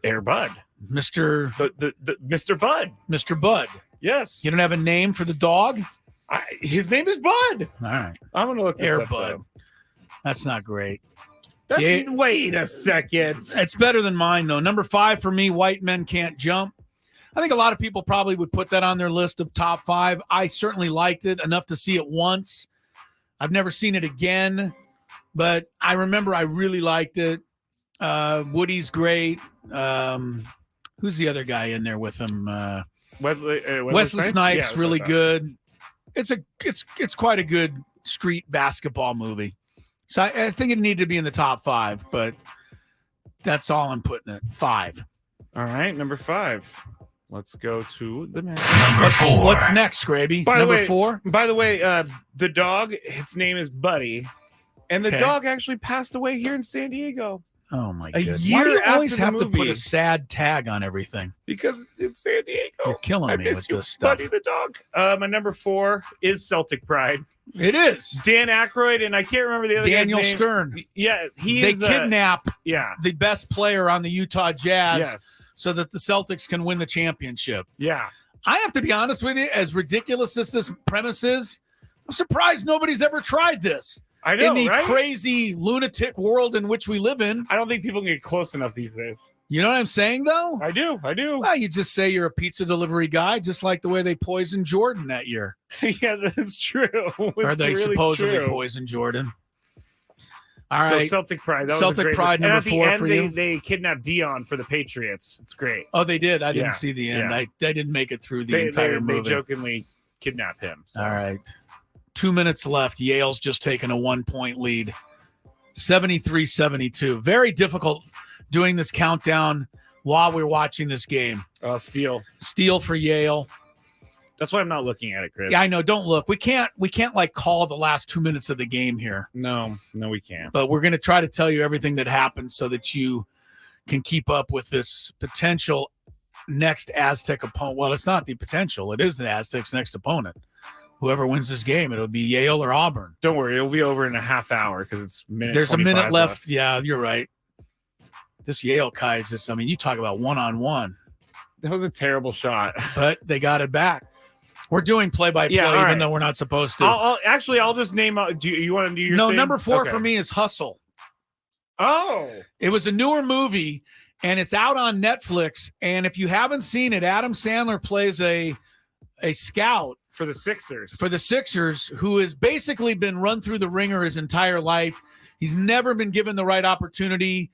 Air Bud. Mr. The Mr. Bud. Mr. Bud. Yes. You don't have a name for the dog? His name is Bud. All right. I'm going to look this Air up, Bud. though. That's not great. Wait a second. It's better than mine, though. Number 5 for me, White Men Can't Jump. I think a lot of people probably would put that on their list of top 5. I certainly liked it enough to see it once. I've never seen it again, but I remember I really liked it. Woody's great. Who's the other guy in there with him? Wesley Snipes, Yeah, really good. It's quite a good street basketball movie. So I think it needed to be in the top 5, but that's all I'm putting it. 5. All right, number 5. Let's go to the next. Number 4. What's next, Scraby? Number 4? By the way, the dog, its name is Buddy. And the dog actually passed away here in San Diego. Oh, my A goodness. year Why do you after always the have to put movie. a sad tag on everything? Because it's San Diego. You're killing I me miss with you, this stuff. Buddy the dog. My number 4 is Celtic Pride. It is. Dan Aykroyd, and I can't remember the other Daniel guy's name. Stern. Yes, They kidnap yeah. the best player on the Utah Jazz Yes. so that the Celtics can win the championship. Yeah. I have to be honest with you, as ridiculous as this premise is, I'm surprised nobody's ever tried this. I know, in the right? crazy lunatic world in which we live in. I don't think people can get close enough these days. You know what I'm saying, though? I do. Well, you just say you're a pizza delivery guy, just like the way they poisoned Jordan that year. Yeah, that's true. Or they really supposedly true. poisoned Jordan. All So right. Celtic Pride. That was Celtic a great Pride movie. number And at 4 the end, for you. They kidnapped Dion for the Patriots. It's great. Oh, they did? I didn't Yeah. see the end. Yeah. I didn't make it through the entire They movie. jokingly kidnapped him. So. All right. 2 minutes left. Yale's just taken a 1-point lead. 73-72. Very difficult doing this countdown while we're watching this game. Steal. Steal for Yale. That's why I'm not looking at it, Chris. Yeah, I know. Don't look. We can't like call the last 2 minutes of the game here. No, we can't. But we're going to try to tell you everything that happened so that you can keep up with this potential next Aztec opponent. Well, it's not the potential. It is the Aztecs' next opponent. Whoever wins this game, it'll be Yale or Auburn. Don't worry. It'll be over in a half hour because it's minute. There's a minute 25 left. Yeah, you're right. This Yale Kai is just, I mean, you talk about one-on-one. That was a terrible shot. But they got it back. We're doing play-by-play, Yeah, all even right. though we're not supposed to. I'll just name. Do you want to do your No, thing? number 4 Okay. for me is Hustle. Oh, It was a newer movie, and it's out on Netflix. And if you haven't seen it, Adam Sandler plays a scout for the Sixers. Who has basically been run through the ringer his entire life. He's never been given the right opportunity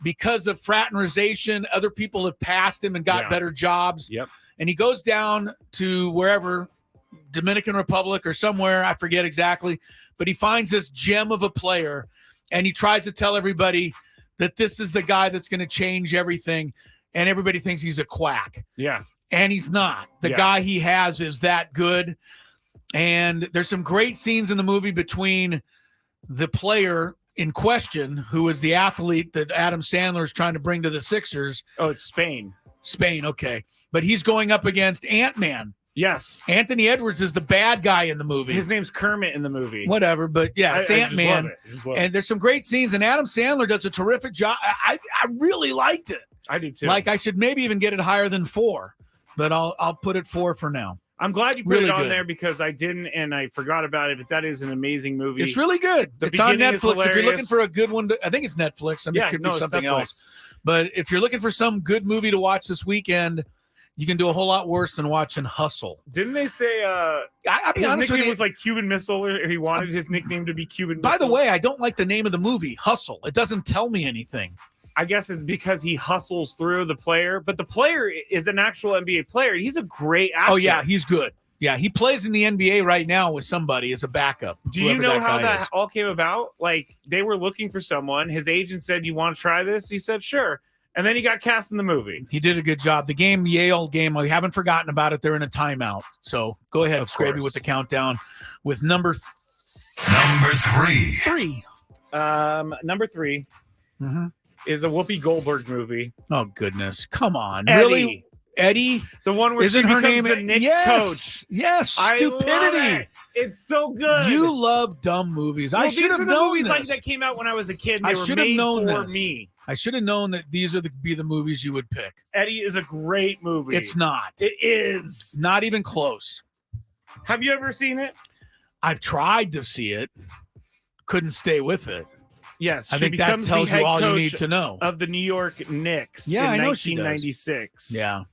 because of fraternization. Other people have passed him and got better jobs. Yep. And he goes down to wherever, Dominican Republic or somewhere, I forget exactly, but he finds this gem of a player, and he tries to tell everybody that this is the guy that's going to change everything, and everybody thinks he's a quack. Yeah. And he's not. The guy he has is that good. And there's some great scenes in the movie between the player in question, who is the athlete that Adam Sandler is trying to bring to the Sixers. Oh, it's Spain. Spain, okay. But he's going up against Ant-Man. Yes. Anthony Edwards is the bad guy in the movie. His name's Kermit in the movie. Whatever, but yeah, it's Ant-Man. I just love it. And there's some great scenes, and Adam Sandler does a terrific job. I really liked it. I do too. Like, I should maybe even get it higher than 4, but I'll put it 4 for now. I'm glad you put Really it on good. there because I didn't and I forgot about it, but that is an amazing movie. It's really good. The It's on beginning is Netflix. If you're looking hilarious. for a good one, I think it's Netflix. I mean, it could be it's something Netflix. else. But if you're looking for some good movie to watch this weekend, you can do a whole lot worse than watching Hustle. Didn't they say I'll be his honest with nickname you. was like Cuban Missile, or he wanted his nickname to be Cuban By the Missile? way, I don't like the name of the movie, Hustle. It doesn't tell me anything. I guess it's because he hustles through the player, but the player is an actual NBA player. He's a great actor. Oh, yeah, he's good. Yeah, he plays in the NBA right now with somebody as a backup. Do you whoever know how guy that is. all came about? Like, they were looking for someone. His agent said, "You want to try this?" He said, "Sure." And then he got cast in the movie. He did a good job. The game, Yale game, we haven't forgotten about it. They're in a timeout. So go ahead, Of Scraby, course. with the countdown with number 3. 3. Number 3 is a Whoopi Goldberg movie. Oh, goodness. Come on. Eddie. Really? Eddie? The one where Isn't she her becomes name the Knicks yes, coach. Yes, I love stupidity. it. It's so good. You love dumb movies. I Well, should these have are the known movies this. like that came out when I was a kid. And I they were should have made known for this. me. I should have known that these are be the movies you would pick. Eddie is a great movie. It's not. It is. Not even close. Have you ever seen it? I've tried to see it. Couldn't stay with it. Yes. I she think that becomes the tells you head all you coach need to know. Of the New York Knicks Yeah, in I know she does. 1996. Yeah.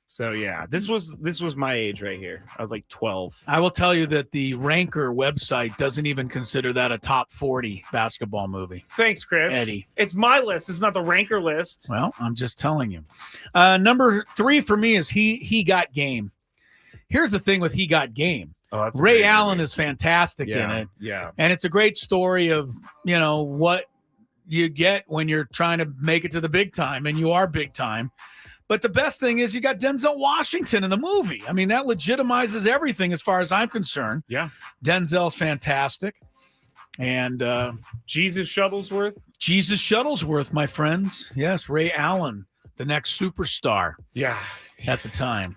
So yeah, this was my age right here. I was like 12. I will tell you that the Ranker website doesn't even consider that a top 40 basketball movie. Thanks, Chris. Eddie. It's my list. It's not the Ranker list. Well, I'm just telling you. Number 3 for me is He Got Game. here's the thing with He Got Game. Oh, that's a Ray great Allen movie. is fantastic in it. Yeah. And it's a great story of, what you get when you're trying to make it to the big time, and you are big time. But the best thing is you got Denzel Washington in the movie. I mean, that legitimizes everything as far as I'm concerned. Yeah. Denzel's fantastic. And Jesus Shuttlesworth, my friends. Yes, Ray Allen, the next superstar. Yeah. At the time.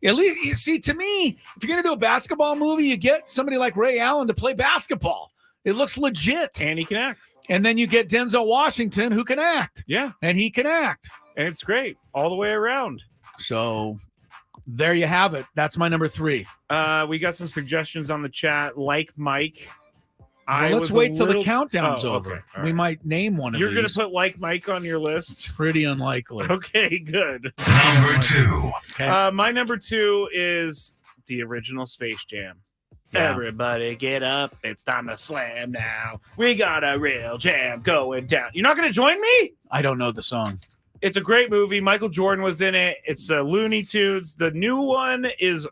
At least, you see, to me, if you're going to do a basketball movie, you get somebody like Ray Allen to play basketball. It looks legit. And he can act. And then you get Denzel Washington, who can act. Yeah. And he can act. And it's great all the way around. So there you have it. That's my number 3. We got some suggestions on the chat, like Mike. Well, let's wait till the countdown's over. Okay. All We right. might name one of You're these. going to put like Mike on your list? Pretty unlikely. Okay, good. Number 2. Okay. My number 2 is the original Space Jam. Yeah. Everybody get up. It's time to slam now. We got a real jam going down. You're not going to join me? I don't know the song. It's a great movie. Michael Jordan was in it. It's Looney Tunes. The new one is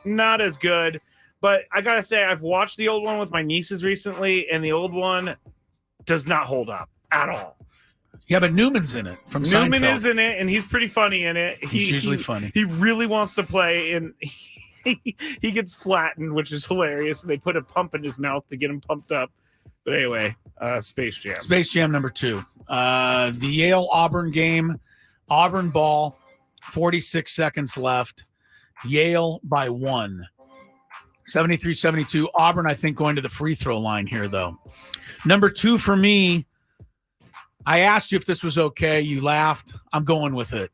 not as good. But I got to say, I've watched the old one with my nieces recently, and the old one does not hold up at all. Yeah, but Newman's in it from Newman Seinfeld. is in it, and he's pretty funny in it. He's usually funny. He really wants to play, and he gets flattened, which is hilarious. They put a pump in his mouth to get him pumped up. But anyway, Space Jam. Space Jam number 2. The Yale-Auburn game. Auburn ball, 46 seconds left. Yale by 1. 73-72. Auburn, I think, going to the free throw line here, though. Number 2 for me, I asked you if this was okay. You laughed. I'm going with it.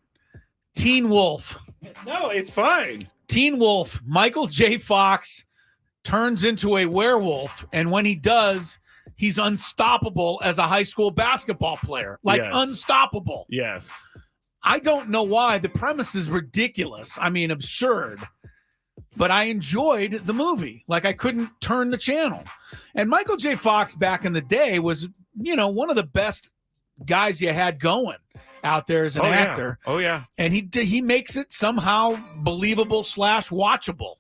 Teen Wolf. No, it's fine. Teen Wolf. Michael J. Fox turns into a werewolf, and when he does, he's unstoppable as a high school basketball player. Yes. Unstoppable. Yes. I don't know why. The premise is ridiculous. I mean, absurd. But I enjoyed the movie. I couldn't turn the channel. And Michael J. Fox back in the day was, one of the best guys you had going out there as an actor. Oh, yeah. And he makes it somehow believable / watchable.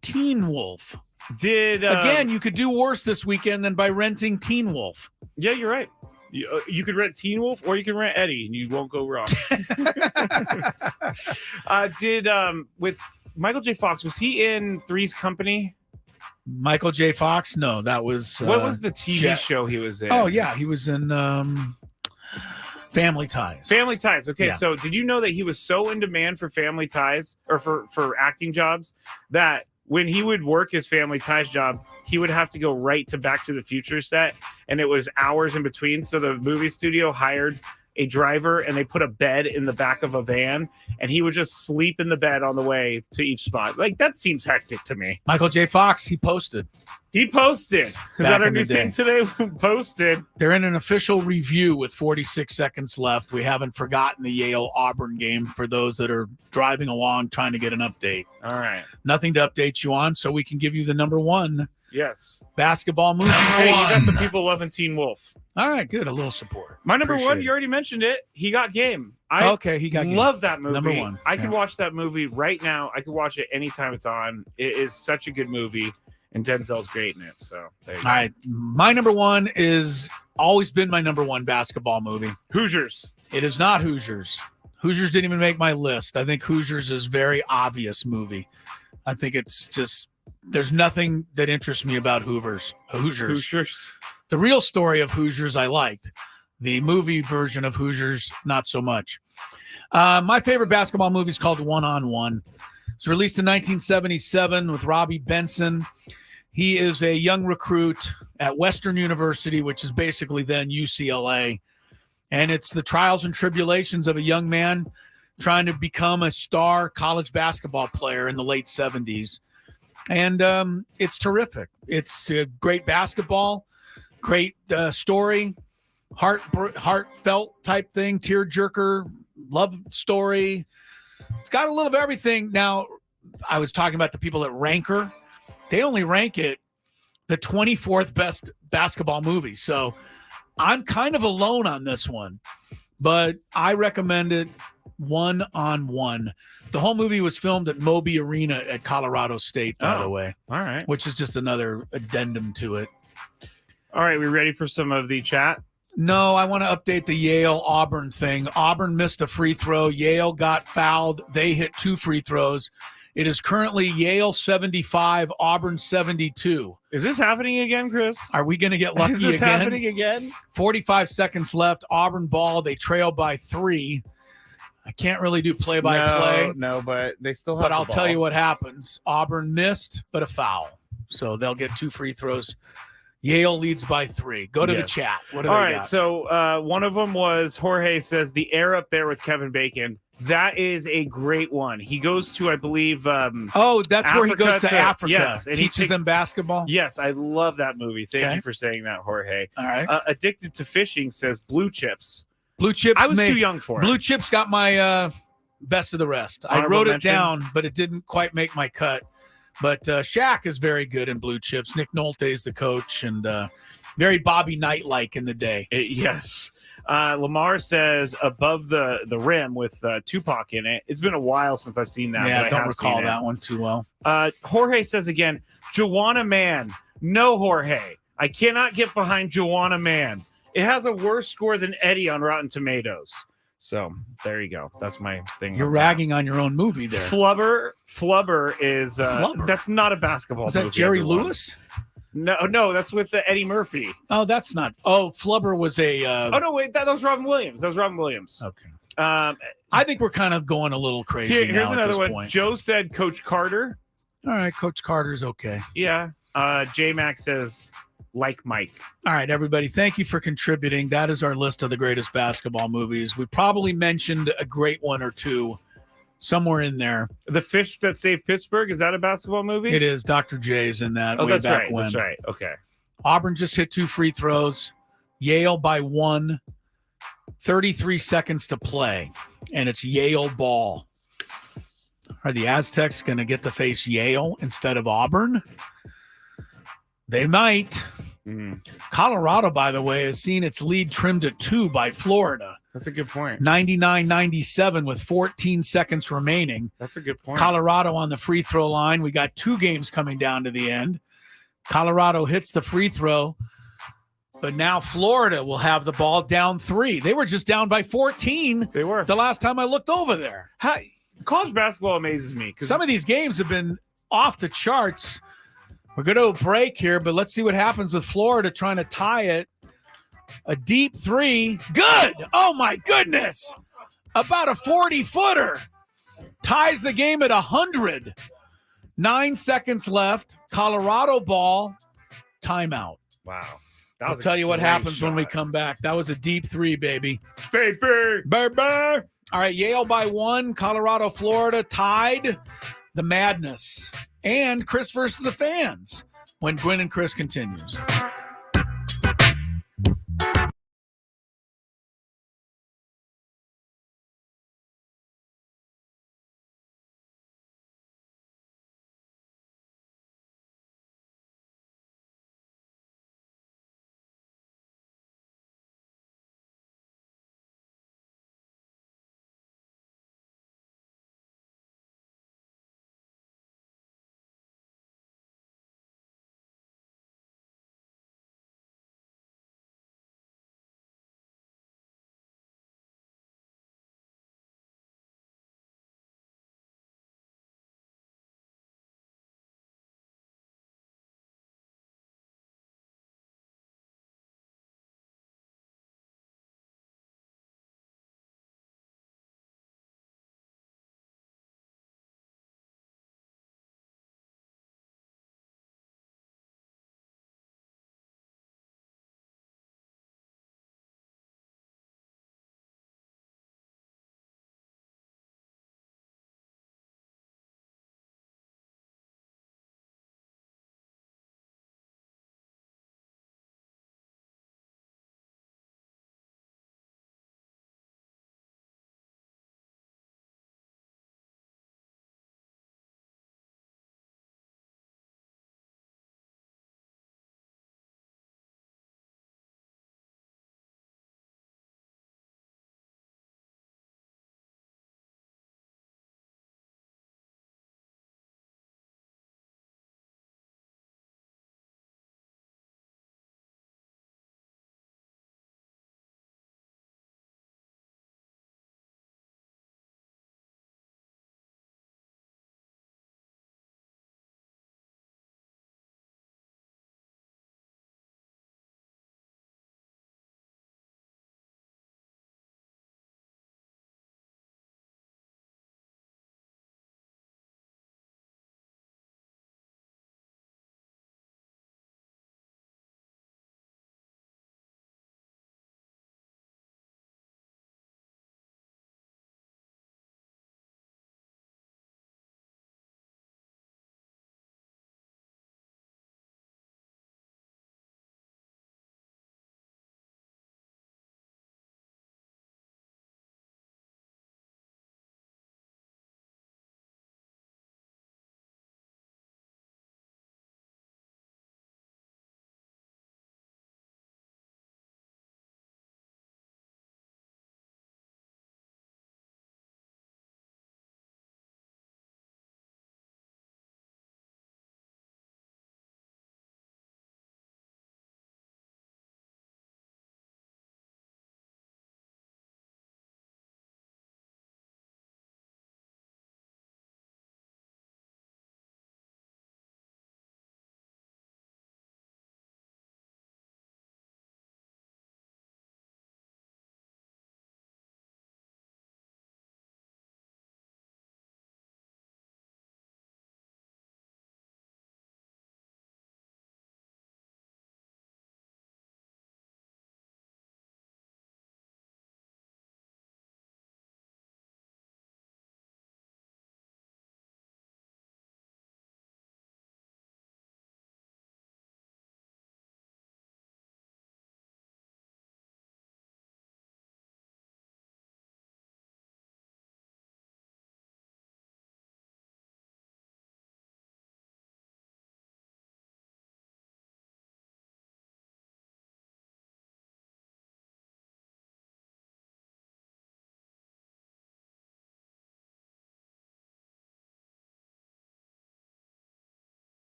Teen Wolf. Again, you could do worse this weekend than by renting Teen Wolf. Yeah, you're right. You could rent Teen Wolf or you can rent Eddie, and you won't go wrong. With Michael J. Fox, was he in Three's Company? Michael J. Fox? No, that was... what was the TV show he was in? Oh, yeah, he was in Family Ties. Family Ties. Okay, Yeah. So did you know that he was so in demand for Family Ties, or for acting jobs, that when he would work his Family Ties job, he would have to go right to Back to the Future set, and it was hours in between. So the movie studio hired a driver, and they put a bed in the back of a van, and he would just sleep in the bed on the way to each spot. That seems hectic to me. Michael J. Fox, he posted. Is that Back our in the new thing today? Posted. They're in an official review with 46 seconds left. We haven't forgotten the Yale-Auburn game for those that are driving along trying to get an update. All right. Nothing to update you on, so we can give you the number 1 Yes. basketball movie. Hey, you got some people loving Teen Wolf. All right, good. A little support. My number Appreciate 1, it. you already mentioned it. He Got Game. He Got Game. Love that movie. Number 1. I can watch that movie right now. I can watch it anytime it's on. It is such a good movie, and Denzel's great in it. So there you go. All right. My number 1 is always been my number 1 basketball movie. Hoosiers. It is not Hoosiers. Hoosiers didn't even make my list. I think Hoosiers is very obvious movie. I think it's just there's nothing that interests me about Hoosiers. The real story of Hoosiers I liked. The movie version of Hoosiers, not so much. My favorite basketball movie is called One on One. It's released in 1977 with Robbie Benson. He is a young recruit at Western University, which is basically then UCLA. And it's the trials and tribulations of a young man trying to become a star college basketball player in the late 70s. And it's terrific. It's great basketball, great story, heartfelt type thing, tearjerker, love story. It's got a little of everything. Now, I was talking about the people at Ranker. They only rank it the 24th best basketball movie. So I'm kind of alone on this one, but I recommend it. 1-on-1. The whole movie was filmed at Moby Arena at Colorado State, by the way. All right. Which is just another addendum to it. All right, we ready for some of the chat? No, I want to update the Yale-Auburn thing. Auburn missed a free throw. Yale got fouled. They hit 2 free throws. It is currently Yale 75, Auburn 72. Is this happening again, Chris? Are we going to get lucky Is this again? happening again? 45 seconds left. Auburn ball. They trail by 3. I can't really do play-by-play. No, but they still have But the I'll ball. tell you what happens. Auburn missed, but a foul. So they'll get 2 free throws. Yale leads by 3. Go to the chat. What do All they right, got? so one of them was Jorge says the air up there with Kevin Bacon. That is a great one. He goes to, I believe, that's where he goes to Africa. Yes, and teaches them basketball. Yes, I love that movie. Thank you for saying that, Jorge. All right. Addicted to Fishing says Blue Chips. Blue Chips. I was too young for it. Blue Chips got my best of the rest. I Honorable wrote it mention? down, but it didn't quite make my cut. But Shaq is very good in Blue Chips. Nick Nolte is the coach, and very Bobby Knight-like in the day. Yes. Lamar says Above the Rim with Tupac in it. It's been a while since I've seen that. Yeah, but I don't recall that one too well. Jorge says again, Joanna Man. No, Jorge. I cannot get behind Joanna Man. It has a worse score than Eddie on Rotten Tomatoes. So there you go. That's my thing. You're ragging on your own movie there. Flubber is Flubber? That's not a basketball Was that movie, Jerry everyone. Lewis? No, that's with Eddie Murphy. Oh, that's not. Oh, Flubber was a. Oh no, wait, that was Robin Williams. Okay. I think we're kind of going a little crazy here's now at another this one. point. Joe said Coach Carter. All right, Coach Carter's okay. Yeah. J Mac says like Mike. All right, everybody, thank you for contributing. That is our list of the greatest basketball movies. We probably mentioned a great one or two somewhere in there. The Fish That Saved Pittsburgh, is that a basketball movie? It is. Dr. J's in that. Oh, way that's back right. when. That's right. Okay. Auburn just hit 2 free throws. Yale by 1. 33 seconds to play, and it's Yale ball. Are the Aztecs going to get to face Yale instead of Auburn? They might. Colorado, by the way, has seen its lead trimmed to 2 by Florida. That's a good point. 99-97 with 14 seconds remaining. That's a good point. Colorado on the free throw line. We got 2 games coming down to the end. Colorado hits the free throw, but now Florida will have the ball down 3. They were just down by 14. They were. The last time I looked over there. College basketball amazes me. Some of these games have been off the charts. We're going to a break here, but let's see what happens with Florida trying to tie it. A deep 3. Good. Oh, my goodness. About a 40-footer. Ties the game at 100. 9 seconds left. Colorado ball. Timeout. Wow. I'll tell you what happens when we come back. That was a deep 3, baby. Baby. Baby. All right, Yale by 1. Colorado, Florida tied. The madness. And Chris versus the fans when Gwynn and Chris continues.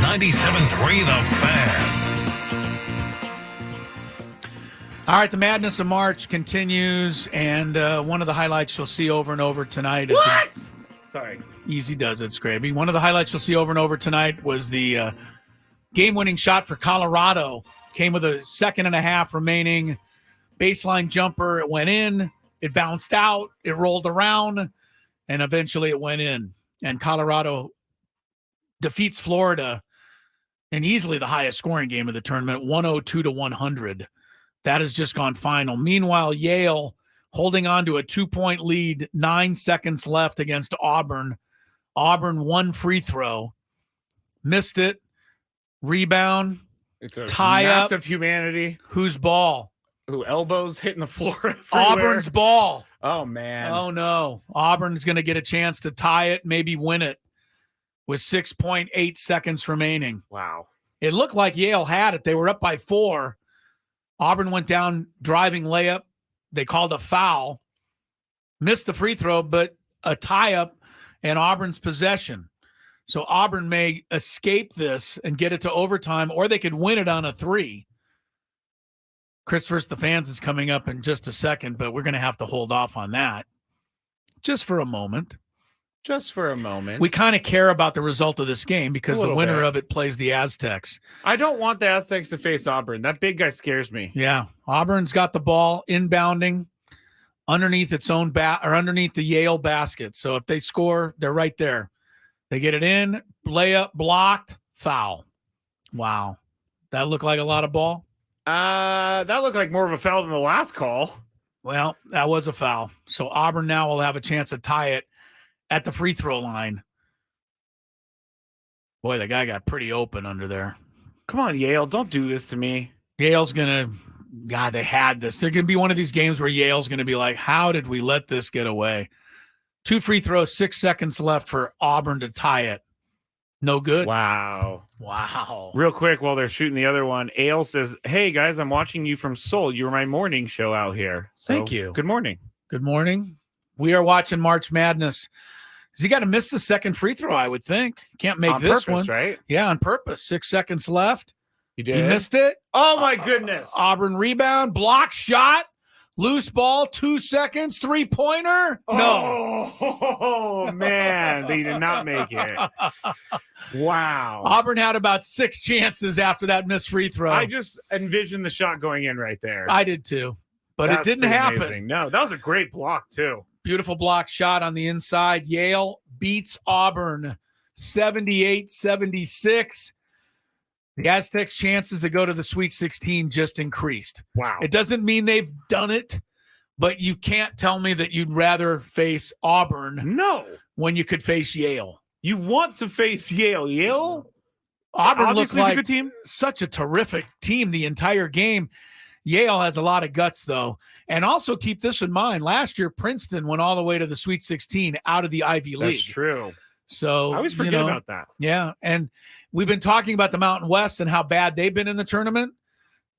97.3 The Fan. All right, the madness of March continues, and one of the highlights you'll see over and over tonight. Sorry. Easy does it, Scraby. One of the highlights you'll see over and over tonight was the game-winning shot for Colorado. Came with a second and a half remaining. Baseline jumper, it went in. It bounced out. It rolled around, and eventually it went in. And Colorado defeats Florida in easily the highest scoring game of the tournament, 102-100. That has just gone final. Meanwhile, Yale holding on to a 2-point lead, 9 seconds left against Auburn. Auburn, one free throw. Missed it. Rebound. It's a tie massive up. Humanity. Whose ball? Ooh, elbows hitting the floor everywhere. Auburn's ball. Oh, man. Oh, no. Auburn's going to get a chance to tie it, maybe win it with 6.8 seconds remaining. Wow. It looked like Yale had it. They were up by 4. Auburn went down driving layup. They called a foul. Missed the free throw, but a tie-up and Auburn's possession. So Auburn may escape this and get it to overtime, or they could win it on a 3. Chris vs. the Fans is coming up in just a second, but we're going to have to hold off on that just for a moment. Just for a moment. We kind of care about the result of this game because the winner bit. of it plays the Aztecs. I don't want the Aztecs to face Auburn. That big guy scares me. Yeah. Auburn's got the ball inbounding underneath its own or underneath the Yale basket. So if they score, they're right there. They get it in, layup, blocked, foul. Wow. That looked like a lot of ball? That looked like more of a foul than the last call. Well, that was a foul. So Auburn now will have a chance to tie it at the free throw line. Boy, the guy got pretty open under there. Come on, Yale. Don't do this to me. Yale's going to, God, they had this. They're going to be one of these games where Yale's going to be like, how did we let this get away? 2 free throws, 6 seconds left for Auburn to tie it. No good. Wow. Real quick, while they're shooting the other one, Ale says, hey, guys, I'm watching you from Seoul. You were my morning show out here. So, thank you. Good morning. Good morning. We are watching March Madness. Has he got to miss the second free throw, I would think. Can't make on this purpose, one. Right? Yeah, on purpose. 6 seconds left. He did. He missed it. Oh, my goodness. Auburn rebound, block shot, loose ball, 2 seconds, 3-pointer. No. Oh, man. They did not make it. Wow. Auburn had about 6 chances after that missed free throw. I just envisioned the shot going in right there. I did too. But That's it didn't happen. Amazing. No, that was a great block, too. Beautiful block shot on the inside. Yale beats Auburn 78-76. The Aztecs' chances to go to the Sweet 16 just increased. Wow. It doesn't mean they've done it, but you can't tell me that you'd rather face Auburn when you could face Yale. You want to face Yale. Yale? Auburn looks like a good team. Such a terrific team the entire game. Yale has a lot of guts, though. And also keep this in mind. Last year, Princeton went all the way to the Sweet 16 out of the Ivy League. That's true. So I always forget about that. Yeah. And we've been talking about the Mountain West and how bad they've been in the tournament.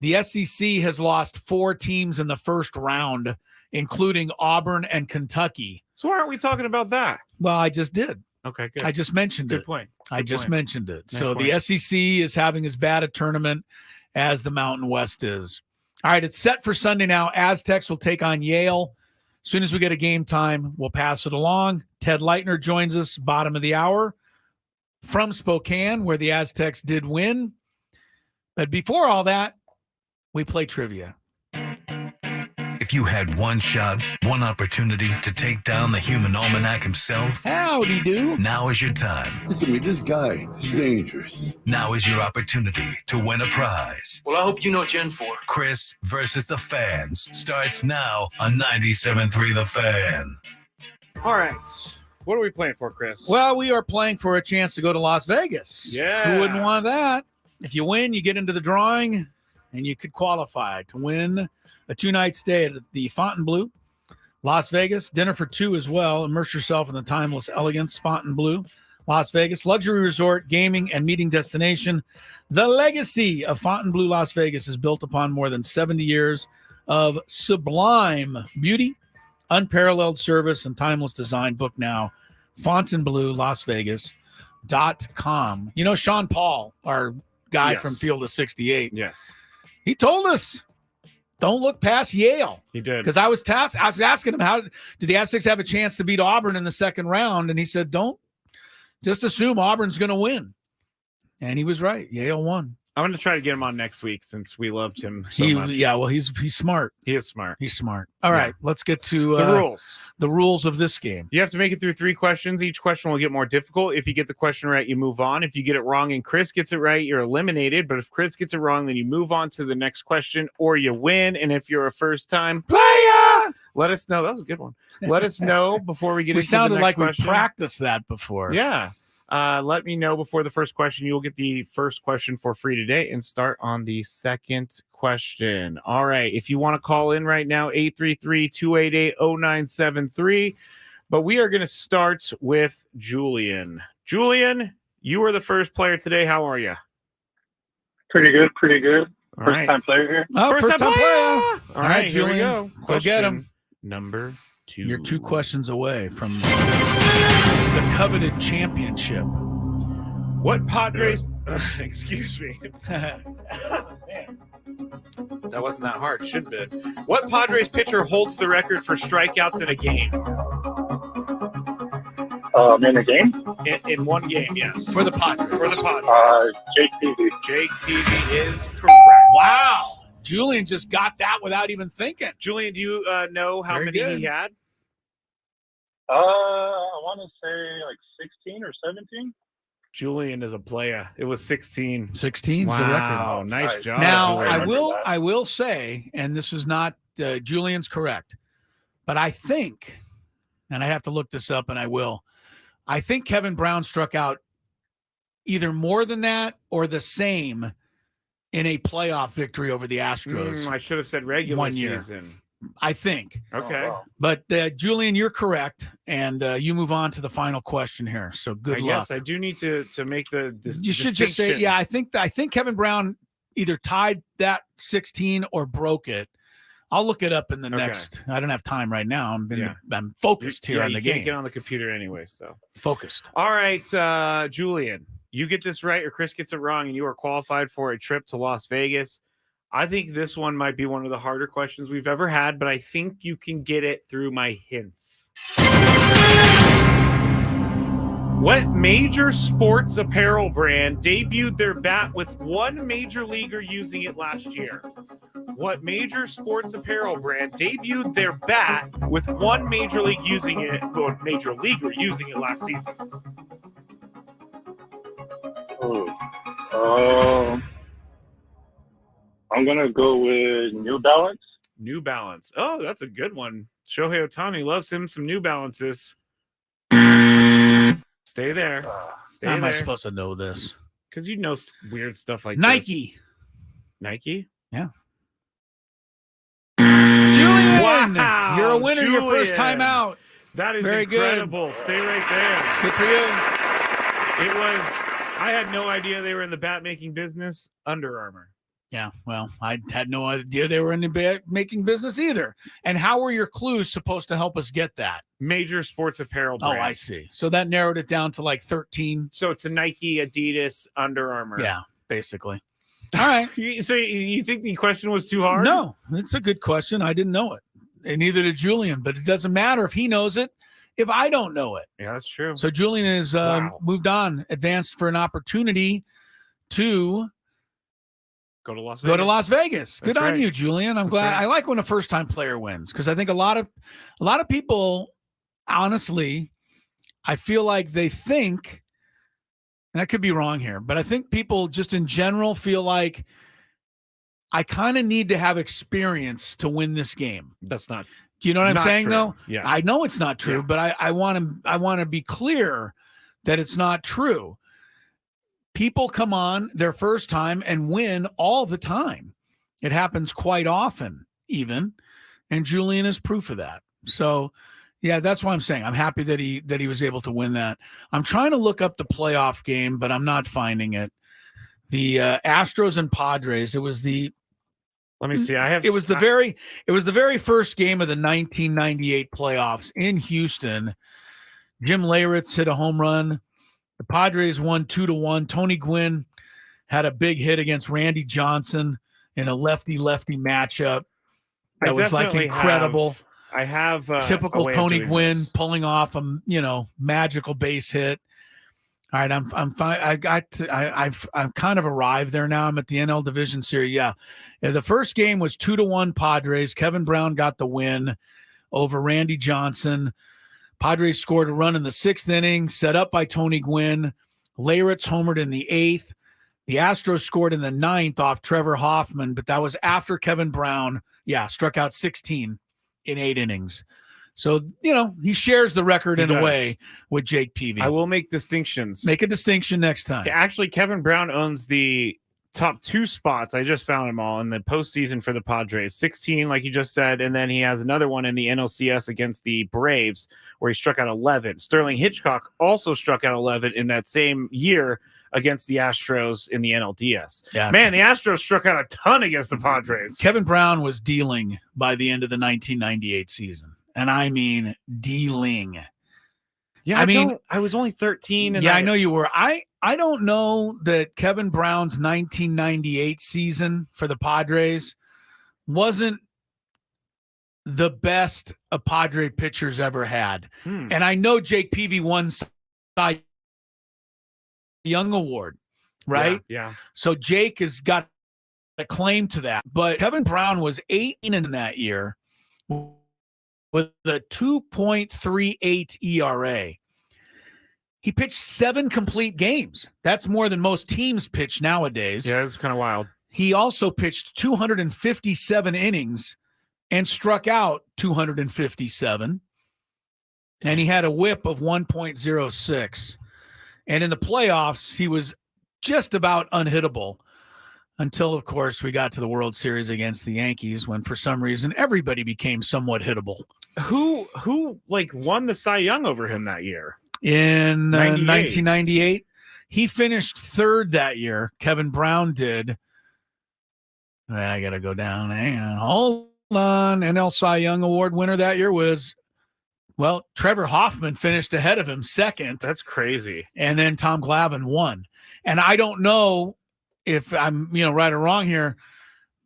The SEC has lost 4 teams in the first round, including Auburn and Kentucky. So why aren't we talking about that? Well, I just did. Okay, good. I just mentioned it. Good point. I just mentioned it. Nice So point. the SEC is having as bad a tournament as the Mountain West is. All right, it's set for Sunday now. Aztecs will take on Yale. As soon as we get a game time, we'll pass it along. Ted Leitner joins us, bottom of the hour, from Spokane, where the Aztecs did win. But before all that, we play trivia. If you had one shot, one opportunity to take down the human almanac himself, howdy do. Now is your time. Listen to me, this guy is dangerous. Now is your opportunity to win a prize. Well, I hope you know what you're in for. Chris versus the Fans starts now on 97.3 The Fan. All right. What are we playing for, Chris? Well, we are playing for a chance to go to Las Vegas. Yeah. Who wouldn't want that? If you win, you get into the drawing, and you could qualify to win a 2-night stay at the Fontainebleau, Las Vegas. Dinner for 2 as well. Immerse yourself in the timeless elegance. Fontainebleau, Las Vegas. Luxury resort, gaming, and meeting destination. The legacy of Fontainebleau, Las Vegas is built upon more than 70 years of sublime beauty, unparalleled service, and timeless design. Book now. Fontainebleau, Las Vegas. You know, Sean Paul, our guy Yes. from Field of 68, Yes, he told us, don't look past Yale. he did. Because I was asking him, how did the Aztecs have a chance to beat Auburn in the second round? And he said, don't just assume Auburn's going to win. And he was right. Yale won. I'm going to try to get him on next week since we loved him so much. Yeah, well, he's smart. He is smart. He's smart. All right, let's get to The rules. The rules of this game. You have to make it through 3 questions. Each question will get more difficult. If you get the question right, you move on. If you get it wrong and Chris gets it right, you're eliminated. But if Chris gets it wrong, then you move on to the next question or you win. And if you're a first-time player, let us know. That was a good one. Let us know before we get into the sounded next like question. we practiced that before. Yeah. Let me know before the first question. You'll get the first question for free today and start on the second question. All right. If you want to call in right now, 833-288-0973. But we are going to start with Julian. Julian, you are the first player today. How are you? Pretty good. All First right. time player here. Oh, first-time player. All right, here we Julian. go. Go get him. Number 2. You're 2 questions away from the coveted championship. What Padres... excuse me. Man. That wasn't that hard. Should have been. What Padres pitcher holds the record for strikeouts in a game? In the game? In one game, yes. For the Padres. Jake Peavy. Jake Peavy is correct. Wow. Julian just got that without even thinking. Julian, do you know how Very many good. he had? I want to say like 16 or 17. Julian is a player. It was 16. 16 is the record. Wow, nice job. Now, Julian. I will say, and this is not Julian's correct, but I think, and I have to look this up, and I think Kevin Brown struck out either more than that or the same in a playoff victory over the Astros. I should have said regular 1 year. season. I think. Okay. Oh, wow. But Julian, you're correct, and you move on to the final question here. So good luck. Yes, I do need to make the You should just say, yeah. I think Kevin Brown either tied that 16 or broke it. I'll look it up in the next. I don't have time right now. I'm focused here on the you game. can't get on the computer anyway, so Focused. all right, Julian, you get this right or Chris gets it wrong, and you are qualified for a trip to Las Vegas. I think this one might be one of the harder questions we've ever had, but I think you can get it through my hints. What major sports apparel brand debuted their bat with one major leaguer using it last year? What major sports apparel brand debuted their bat with one major leaguer using it last season? I'm going to go with New Balance. New Balance. Oh, that's a good one. Shohei Ohtani loves him some New Balances. Stay there. How am I supposed to know this? Because you know weird stuff like Nike. This. Nike? Yeah. Julian, Wow, you're a winner. Julian. Your first time out. That is very incredible. good. Stay right there. Good for you. I had no idea they were in the bat making business. Under Armour. Yeah, well, I had no idea they were in the making business either. And how were your clues supposed to help us get that? Major sports apparel brand. Oh, I see. So that narrowed it down to like 13. So it's a Nike, Adidas, Under Armour. Yeah, basically. All right. So you think the question was too hard? No, it's a good question. I didn't know it. And neither did Julian, but it doesn't matter if he knows it, if I don't know it. Yeah, that's true. So Julian has moved on, advanced for an opportunity to go to Las Vegas. Good on you, Julian. I'm glad. I like when a first-time player wins because I think a lot of people, honestly, I feel like they think, and I could be wrong here, but I think people just in general feel like I kind of need to have experience to win this game. That's not. Do you know what I'm saying, true. though? Yeah. I know it's not true, but I want to be clear that it's not true. People come on their first time and win all the time. It happens quite often, even, and Julian is proof of that. So, yeah, that's why I'm saying I'm happy that he was able to win that. I'm trying to look up the playoff game, but I'm not finding it. The Astros and Padres. It was the. Let me see. It was the very first game of the 1998 playoffs in Houston. Jim Leyritz hit a home run. The Padres won 2-1. Tony Gwynn had a big hit against Randy Johnson in a lefty-lefty matchup. That was like incredible. I have typical Tony Gwynn pulling off a magical base hit. All right, I'm fine. I've kind of arrived there now. I'm at the NL Division Series. Yeah, the first game was 2-1 Padres. Kevin Brown got the win over Randy Johnson. Padres scored a run in the 6th inning, set up by Tony Gwynn. Leyritz homered in the 8th. The Astros scored in the 9th off Trevor Hoffman, but that was after Kevin Brown, struck out 16 in 8 innings. So, he shares the record in a way with Jake Peavy. I will make distinctions. Make a distinction next time. Actually, Kevin Brown owns the top 2 spots. I just found them all in the postseason for the Padres. 16, like you just said, and then he has another one in the NLCS against the Braves where he struck out 11. Sterling Hitchcock also struck out 11 in that same year against the Astros in the NLDS. Yeah. Man, the Astros struck out a ton against the Padres. Kevin Brown was dealing by the end of the 1998 season. And I mean dealing. Yeah, I was only 13. And I know you were. I don't know that Kevin Brown's 1998 season for the Padres wasn't the best a Padre pitcher's ever had. And I know Jake Peavy won Cy Young Award, right? Yeah. So Jake has got a claim to that. But Kevin Brown was 18 in that year with a 2.38 ERA. He pitched 7 complete games. That's more than most teams pitch nowadays. Yeah, it's kind of wild. He also pitched 257 innings and struck out 257. And he had a whip of 1.06. And in the playoffs, he was just about unhittable until, of course, we got to the World Series against the Yankees when, for some reason, everybody became somewhat hittable. Who won the Cy Young over him that year? In 1998, he finished 3rd that year. Kevin Brown did. I got to go down. Hang on. Hold on. NL Cy Young Award winner that year was, Trevor Hoffman finished ahead of him 2nd. That's crazy. And then Tom Glavine won. And I don't know if I'm, right or wrong here,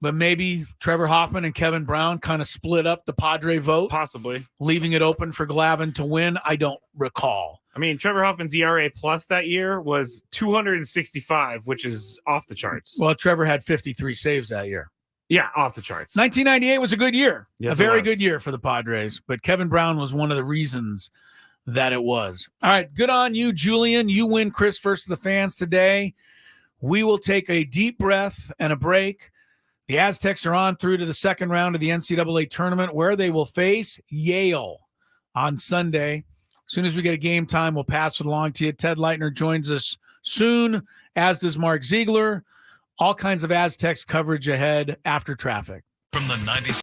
but maybe Trevor Hoffman and Kevin Brown kind of split up the Padre vote. Possibly. Leaving it open for Glavine to win. I don't recall. I mean, Trevor Hoffman's ERA plus that year was 265, which is off the charts. Well, Trevor had 53 saves that year. Yeah, off the charts. 1998 was a good year. Yes, a very good year for the Padres. But Kevin Brown was one of the reasons that it was. All right, good on you, Julian. You win Chris First of the Fans today. We will take a deep breath and a break. The Aztecs are on through to the 2nd round of the NCAA tournament where they will face Yale on Sunday. As soon as we get a game time, we'll pass it along to you. Ted Leitner joins us soon, as does Mark Ziegler. All kinds of Aztecs coverage ahead after traffic. From the 90s.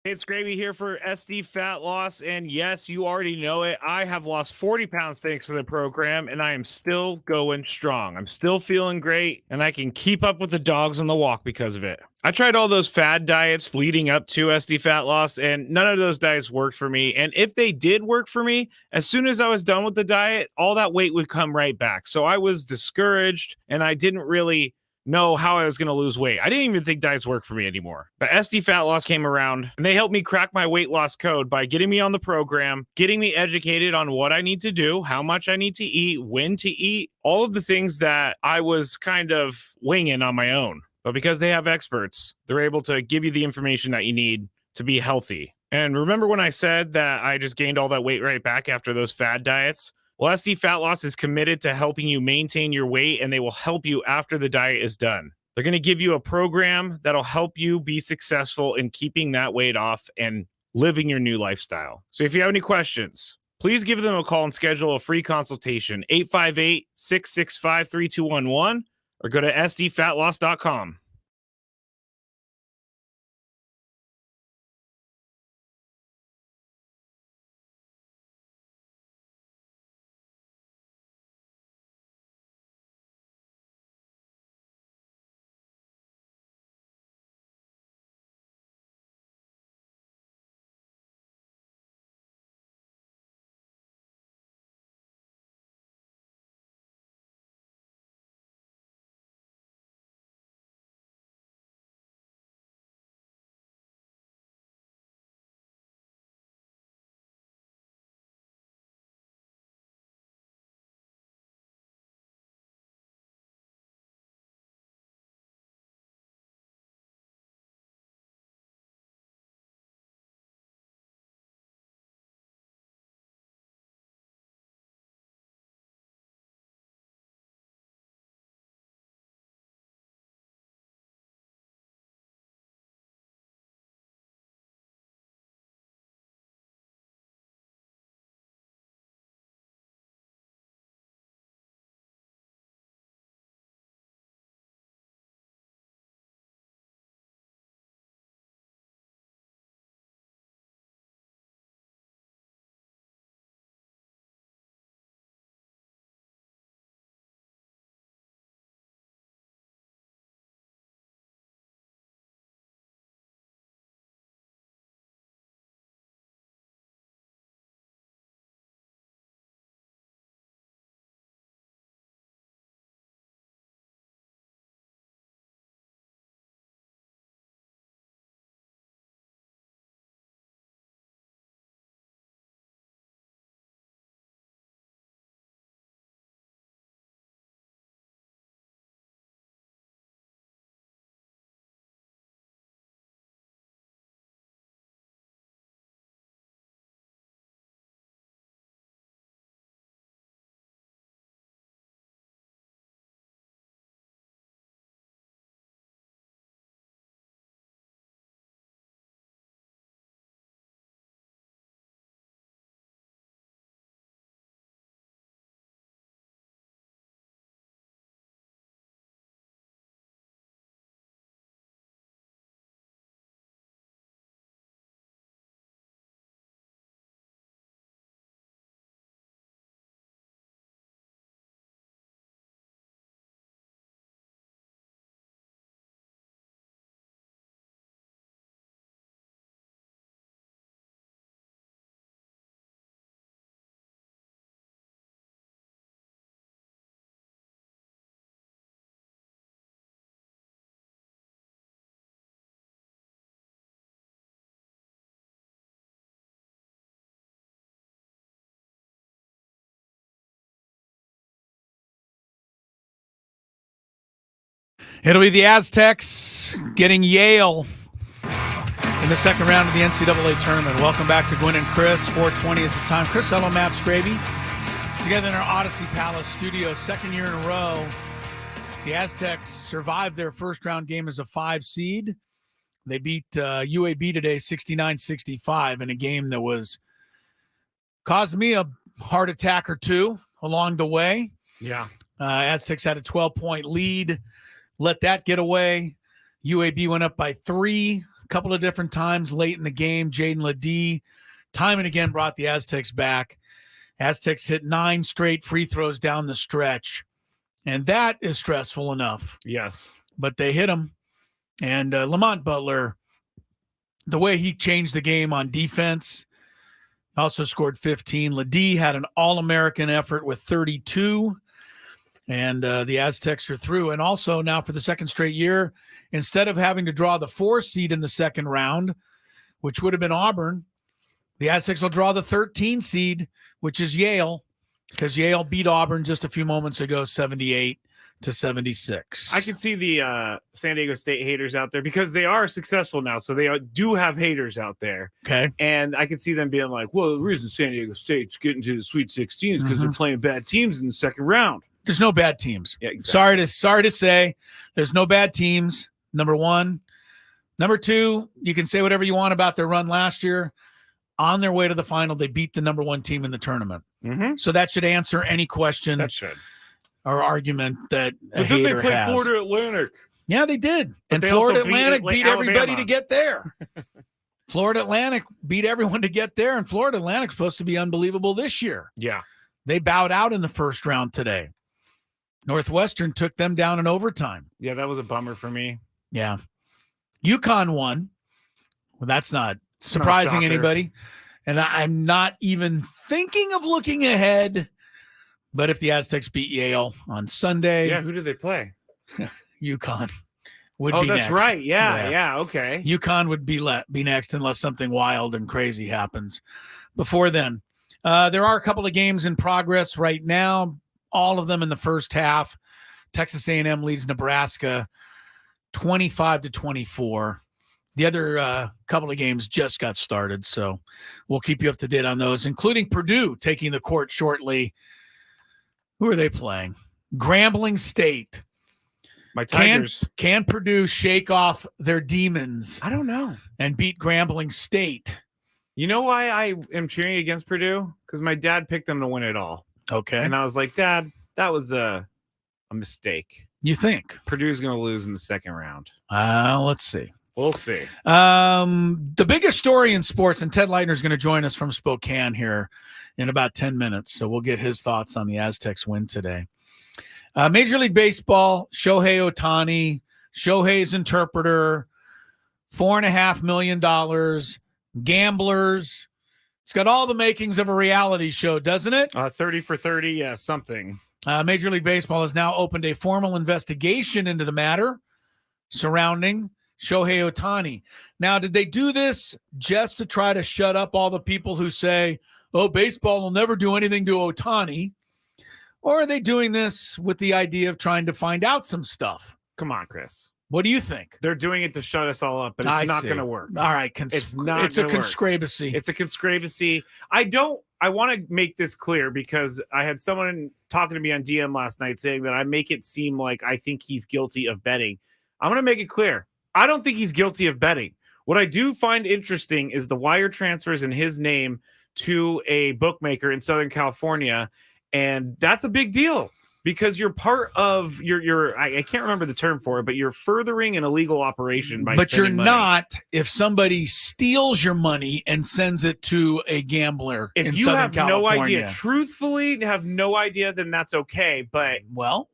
It's Gravy here for SD Fat Loss, and yes, you already know it. I have lost 40 pounds thanks to the program, and I am still going strong. I'm still feeling great, and I can keep up with the dogs on the walk because of it. I tried all those fad diets leading up to SD Fat Loss, and none of those diets worked for me. And if they did work for me, as soon as I was done with the diet, all that weight would come right back. So I was discouraged, and I didn't really know how I was going to lose weight. I didn't even think diets work for me anymore. But SD Fat Loss came around, and they helped me crack my weight loss code by getting me on the program, getting me educated on what I need to do, how much I need to eat, when to eat, all of the things that I was kind of winging on my own. But because they have experts, they're able to give you the information that you need to be healthy. And remember when I said that I just gained all that weight right back after those fad diets? Well, SD Fat Loss is committed to helping you maintain your weight, and they will help you after the diet is done. They're going to give you a program that'll help you be successful in keeping that weight off and living your new lifestyle. So if you have any questions, please give them a call and schedule a free consultation, 858-665-3211, or go to sdfatloss.com. It'll be the Aztecs getting Yale in the second round of the NCAA tournament. Welcome back to Gwynn and Chris. 4:20 is the time. Chris, hello, Matt Scraby. Together in our Odyssey Palace studio, second year in a row. The Aztecs survived their first-round game as a 5 seed. They beat UAB today 69-65 in a game that caused me a heart attack or two along the way. Yeah. Aztecs had a 12-point lead. Let that get away. UAB went up by 3. couple of different times late in the game. Jaden Ledee, time and again, brought the Aztecs back. Aztecs hit 9 straight free throws down the stretch, and that is stressful enough. Yes. But they hit them. And Lamont Butler, the way he changed the game on defense, also scored 15. Ledee had an All-American effort with 32. And the Aztecs are through. And also now for the second straight year, instead of having to draw the 4 seed in the second round, which would have been Auburn, the Aztecs will draw the 13 seed, which is Yale, because Yale beat Auburn just a few moments ago, 78-76. I can see the San Diego State haters out there because they are successful now. So they do have haters out there. Okay. And I can see them being like, well, the reason San Diego State's getting to the Sweet 16 is because they're playing bad teams in the second round. There's no bad teams. Yeah, exactly. Sorry to say, there's no bad teams. Number one. Number two, you can say whatever you want about their run last year. On their way to the final, they beat the number 1 team in the tournament. So that should answer any question or argument that a hater has. But then they played Florida Atlantic. Yeah, they did. But and Florida Atlantic beat Alabama. everybody to get there. Florida Atlantic beat everyone to get there, and Florida Atlantic's supposed to be unbelievable this year. Yeah. They bowed out in the first round today. Northwestern took them down in overtime. Yeah, that was a bummer for me. Yeah. UConn won. Well, that's not surprising anybody. And I'm not even thinking of looking ahead. But if the Aztecs beat Yale on Sunday. Yeah, who did they play? UConn would be next. Oh, that's right. Yeah, okay. UConn would be next unless something wild and crazy happens before then. There are a couple of games in progress right now. All of them in the first half. Texas A&M leads Nebraska 25-24. The other couple of games just got started, so we'll keep you up to date on those, including Purdue taking the court shortly. Who are they playing? Grambling State. My Tigers. Can Purdue shake off their demons? I don't know. And beat Grambling State? You know why I am cheering against Purdue? Because my dad picked them to win it all. Okay. And I was like, Dad, that was a mistake. You think? Purdue's going to lose in the second round. Let's see. We'll see. The biggest story in sports, and Ted Leitner is going to join us from Spokane here in about 10 minutes, so we'll get his thoughts on the Aztecs win today. Major League Baseball, Shohei Ohtani, Shohei's interpreter, $4.5 million, gamblers. It's got all the makings of a reality show, doesn't it? 30 for 30, yeah, something. Major League Baseball has now opened a formal investigation into the matter surrounding Shohei Ohtani. Now, did they do this just to try to shut up all the people who say, oh, baseball will never do anything to Ohtani? Or are they doing this with the idea of trying to find out some stuff? Come on, Chris. What do you think? They're doing it to shut us all up, but it's not going to work. All right. It's not. It's a conspiracy. It's a conspiracy. I want to make this clear because I had someone talking to me on DM last night saying that I make it seem like I think he's guilty of betting. I'm going to make it clear. I don't think he's guilty of betting. What I do find interesting is the wire transfers in his name to a bookmaker in Southern California. And that's a big deal because you're part of I can't remember the term for it, but you're furthering an illegal operation by But you're money. not if somebody steals your money and sends it to a gambler in Southern California. If you have no idea, truthfully have no idea, then that's okay. But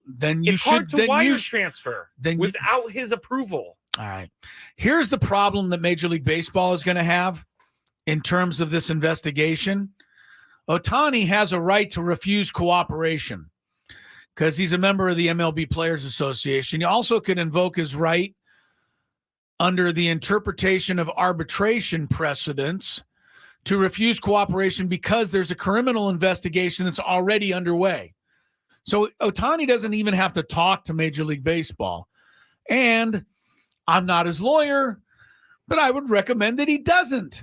then you it's should hard to wire transfer without his approval. All right. Here's the problem that Major League Baseball is going to have in terms of this investigation. Ohtani has a right to refuse cooperation because he's a member of the MLB Players Association. He also could invoke his right under the interpretation of arbitration precedents to refuse cooperation because there's a criminal investigation that's already underway. So Ohtani doesn't even have to talk to Major League Baseball. And I'm not his lawyer, but I would recommend that he doesn't.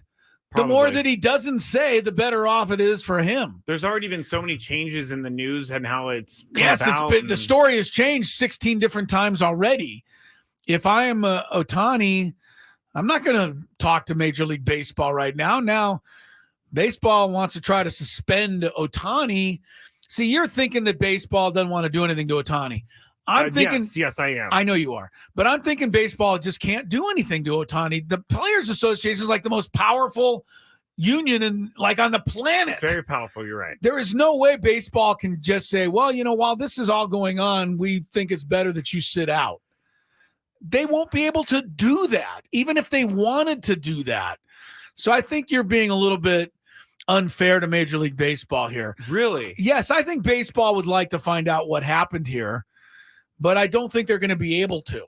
Probably. The more that he doesn't say, the better off it is for him. There's already been so many changes in the news and how it's the story has changed 16 different times already. If I am Ohtani, I'm not going to talk to Major League Baseball right now. Now, baseball wants to try to suspend Ohtani. See, you're thinking that baseball doesn't want to do anything to Ohtani. I'm thinking. Yes, I am. I know you are, but I'm thinking baseball just can't do anything to Ohtani. The Players Association is like the most powerful union on the planet. Very powerful. You're right. There is no way baseball can just say, well, while this is all going on, we think it's better that you sit out. They won't be able to do that, even if they wanted to do that. So I think you're being a little bit unfair to Major League Baseball here. Really? Yes, I think baseball would like to find out what happened here, but I don't think they're going to be able to.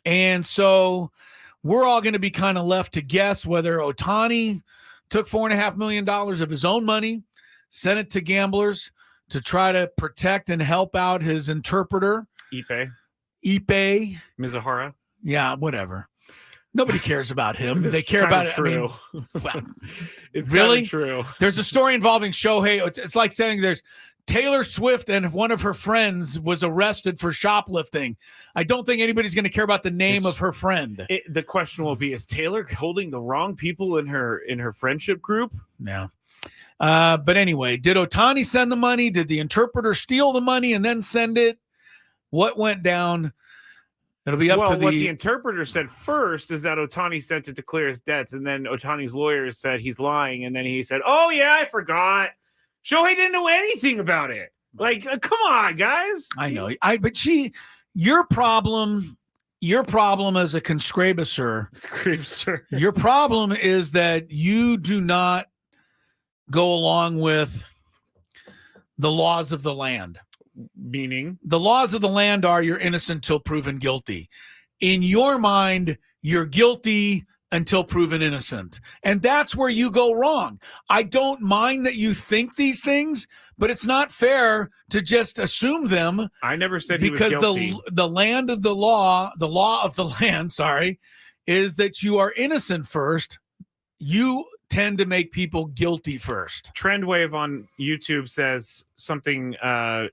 And so we're all going to be kind of left to guess whether Ohtani took $4.5 million of his own money, sent it to gamblers to try to protect and help out his interpreter. Ippei Mizuhara. Yeah, whatever. Nobody cares about him. They It's care about it. true. It's really true. There's a story involving Shohei. It's like saying there's Taylor Swift and one of her friends was arrested for shoplifting. I don't think anybody's going to care about the name of her friend. The question will be: is Taylor holding the wrong people in her friendship group? No. But anyway, did Ohtani send the money? Did the interpreter steal the money and then send it? What went down? It'll be up to what the interpreter said first is that Ohtani sent it to clear his debts, and then Ohtani's lawyers said he's lying, and then he said, "Oh yeah, I forgot. Shohei didn't know anything about it." Like, come on, guys. I know. Your problem as a conscribuser, your problem is that you do not go along with the laws of the land. Meaning? The laws of the land are you're innocent till proven guilty. In your mind, you're guilty until proven innocent. And that's where you go wrong. I don't mind that you think these things, but it's not fair to just assume them. I never said he was guilty. Because the land of the law of the land, is that you are innocent first. You tend to make people guilty first. Trendwave on YouTube says something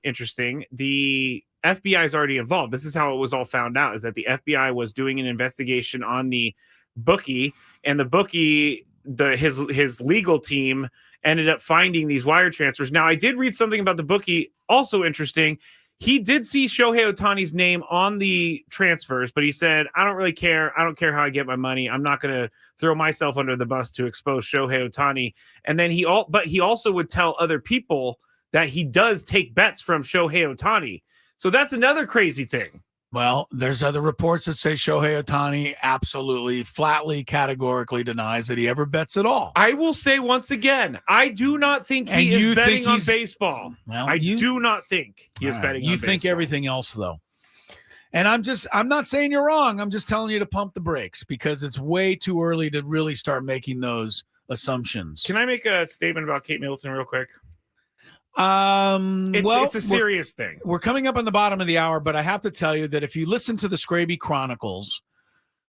interesting. The FBI is already involved. This is how it was all found out, is that the FBI was doing an investigation on the bookie, and the bookie, his legal team ended up finding these wire transfers. Now, I did read something about the bookie, also interesting. He did see Shohei Ohtani's name on the transfers, but he said, I don't really care. I don't care how I get my money. I'm not going to throw myself under the bus to expose Shohei Ohtani. And then he also would tell other people that he does take bets from Shohei Ohtani. So that's another crazy thing. Well, there's other reports that say Shohei Ohtani absolutely, flatly, categorically denies that he ever bets at all. I will say once again, I do not think he is betting on baseball. Well, I do not think he is betting on baseball. You think everything else, though. And I'm not saying you're wrong. I'm just telling you to pump the brakes because it's way too early to really start making those assumptions. Can I make a statement about Kate Middleton real quick? It's a serious thing. We're coming up on the bottom of the hour, but I have to tell you that if you listen to the Scraby Chronicles,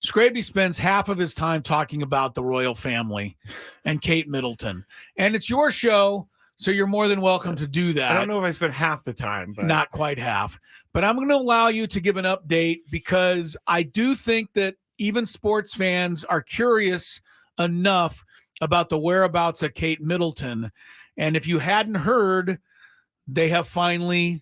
Scraby spends half of his time talking about the royal family and Kate Middleton. And it's your show, so you're more than welcome to do that. I don't know if I spent half the time, but not quite half. But I'm going to allow you to give an update because I do think that even sports fans are curious enough about the whereabouts of Kate Middleton. And if you hadn't heard, they have finally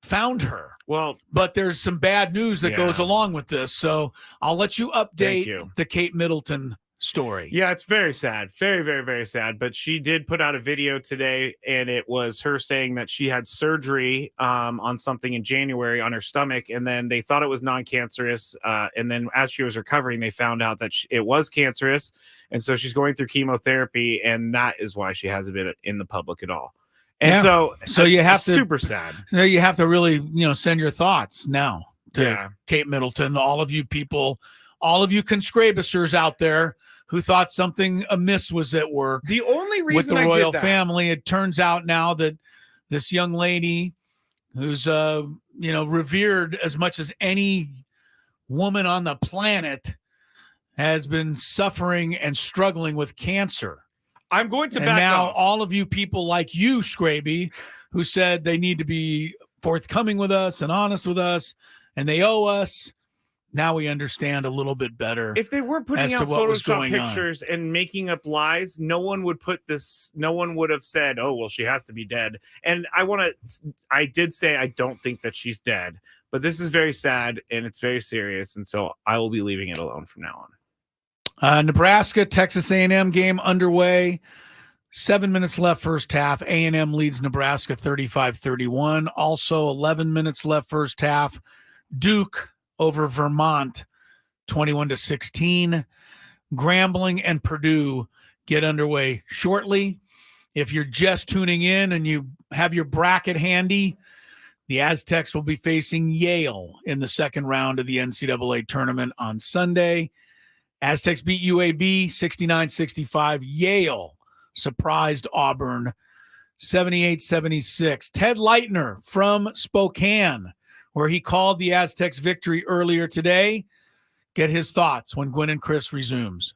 found her. Well, but there's some bad news that goes along with this. So I'll let you update the Kate Middleton story. Yeah, it's very sad. Very, very, very sad. But she did put out a video today, and it was her saying that she had surgery on something in January on her stomach, and then they thought it was non-cancerous. And then as she was recovering, they found out that it was cancerous. And so she's going through chemotherapy, and that is why she hasn't been in the public at all. And so you have to super sad. You have to really, send your thoughts now to Kate Middleton, all of you people, all of you conscribusers out there who thought something amiss was at work. The only reason with the royal family, it turns out now that this young lady who's revered as much as any woman on the planet has been suffering and struggling with cancer. I'm going to and back now off. all of you people like you, Scraby, who said they need to be forthcoming with us and honest with us, and they owe us. now we understand a little bit better. If they weren't putting as to out what was Photoshop going on. pictures and making up lies, no one would have said, oh, well, she has to be dead. And I did say I don't think that she's dead, but this is very sad and it's very serious. And so I will be leaving it alone from now on. Nebraska, Texas A&M game underway. 7 minutes left first half. A&M leads Nebraska 35-31. Also 11 minutes left first half. Duke over Vermont 21-16. Grambling and Purdue get underway shortly. If you're just tuning in and you have your bracket handy, the Aztecs will be facing Yale in the second round of the NCAA tournament on Sunday. Aztecs beat UAB 69-65. Yale surprised Auburn 78-76. Ted Leitner from Spokane, where he called the Aztecs victory earlier today. Get his thoughts when Gwynn and Chris resumes.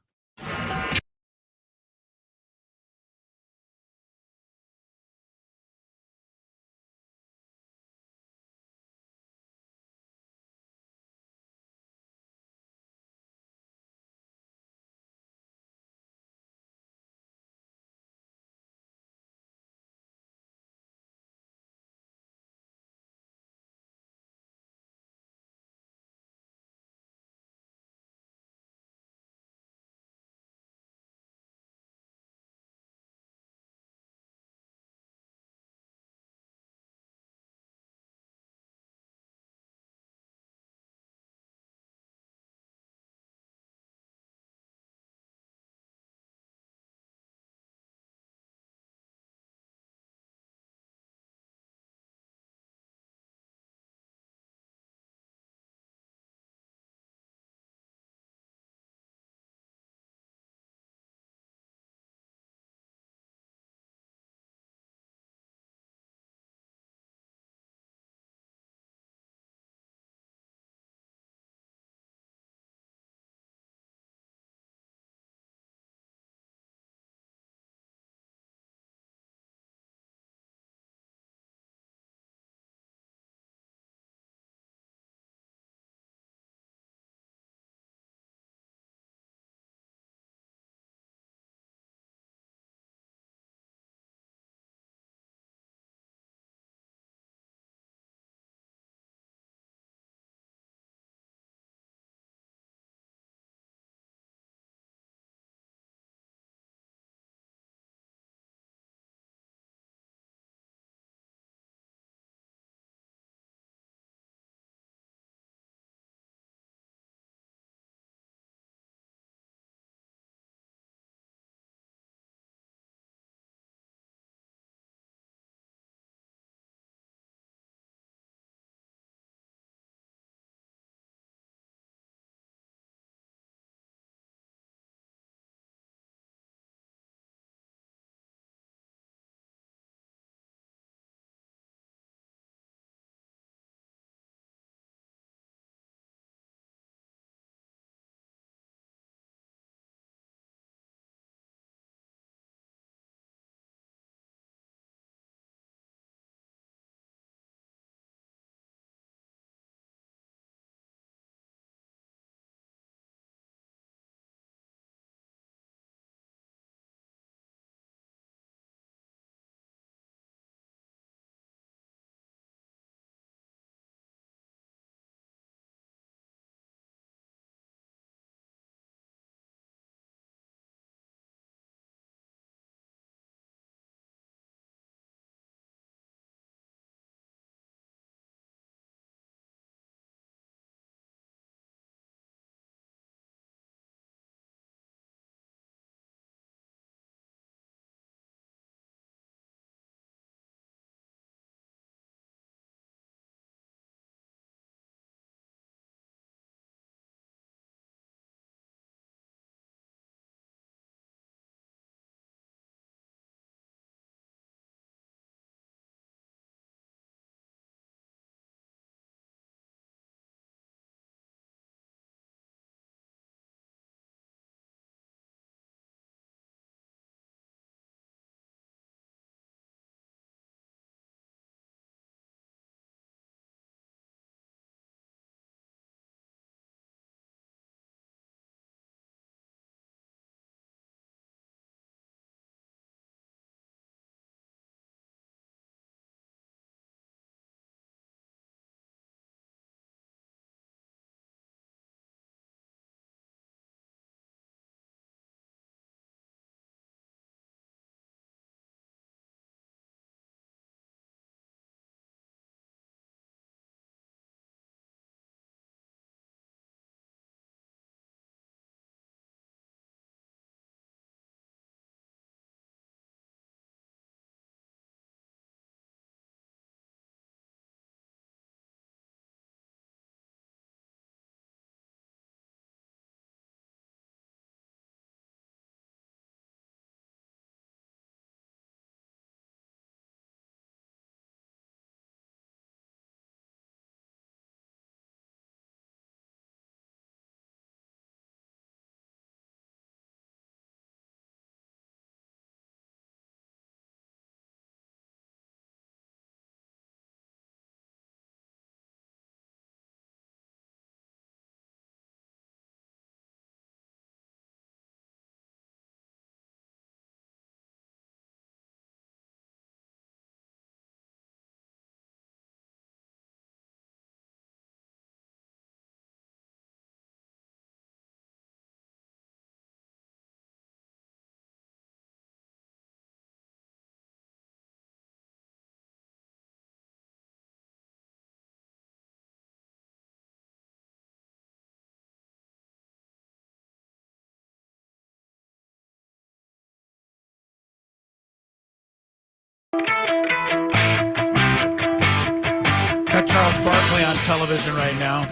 Got Charles Barkley on television right now.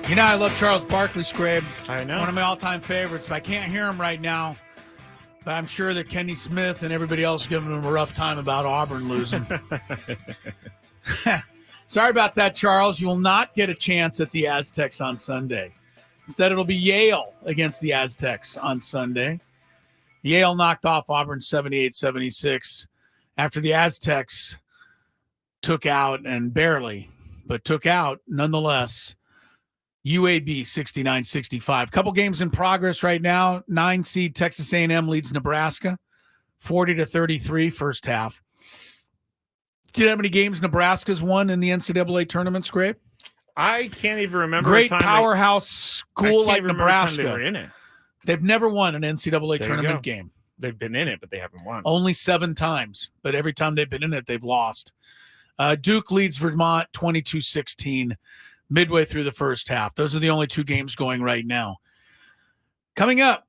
You know I love Charles Barkley, Scrape. I know. One of my all-time favorites, but I can't hear him right now. But I'm sure that Kenny Smith and everybody else giving him a rough time about Auburn losing. Sorry about that, Charles. You will not get a chance at the Aztecs on Sunday. Instead, it'll be Yale against the Aztecs on Sunday. Yale knocked off Auburn 78-76 after the Aztecs took out, and barely, but took out nonetheless, UAB 69-65. Couple games in progress right now. 9 seed Texas A&M leads Nebraska 40-33 first half. Do you know how many games Nebraska's won in the NCAA tournament, Scrape? I can't even remember. Great powerhouse school like Nebraska. They were in it. They've never won an NCAA tournament game. They've been in it, but they haven't won. Only 7 times, but every time they've been in it, they've lost. Duke leads Vermont 22-16 midway through the first half. Those are the only 2 games going right now. Coming up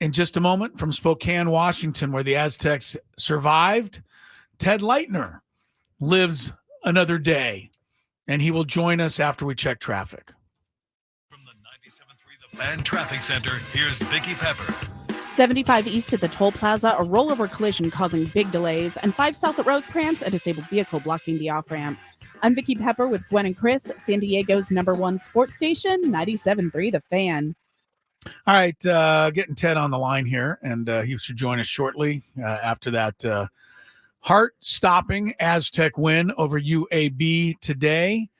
in just a moment from Spokane, Washington, where the Aztecs survived, Ted Leitner lives another day, and he will join us after we check traffic. From the 97.3 The Fan Traffic Center, here's Vicki Pepper. 75 east at the toll plaza, a rollover collision causing big delays, and 5 south at Rosecrans, a disabled vehicle blocking the off-ramp. I'm Vicki Pepper with Gwen and Chris, San Diego's #1 sports station, 97.3 The Fan. All right, getting Ted on the line here, and he should join us shortly after that heart-stopping Aztec win over UAB today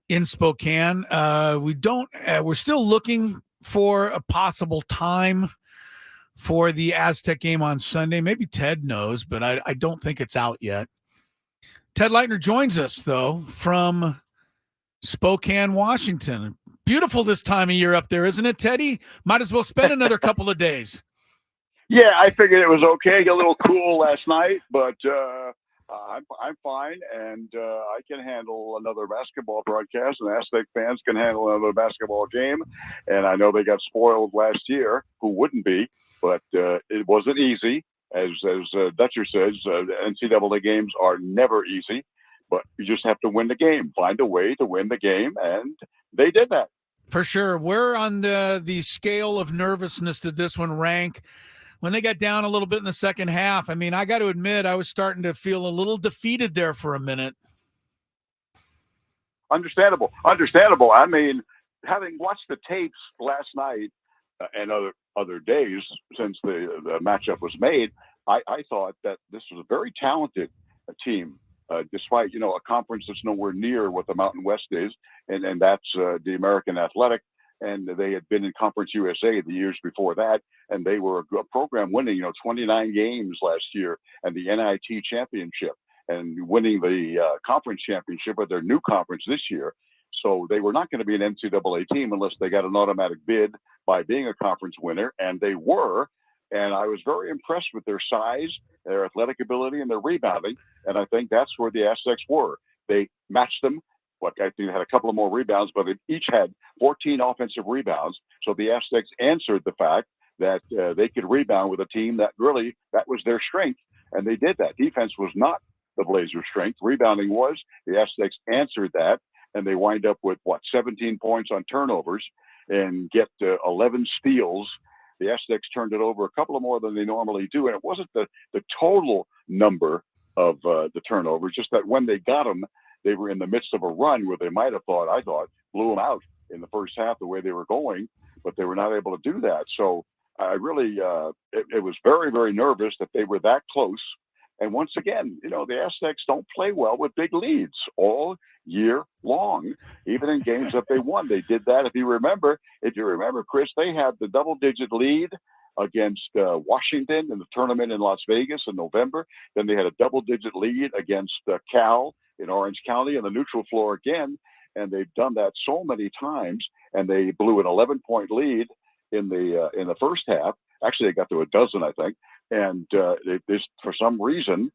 in Spokane. We're still looking for a possible time for the Aztec game on Sunday. Maybe Ted knows, but I don't think it's out yet. Ted Leitner joins us, though, from Spokane, Washington. Beautiful this time of year up there, isn't it, Teddy? Might as well spend another couple of days. Yeah, I figured it was okay. Got a little cool last night, but I'm fine, and I can handle another basketball broadcast, and Aztec fans can handle another basketball game. And I know they got spoiled last year. Who wouldn't be? But it wasn't easy. As Dutcher says, NCAA games are never easy, but you just have to win the game, find a way to win the game, and they did that. For sure. Where on the scale of nervousness did this one rank? When they got down a little bit in the second half, I mean, I got to admit, I was starting to feel a little defeated there for a minute. Understandable. I mean, having watched the tapes last night and other days since the matchup was made, I thought that this was a very talented team, despite, a conference that's nowhere near what the Mountain West is, and that's the American Athletic. And they had been in Conference USA the years before that, and they were a program winning, 29 games last year and the NIT championship, and winning the conference championship of their new conference this year. So they were not going to be an NCAA team unless they got an automatic bid by being a conference winner, and they were. And I was very impressed with their size, their athletic ability, and their rebounding. And I think that's where the Aztecs were. They matched them. I think they had a couple of more rebounds, but they each had 14 offensive rebounds. So the Aztecs answered the fact that they could rebound with a team that was their strength. And they did that. Defense was not the Blazers' strength. Rebounding was. The Aztecs answered that. And they wind up with 17 points on turnovers and get 11 steals. The Aztecs turned it over a couple of more than they normally do. And it wasn't the total number of the turnovers, just that when they got them, they were in the midst of a run where they might have blew them out in the first half the way they were going, but they were not able to do that. So I really, it was very, very nervous that they were that close. And once again, the Aztecs don't play well with big leads all year long, even in games that they won. They did that. If you remember, Chris, they had the double-digit lead against Washington in the tournament in Las Vegas in November. Then they had a double-digit lead against Cal in Orange County on the neutral floor again. And they've done that so many times. And they blew an 11-point lead in the first half. Actually, they got to a dozen, I think. And this, for some reason,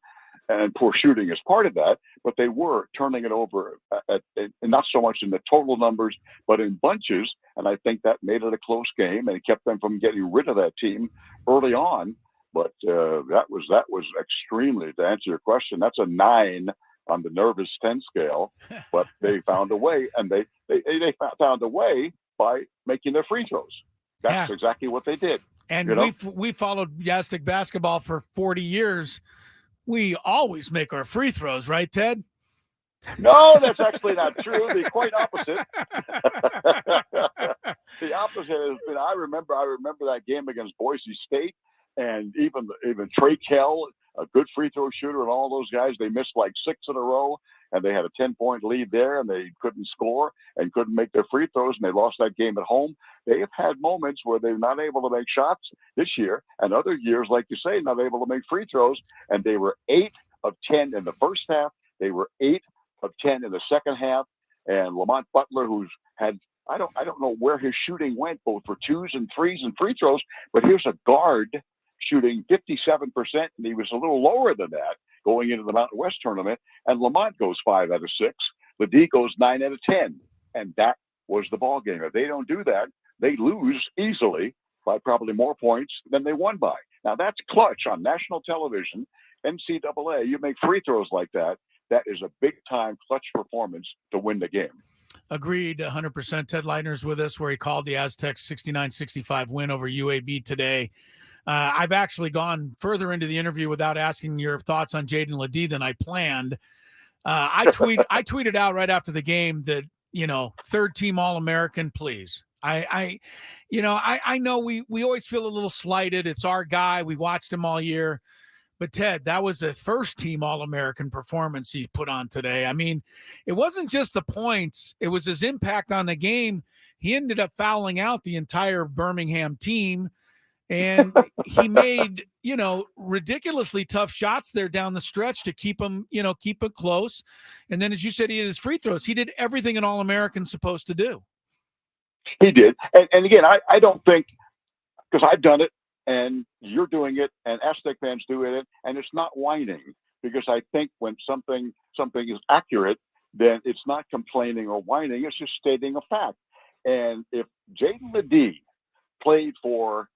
and poor shooting is part of that, but they were turning it over, and not so much in the total numbers, but in bunches. And I think that made it a close game and it kept them from getting rid of that team early on. But that was extremely, to answer your question, that's a 9 on the nervous 10 scale, but they found a way, and they found a way by making their free throws. That's exactly what they did. And we followed Aztec basketball for 40 years. We always make our free throws, right, Ted? No, that's actually not true. The quite opposite. The opposite has been. I remember that game against Boise State, and even Trey Kell, a good free throw shooter, and all those guys. They missed like 6 in a row, and they had a 10-point lead there, and they couldn't score and couldn't make their free throws, and they lost that game at home. They have had moments where they're not able to make shots this year, and other years, like you say, not able to make free throws. And they were 8 of 10 in the first half. They were 8 of 10 in the second half. And Lamont Butler, who's had, I don't know where his shooting went, both for 2s and 3s and free throws, but here's a guard shooting 57%, and he was a little lower than that going into the Mountain West tournament. And Lamont goes 5 out of 6. Ledee goes 9 out of 10. And that was the ball game. If they don't do that, they lose easily by probably more points than they won by. Now, that's clutch on national television, NCAA. You make free throws like that. That is a big-time clutch performance to win the game. Agreed, 100%. Ted Leitner's with us, where he called the Aztecs 69-65 win over UAB today. I've actually gone further into the interview without asking your thoughts on Jaden Ledee than I planned. I tweeted out right after the game that, third-team All-American, please. I know we always feel a little slighted. It's our guy. We watched him all year. But, Ted, that was a first-team All-American performance he put on today. I mean, it wasn't just the points. It was his impact on the game. He ended up fouling out the entire Birmingham team, and he made, ridiculously tough shots there down the stretch to keep it close. And then, as you said, he had his free throws. He did everything an All-American's supposed to do. He did. And again, I don't think, because I've done it, and you're doing it, and Aztec fans do it, and it's not whining, because I think when something is accurate, then it's not complaining or whining, it's just stating a fact. And if Jaden Ledee played for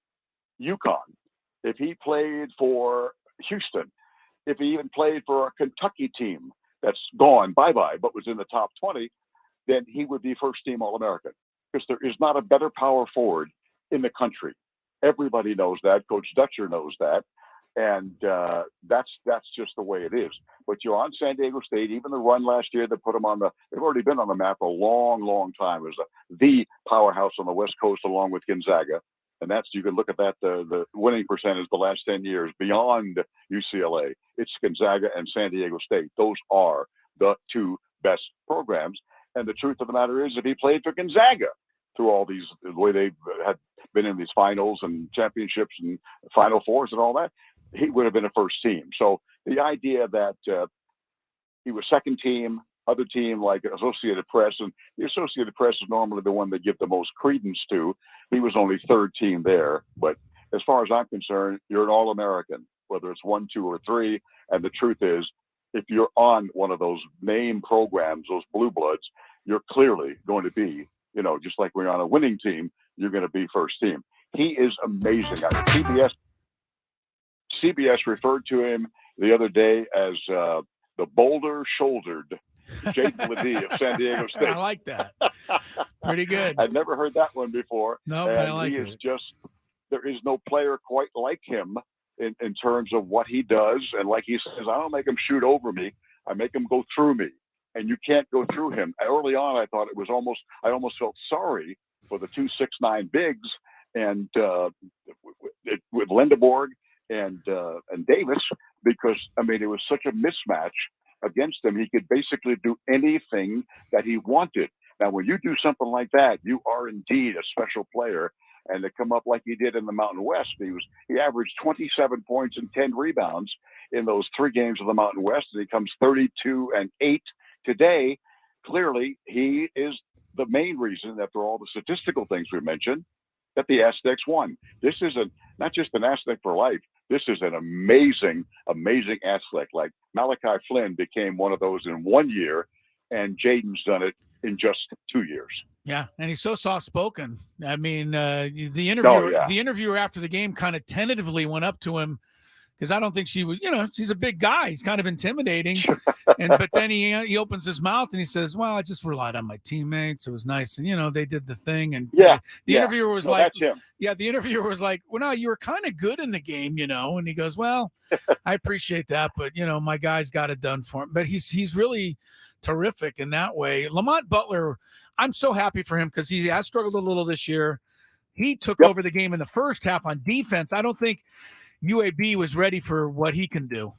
UConn, if he played for Houston, if he even played for a Kentucky team that's gone bye-bye but was in the top 20, then he would be first-team All-American, because there is not a better power forward in the country. Everybody knows that. Coach Dutcher knows that. And that's just the way it is. But you're on San Diego State. Even the run last year that put them they've already been on the map a long, long time as the powerhouse on the West Coast, along with Gonzaga. And you can look at that, the winning percentage the last 10 years beyond UCLA. It's Gonzaga and San Diego State. Those are the 2 best programs. And the truth of the matter is, if he played for Gonzaga through all these, the way they had been in these finals and championships and Final Fours and all that, he would have been a first team. So the idea that he was second team, other team like Associated Press, and the Associated Press is normally the one they give the most credence to. He was only third team there. But as far as I'm concerned, you're an All-American, whether it's 1, 2, or 3. And the truth is, if you're on one of those name programs, those blue bloods, you're clearly going to be, just like we're on a winning team, you're going to be first team. He is amazing. CBS referred to him the other day as the boulder-shouldered Jaden Ledee of San Diego State. I like that. Pretty good. I'd never heard that one before. No, but I like it. There is no player quite like him in terms of what he does. And like he says, I don't make him shoot over me. I make him go through me. And you can't go through him. Early on, I thought I almost felt sorry for the 2 6'9" bigs, and with Lindeborg and Davis, because it was such a mismatch against him. He could basically do anything that he wanted. Now, when you do something like that, you are indeed a special player. And to come up like he did in the Mountain West, he averaged 27 points and 10 rebounds in those 3 games of the Mountain West, and he comes 32-8 today. Clearly, he is the main reason, after all the statistical things we mentioned, that the Aztecs won. This is not just an Aztec for life. This is an amazing, amazing Aztec. Like Malachi Flynn became one of those in 1 year, and Jaden's done it in just 2 years. Yeah, and he's so soft-spoken. The interviewer after the game kind of tentatively went up to him because I don't think she was, she's a big guy. He's kind of intimidating. But then he opens his mouth and he says, well, I just relied on my teammates. It was nice. And, they did the thing. And the interviewer was like, the interviewer was like, well, no, you were kind of good in the game, And he goes, well, I appreciate that. But, my guy's got it done for him. But he's really terrific in that way. Lamont Butler, I'm so happy for him because he has struggled a little this year. He took over the game in the first half on defense. I don't think UAB was ready for what he can do.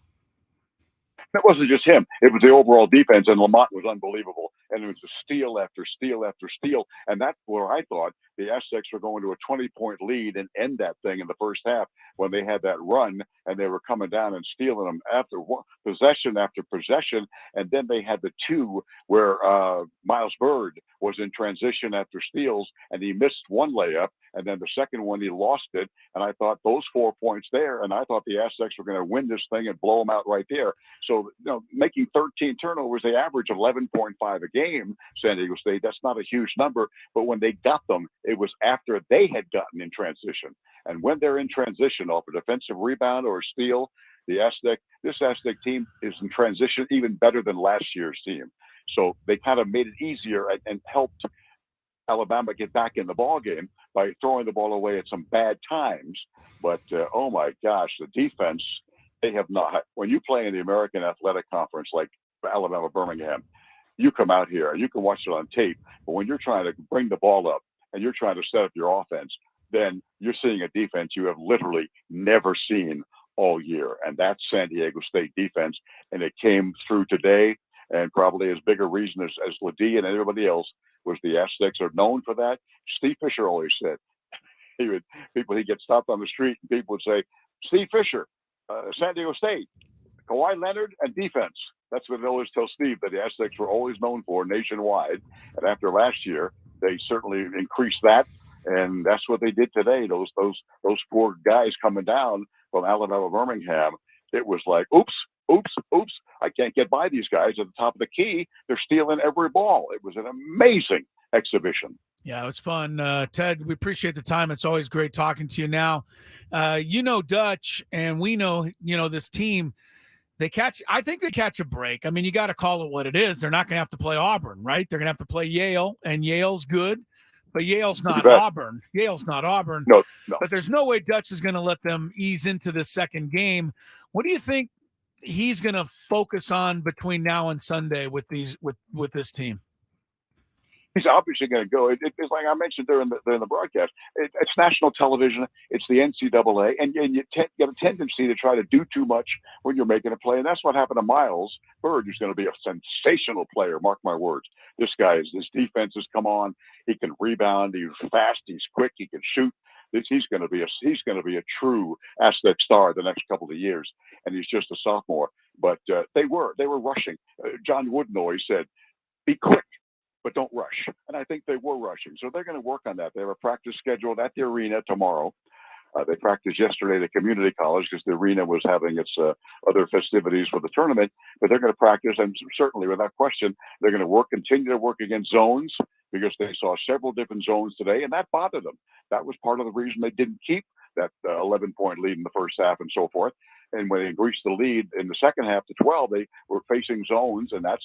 It wasn't just him. It was the overall defense, and Lamont was unbelievable. And it was a steal after steal after steal. And that's where I thought the Aztecs were going to a 20-point lead and end that thing in the first half when they had that run, and they were coming down and stealing them after possession after possession. And then they had the two where Miles Bird was in transition after steals, and he missed one layup. And then the second one, he lost it. And I thought those 4 points there, and I thought the Aztecs were going to win this thing and blow them out right there. So, making 13 turnovers, they average 11.5 a game, San Diego State. That's not a huge number. But when they got them, it was after they had gotten in transition. And when they're in transition off a defensive rebound or a steal, this Aztec team is in transition even better than last year's team. So they kind of made it easier and helped Alabama get back in the ball game by throwing the ball away at some bad times. But oh my gosh, the defense, they have not. When you play in the American Athletic Conference like Alabama Birmingham, you come out here and you can watch it on tape. But when you're trying to bring the ball up and you're trying to set up your offense, then you're seeing a defense you have literally never seen all year. And that's San Diego State defense. And it came through today. And probably as big a reason as Ledee and everybody else was the Aztecs are known for that. Steve Fisher always said, he'd get stopped on the street and people would say, Steve Fisher, San Diego State, Kawhi Leonard and defense. That's what they always tell Steve, that the Aztecs were always known for nationwide. And after last year, they certainly increased that. And that's what they did today. Those four guys coming down from Alabama Birmingham, it was like, oops, I can't get by these guys at the top of the key. They're stealing every ball. It was an amazing exhibition. Yeah, it was fun. Ted, we appreciate the time. It's always great talking to you now. Dutch, and we know, this team, I think they catch a break. I mean, you got to call it what it is. They're not going to have to play Auburn, right? They're going to have to play Yale, and Yale's good, but Yale's not Auburn. No. But there's no way Dutch is going to let them ease into the second game. What do you think he's going to focus on between now and Sunday with this team? He's obviously going to go. It's like I mentioned during the broadcast. It's national television. It's the NCAA, and you get a tendency to try to do too much when you're making a play, and that's what happened to Miles Bird, who's going to be a sensational player. Mark my words. His defense has come on. He can rebound. He's fast. He's quick. He can shoot. He's going to be a true Aztec star the next couple of years, and he's just a sophomore. But they were rushing. John Wooden always said, "Be quick, but don't rush." And I think they were rushing. So they're going to work on that. They have a practice scheduled at the arena tomorrow. They practiced yesterday at the community college because the arena was having its other festivities for the tournament. But they're going to practice, and certainly without question, they're going to continue to work against zones because they saw several different zones today, and that bothered them. That was part of the reason they didn't keep that 11-point lead in the first half and so forth. And when they increased the lead in the second half to 12, they were facing zones, and that's,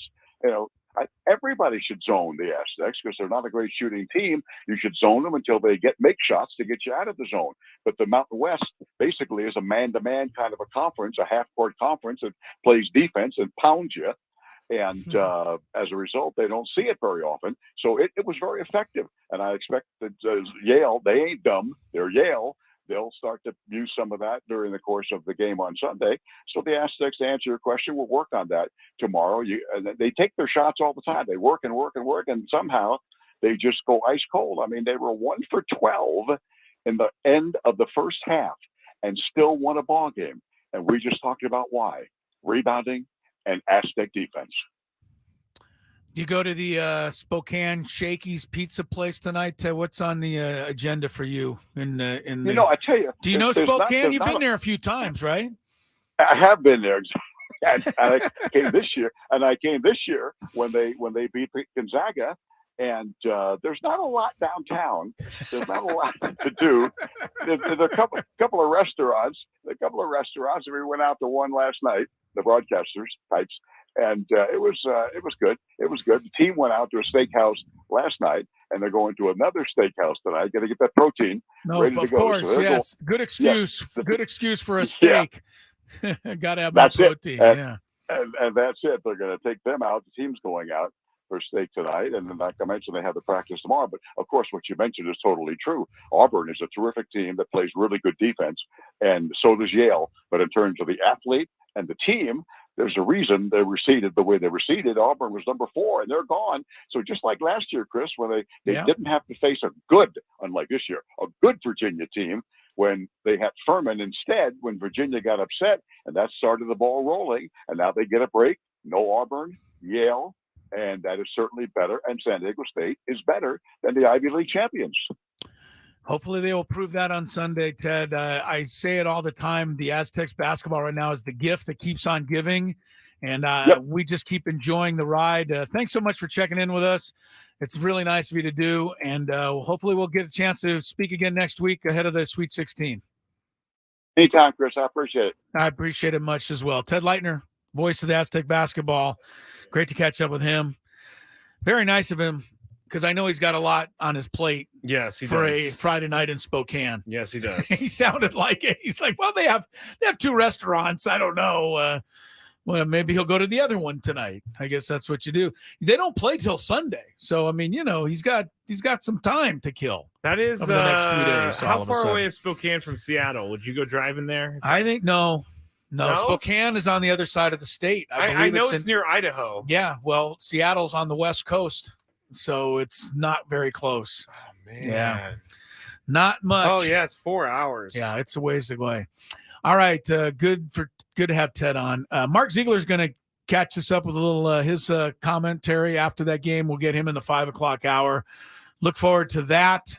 everybody should zone the Aztecs because they're not a great shooting team. You should zone them until they make shots to get you out of the zone. But the Mountain West basically is a man-to-man kind of a conference, a half-court conference that plays defense and pounds you. And as a result, they don't see it very often. So it was very effective. And I expect that Yale, they ain't dumb. They're Yale. They'll start to use some of that during the course of the game on Sunday. So the Aztecs, to answer your question, will work on that tomorrow. They take their shots all the time. They work and work and work, and somehow they just go ice cold. I mean, they were 1 for 12 in the end of the first half and still won a ball game. And we just talked about why. Rebounding and Aztec defense. You go to the Spokane Shakey's Pizza place tonight. What's on the agenda for you? I tell you. Do you know Spokane? You've been there a few times, right? I have been there, and I came this year. And I came this year when they beat Gonzaga, And there's not a lot downtown. There's not a lot to do. There's a couple of restaurants. And we went out to one last night, the broadcasters types, and it was good. It was good. The team went out to a steakhouse last night, and they're going to another steakhouse tonight. Got to get that protein ready to go. Of course, So yes. Good excuse. Yeah. Good excuse for a steak. Got to have That's that protein. it. And that's it. They're going to take them out. The team's going out for steak tonight, and then, like I mentioned, they have the practice tomorrow. But of course, what you mentioned is totally true. Auburn is a terrific team that plays really good defense, and so does Yale. But in terms of the athlete and the team, there's a reason they were seeded the way they were seeded. Auburn was number 4, and they're gone. So just like last year, Chris, when they didn't have to face a good, unlike this year, a good Virginia team, when they had Furman instead, when Virginia got upset, and that started the ball rolling, and now they get a break. No Auburn, Yale, and that is certainly better. And San Diego State is better than the Ivy League champions. Hopefully they will prove that on Sunday, Ted. I say it all the time. The Aztecs basketball right now is the gift that keeps on giving, and we just keep enjoying the ride. Thanks so much for checking in with us. It's really nice of you to do, and hopefully we'll get a chance to speak again next week ahead of the Sweet 16. Anytime, Chris. I appreciate it. I appreciate it much as well. Ted Leitner, voice of the Aztec basketball. Great to catch up with him. Very nice of him, because I know he's got a lot on his plate. Yes, he for does. a Friday night in Spokane. Yes, he does. He sounded like it. He's like, well, they have 2 restaurants. I don't know. Well, maybe he'll go to the other one tonight. I guess that's what you do. They don't play till Sunday, so I mean, he's got some time to kill. That is over the next few days. How far away is Spokane from Seattle? Would you go driving there? I think no. Spokane is on the other side of the state. I know it's near Idaho. Yeah, well, Seattle's on the West Coast, so it's not very close. Oh man, yeah, not much. Oh yeah, it's 4 hours. Yeah, it's a ways away. All right, good to have Ted on. Mark Ziegler's going to catch us up with a little his commentary after that game. We'll get him in the 5:00 hour. Look forward to that.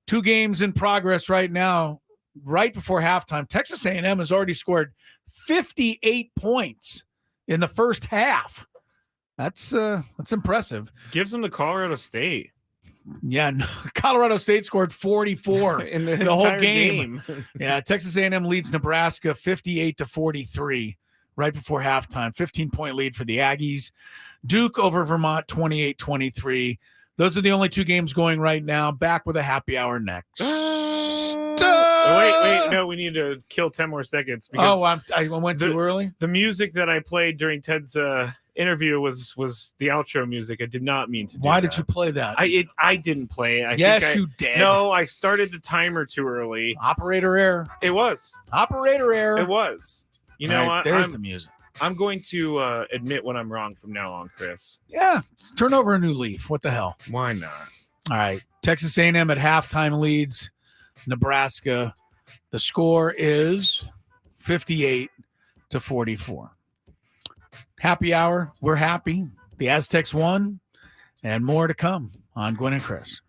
2 games in progress right now. Right before halftime, Texas A&M has already scored 58 points in the first half. That's impressive. Gives them to Colorado State. Yeah, Colorado State scored 44 in the whole game. Yeah, Texas A&M leads Nebraska 58-43 right before halftime. 15-point lead for the Aggies. Duke over Vermont 28-23. Those are the only 2 games going right now. Back with a happy hour next. Wait, no, we need to kill 10 more seconds. Because I went too early? The music that I played during Ted's interview was the outro music. I did not mean to do Why that. did you play that? I didn't play it. Yes, you did. No, I started the timer too early. Operator error. It was. Operator error. It was. You know what? There's the music. I'm going to admit when I'm wrong from now on, Chris. Yeah, turn over a new leaf. What the hell? Why not? All right. Texas A&M at halftime leads Nebraska. The score is 58-44. Happy hour. We're happy. The Aztecs won, and more to come on Gwynn and Chris.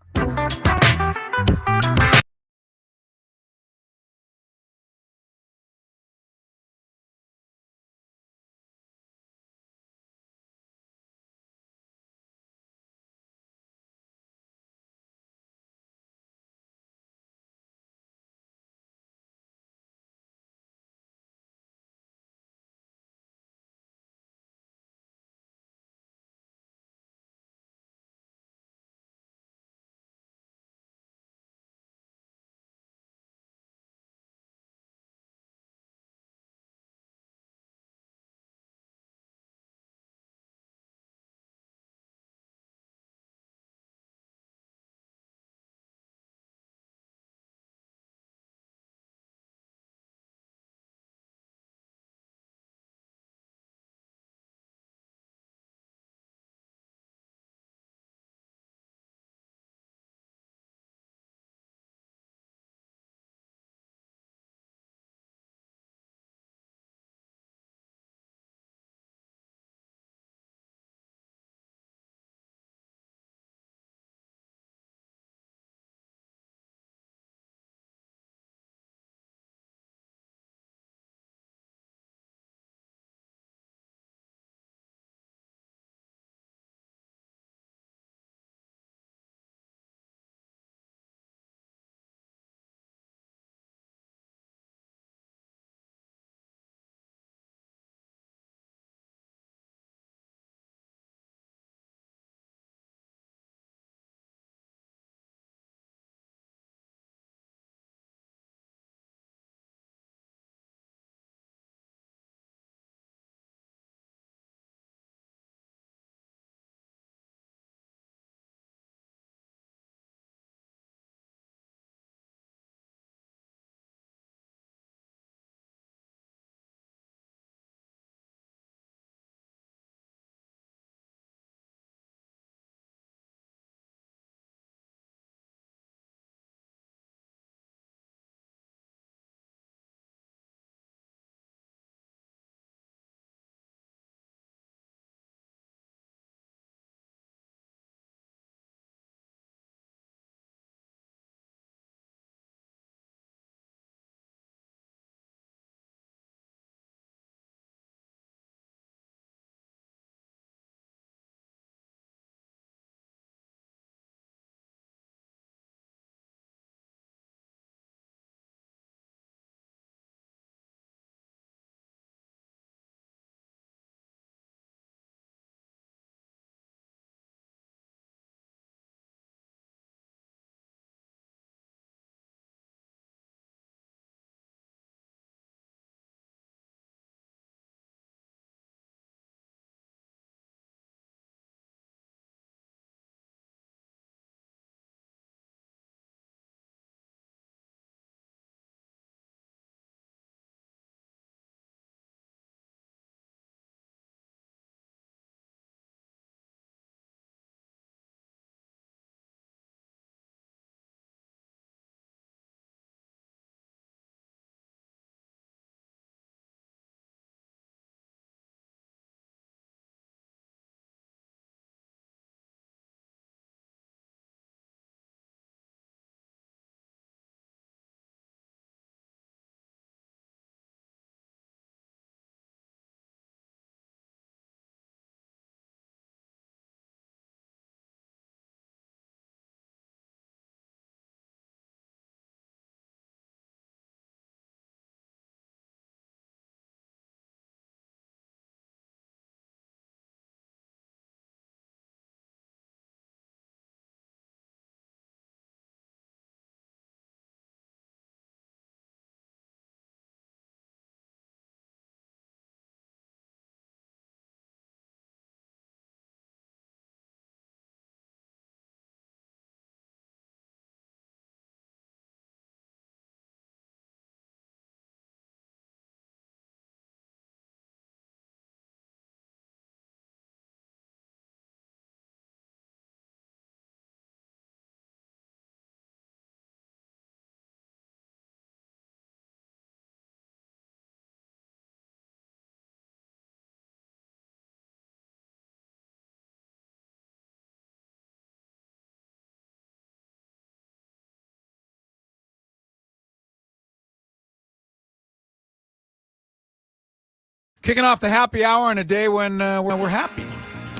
Kicking off the happy hour on a day when we're happy.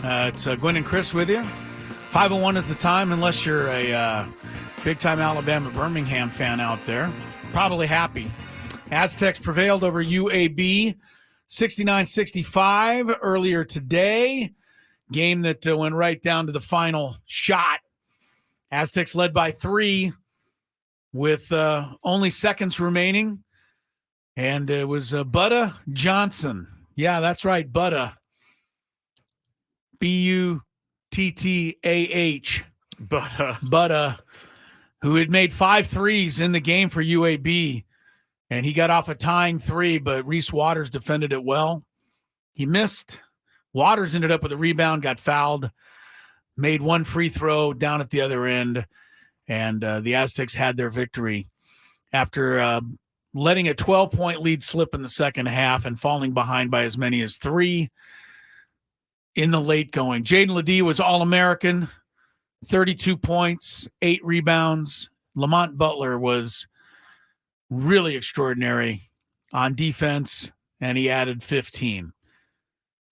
It's Gwynn and Chris with you. 5:01 is the time, unless you're a big-time Alabama Birmingham fan out there. Probably happy. Aztecs prevailed over UAB 69-65 earlier today. Game that went right down to the final shot. Aztecs led by 3 with only seconds remaining. And it was Butta Johnson. Yeah, that's right, Butta. Buttaah. Butta, who had made 5 threes in the game for UAB. And he got off a tying 3, but Reese Waters defended it well. He missed. Waters ended up with a rebound, got fouled, made 1 free throw down at the other end. And the Aztecs had their victory after letting a 12-point lead slip in the second half and falling behind by as many as 3 in the late going. Jaden Ledee was All-American, 32 points, 8 rebounds. Lamont Butler was really extraordinary on defense, and he added 15.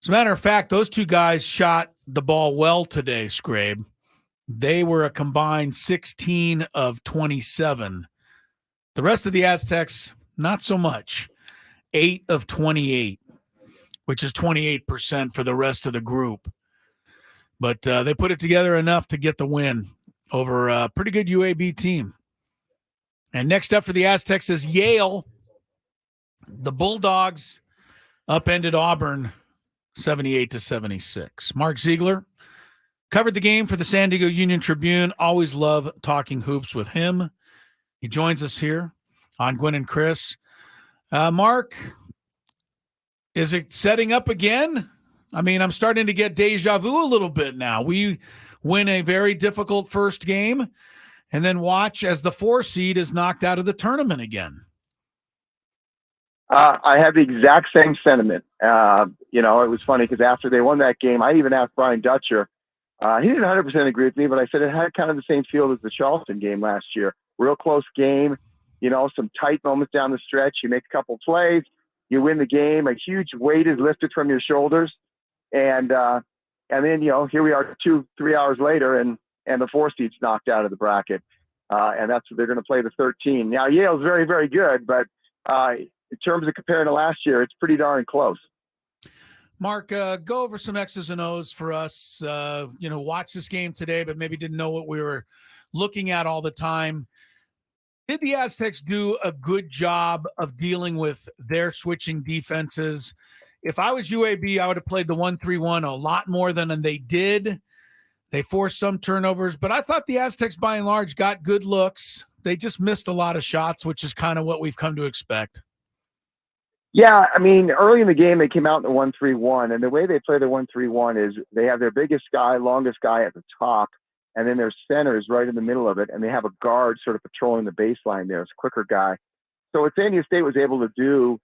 As a matter of fact, those 2 guys shot the ball well today, Scrabe. They were a combined 16 of 27. The rest of the Aztecs, not so much. 8 of 28, which is 28% for the rest of the group. But they put it together enough to get the win over a pretty good UAB team. And next up for the Aztecs is Yale. The Bulldogs upended Auburn 78-76. Mark Ziegler covered the game for the San Diego Union Tribune. Always love talking hoops with him. He joins us here on Gwynn and Chris. Mark, is it setting up again? I mean, I'm starting to get deja vu a little bit now. We win a very difficult first game and then watch as the 4 seed is knocked out of the tournament again. I have the exact same sentiment. It was funny because after they won that game, I even asked Brian Dutcher. He didn't 100% agree with me, but I said it had kind of the same feel as the Charleston game last year. Real close game, some tight moments down the stretch. You make a couple plays, you win the game. A huge weight is lifted from your shoulders. And then, here we are 2-3 hours later, and the 4 seed's knocked out of the bracket. And that's what they're going to play the 13. Now, Yale's very, very good, but in terms of comparing to last year, it's pretty darn close. Mark, go over some X's and O's for us. Watch this game today, but maybe didn't know what we were looking at all the time. Did the Aztecs do a good job of dealing with their switching defenses? If I was UAB, I would have played the 1-3-1 a lot more than they did. They forced some turnovers, but I thought the Aztecs, by and large, got good looks. They just missed a lot of shots, which is kind of what we've come to expect. Yeah, I mean, early in the game, they came out in the 1-3-1, and the way they play the 1-3-1 is they have their biggest guy, longest guy at the top, and then their center is right in the middle of it, and they have a guard sort of patrolling the baseline there. It's a quicker guy. So what San Diego State was able to do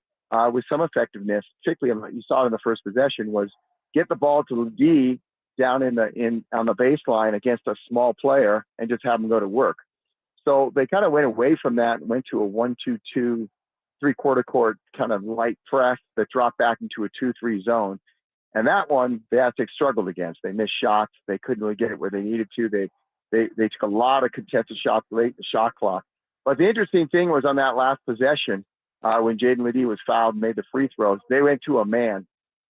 with some effectiveness, particularly you saw it in the first possession, was get the ball to Ledee down on the baseline against a small player and just have him go to work. So they kind of went away from that and went to a 1-2-2, 3/4 court kind of light press that dropped back into a 2-3 zone. And that one, the Aztecs struggled against. They missed shots. They couldn't really get it where they needed to. They took a lot of contested shots late in the shot clock. But the interesting thing was on that last possession, when Jaden Ledee was fouled and made the free throws, they went to a man.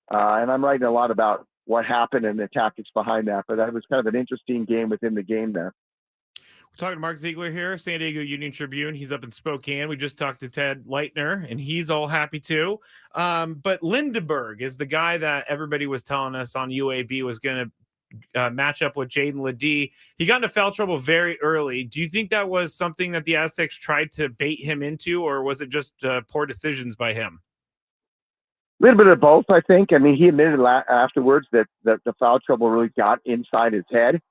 And I'm writing a lot about what happened and the tactics behind that. But that was kind of an interesting game within the game there. We're talking to Mark Ziegler here, San Diego Union Tribune. He's up in Spokane. We just talked to Ted Leitner, and he's all happy too. But Lindenberg is the guy that everybody was telling us on UAB was going to match up with Jaden Ledee. He got into foul trouble very early. Do you think that was something that the Aztecs tried to bait him into, or was it just poor decisions by him? A little bit of both, I think. I mean, he admitted afterwards that the foul trouble really got inside his head.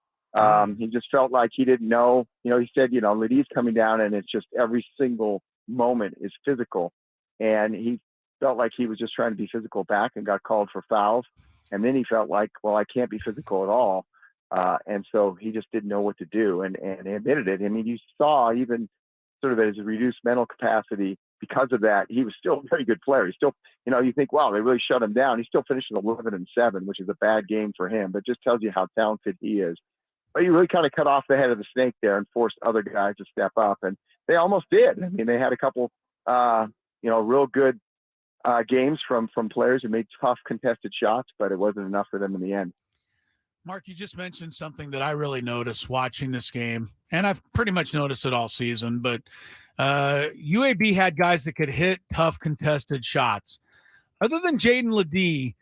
He just felt like he didn't know. He said, Ledee's coming down, and it's just every single moment is physical. And he felt like he was just trying to be physical back and got called for fouls. And then he felt like, well, I can't be physical at all. And so he just didn't know what to do and he admitted it. I mean, you saw even sort of at his reduced mental capacity, because of that, he was still a very good player. He still, you think, wow, they really shut him down. He still finished with 11-7, which is a bad game for him, but just tells you how talented he is. But he really kind of cut off the head of the snake there and forced other guys to step up, and they almost did. I mean, they had a couple, real good games from players who made tough contested shots, but it wasn't enough for them in the end. Mark, you just mentioned something that I really noticed watching this game, and I've pretty much noticed it all season, but UAB had guys that could hit tough contested shots. Other than Jaden Ledee,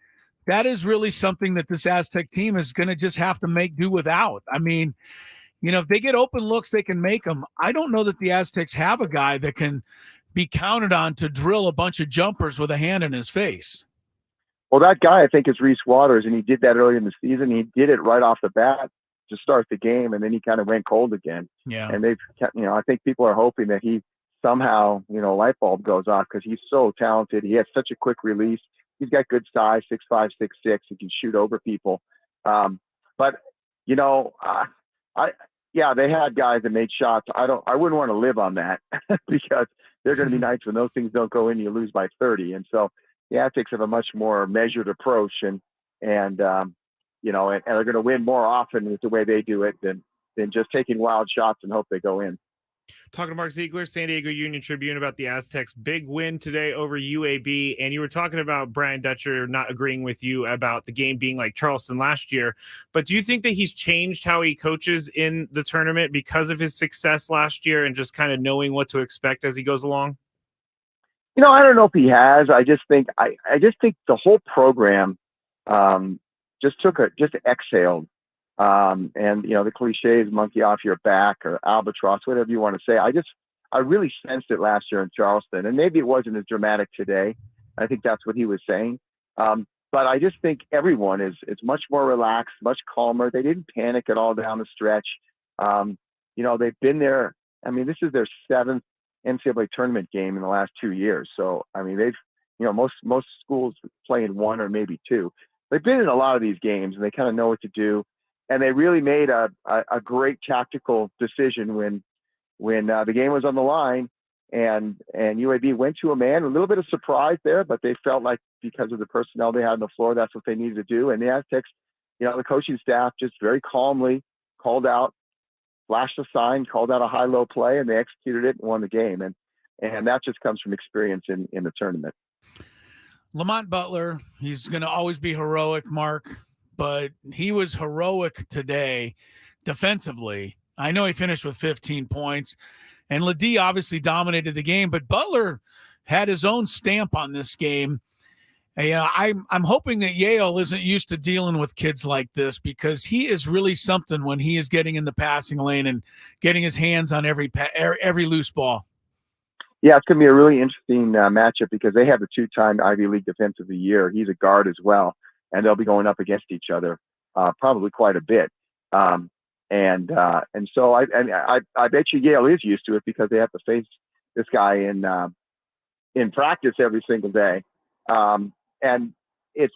that is really something that this Aztec team is going to just have to make do without. I mean, if they get open looks, they can make them. I don't know that the Aztecs have a guy that can be counted on to drill a bunch of jumpers with a hand in his face. Well, that guy, I think, is Reese Waters, and he did that early in the season. He did it right off the bat to start the game, and then he kind of went cold again. Yeah. And they've, I think people are hoping that he somehow, light bulb goes off because he's so talented. He has such a quick release. He's got good size, 6'5", 6'6". He can shoot over people. But they had guys that made shots. I wouldn't want to live on that because there are going to be nights when those things don't go in, you lose by 30. And so the Aztecs have a much more measured approach, and are going to win more often with the way they do it than just taking wild shots and hope they go in. Talking to Mark Ziegler, San Diego Union Tribune, about the Aztecs' big win today over UAB. And you were talking about Brian Dutcher not agreeing with you about the game being like Charleston last year. But do you think that he's changed how he coaches in the tournament because of his success last year and just kind of knowing what to expect as he goes along? I don't know if he has. I just think the whole program just exhaled. And the cliche is monkey off your back or albatross, whatever you want to say. I really sensed it last year in Charleston, and maybe it wasn't as dramatic today. I think that's what he was saying. But I just think everyone is much more relaxed, much calmer. They didn't panic at all down the stretch. They've been there. I mean, this is their 7th NCAA tournament game in the last 2 years. So, I mean, they've, most schools play in 1 or maybe 2. They've been in a lot of these games, and they kind of know what to do. And they really made a great tactical decision when the game was on the line, and UAB went to a man. A little bit of surprise there, but they felt like because of the personnel they had on the floor, that's what they needed to do. And the Aztecs, the coaching staff just very calmly called out, flashed a sign, called out a high-low play, and they executed it and won the game. And that just comes from experience in the tournament. Lamont Butler, he's going to always be heroic, Mark, but he was heroic today defensively. I know he finished with 15 points, and Ledee obviously dominated the game, but Butler had his own stamp on this game. I'm hoping that Yale isn't used to dealing with kids like this, because he is really something when he is getting in the passing lane and getting his hands on every loose ball. Yeah, it's going to be a really interesting matchup because they have the 2-time Ivy League Defensive of the Year. He's a guard as well, and they'll be going up against each other probably quite a bit. And so I bet you Yale is used to it because they have to face this guy in practice every single day. And it's,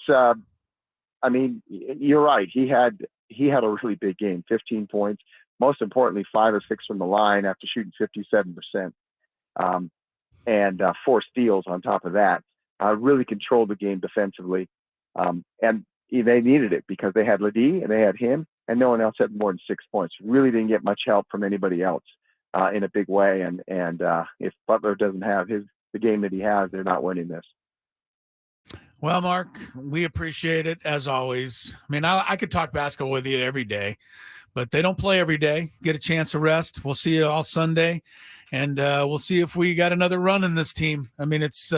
you're right. He had a really big game, 15 points, most importantly, 5 or 6 from the line after shooting 57%, and 4 steals on top of that. Really controlled the game defensively. And they needed it because they had Ledee and they had him, and no one else had more than 6 points. Really didn't get much help from anybody else in a big way. And if Butler doesn't have the game that he has, they're not winning this. Well, Mark, we appreciate it as always. I mean, I could talk basketball with you every day, but they don't play every day. Get a chance to rest. We'll see you all Sunday, and we'll see if we got another run in this team. I mean, it's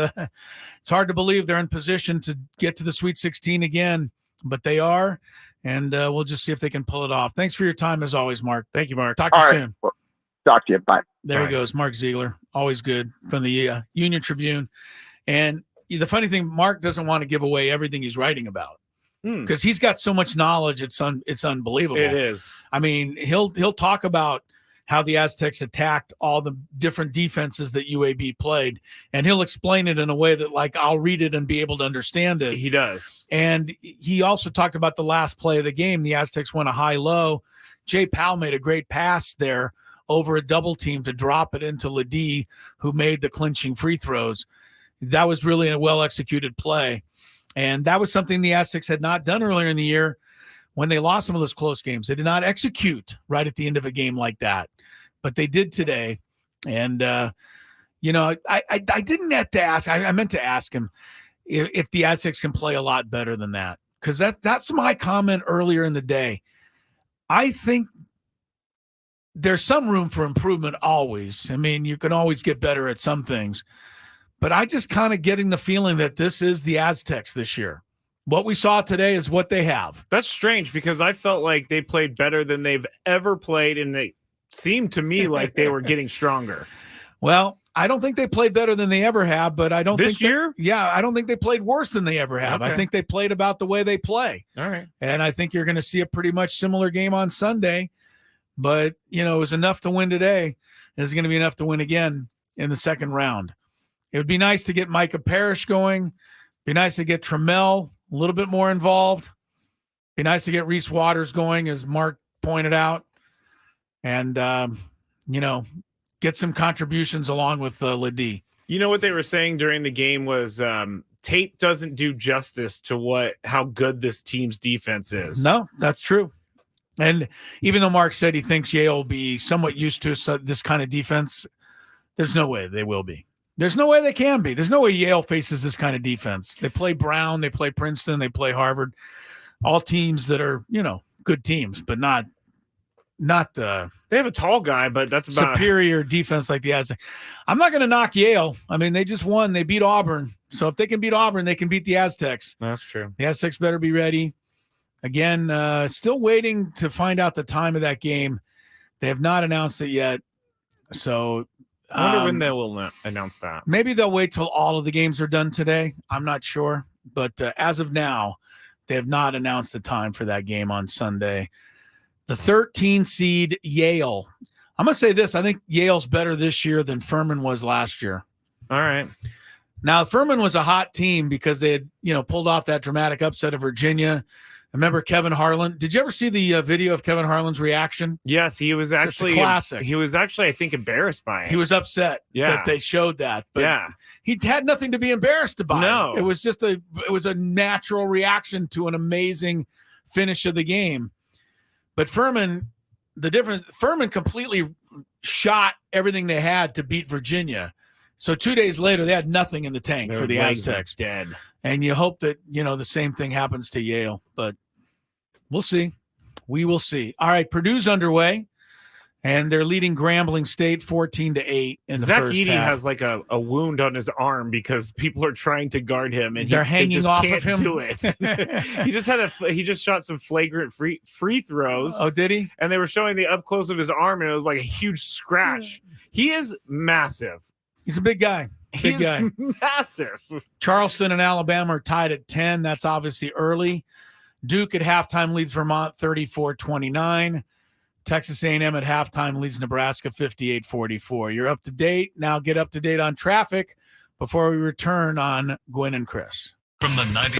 hard to believe they're in position to get to the Sweet 16 again, but they are, and we'll just see if they can pull it off. Thanks for your time as always, Mark. Thank you, Mark. Talk to you soon. Well, talk to you. Bye. There he goes, Mark Ziegler, always good, from the Union Tribune. And the funny thing, Mark doesn't want to give away everything he's writing about because he's got so much knowledge. It's unbelievable. It is. I mean, he'll talk about how the Aztecs attacked all the different defenses that UAB played, and he'll explain it in a way that, like, I'll read it and be able to understand it. He does. And he also talked about the last play of the game. The Aztecs went a high-low. Jay Powell made a great pass there over a double team to drop it into Ledee, who made the clinching free throws. That was really a well-executed play. And that was something the Aztecs had not done earlier in the year when they lost some of those close games. They did not execute right at the end of a game like that, but they did today. And, I didn't have to ask. I meant to ask him if the Aztecs can play a lot better than that, because that's my comment earlier in the day. I think there's some room for improvement always. I mean, you can always get better at some things. But I just kind of getting the feeling that this is the Aztecs this year. What we saw today is what they have. That's strange because I felt like they played better than they've ever played, and it seemed to me like they were getting stronger. Well, I don't think they played better than they ever have, but I don't think this year. I don't think they played worse than they ever have. Okay. I think they played about the way they play. All right. And I think you're going to see a pretty much similar game on Sunday. But, it was enough to win today. It's going to be enough to win again in the second round. It would be nice to get Micah Parrish going. Be nice to get Trammell a little bit more involved. Be nice to get Reese Waters going, as Mark pointed out. And, get some contributions along with Ledee. You know what they were saying during the game was tape doesn't do justice to how good this team's defense is. No, that's true. And even though Mark said he thinks Yale will be somewhat used to this kind of defense, there's no way they will be. There's no way they can be. There's no way Yale faces this kind of defense. They play Brown, they play Princeton, they play Harvard, all teams that are, good teams, but not the. They have a tall guy, but that's about superior defense like the Aztecs. I'm not going to knock Yale. I mean, they just won. They beat Auburn. So if they can beat Auburn, they can beat the Aztecs. That's true. The Aztecs better be ready. Again, still waiting to find out the time of that game. They have not announced it yet. So I wonder when they will announce that. Maybe they'll wait till all of the games are done today. I'm not sure. But as of now, they have not announced the time for that game on Sunday. The 13 seed Yale. I'm going to say this. I think Yale's better this year than Furman was last year. All right. Now, Furman was a hot team because they had, pulled off that dramatic upset of Virginia. Remember Kevin Harlan? Did you ever see the video of Kevin Harlan's reaction? Yes, he was actually classic. He was actually, I think, embarrassed by it. He was upset that they showed that. But he had nothing to be embarrassed about. No. It was just a natural reaction to an amazing finish of the game. But Furman completely shot everything they had to beat Virginia. So 2 days later, they had nothing in the tank for the Aztecs. Dead. And you hope that, the same thing happens to Yale. But we'll see. We will see. All right, Purdue's underway. And they're leading Grambling State 14-8 in the Zach first Edey half. has like a wound on his arm because people are trying to guard him, and they're hanging off can't of him. Do it. he just shot some flagrant free throws. Oh, did he? And they were showing the up close of his arm, and it was like a huge scratch. He is massive. He's a big guy. Big guy. Massive. Charleston and Alabama are tied at 10. That's obviously early. Duke at halftime leads Vermont 34-29. Texas A&M at halftime leads Nebraska 58-44. You're up to date. Now get up to date on traffic before we return on Gwynn and Chris. From the 90s.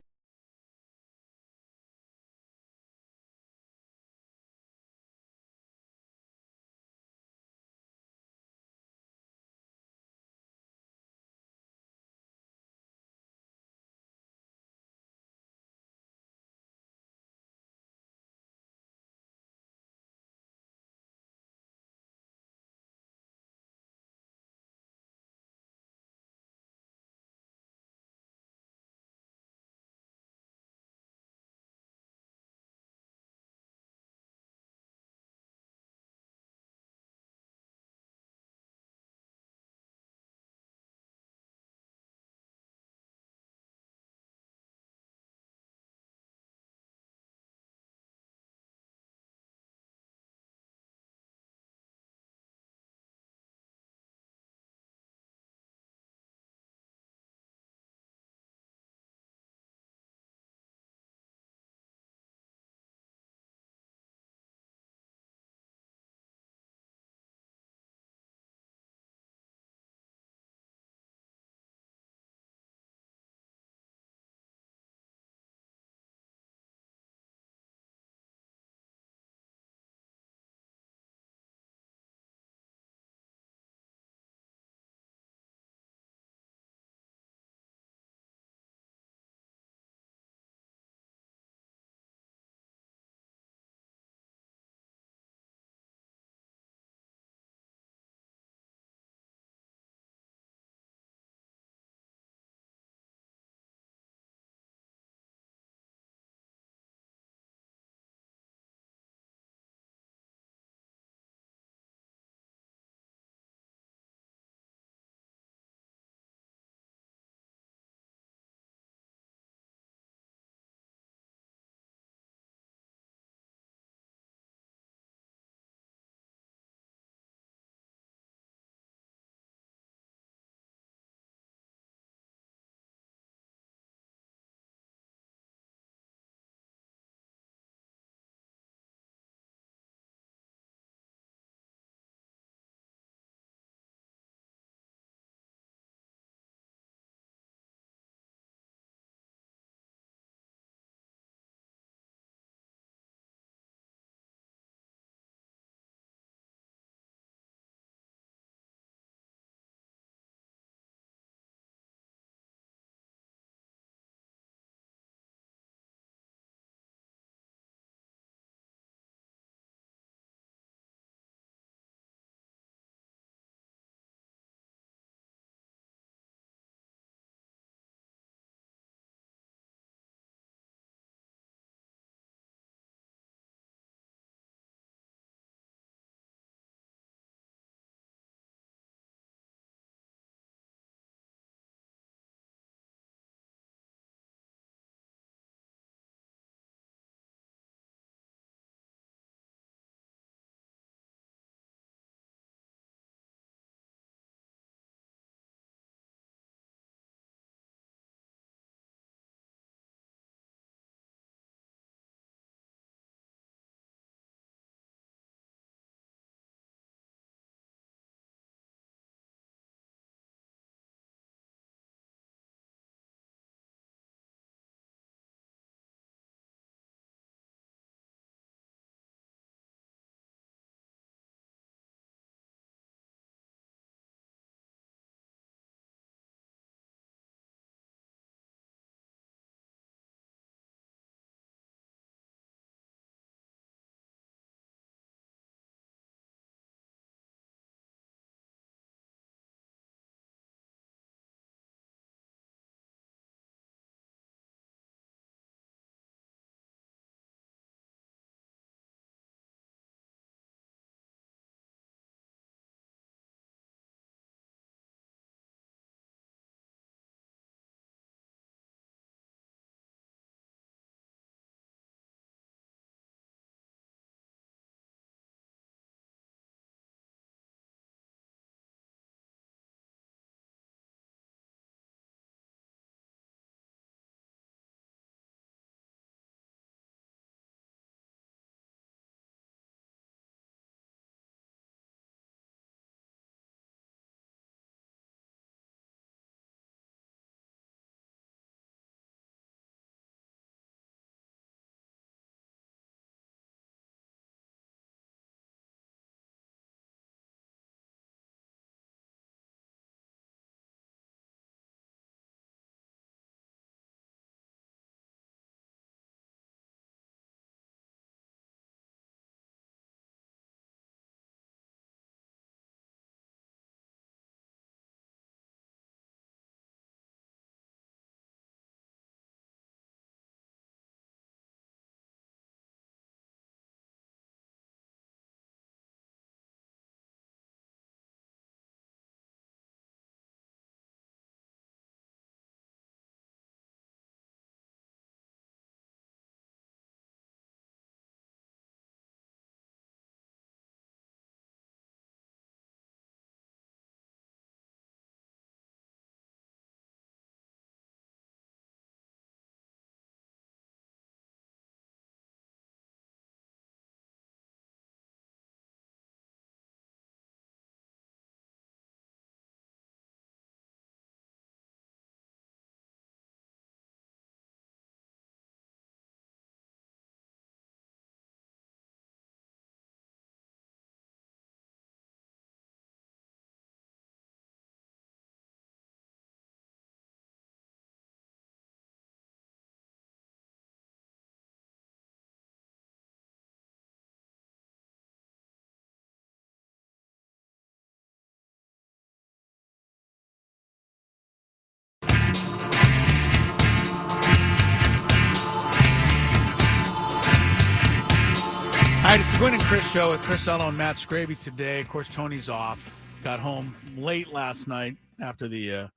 Gwynn and Chris show with Chris Ello and Matt Scraby today. Of course, Tony's off. Got home late last night after the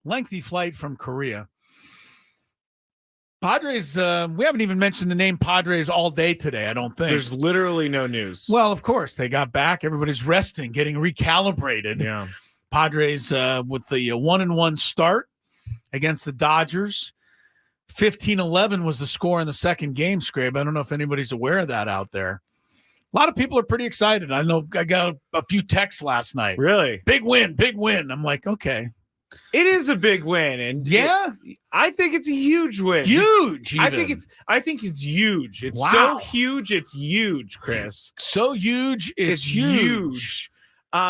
lengthy flight from Korea. Padres, we haven't even mentioned the name Padres all day today, I don't think. There's literally no news. Well, of course, they got back. Everybody's resting, getting recalibrated. Yeah. Padres with the 1-1 start against the Dodgers. 15-11 was the score in the second game, Scrabe. I don't know if anybody's aware of that out there. A lot of people are pretty excited. I know I got a few texts last night. Really? Big win, big win. I'm like, okay. It is a big win, and yeah, I think it's a huge win. Huge. Even. I think it's huge. It's wow. so huge. It's huge, Chris. So huge. It's huge.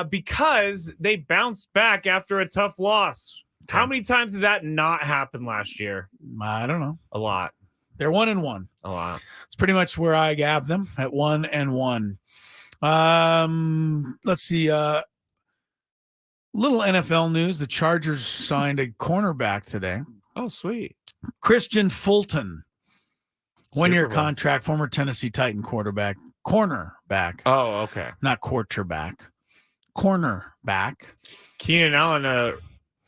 Because they bounced back after a tough loss. Okay. How many times did that not happen last year? I don't know. A lot. They're 1-1. A lot. It's pretty much where I have them at 1-1. Let's see. Little NFL news. The Chargers signed a cornerback today. Oh, sweet. Christian Fulton. 1-year contract, former Tennessee Titan cornerback. Oh, okay. Not quarterback. Cornerback. Keenan Allen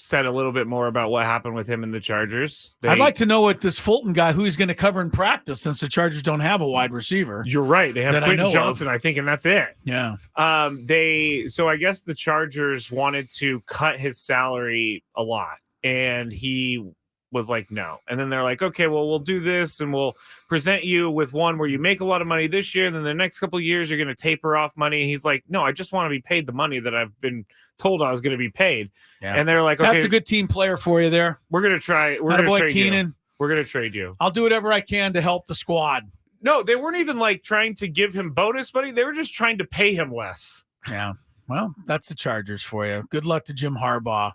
said a little bit more about what happened with him in the Chargers. I'd like to know what this Fulton guy, who he's going to cover in practice, since the Chargers don't have a wide receiver. You're right. They have Quentin Johnson, I think, and that's it. Yeah. So I guess the Chargers wanted to cut his salary a lot, and he was like, no. And then they're like, okay, well, we'll do this, and we'll present you with one where you make a lot of money this year, and then the next couple of years you're going to taper off money. And he's like, no, I just want to be paid the money that I've been told I was going to be paid. Yeah. And they're like, okay, that's a good team player for you there. We're going to try. We're going to trade Keenan. you. We're going to trade you. I'll do whatever I can to help the squad. No, they weren't even like trying to give him bonus money. They were just trying to pay him less. Yeah. Well, that's the Chargers for you. Good luck to Jim Harbaugh.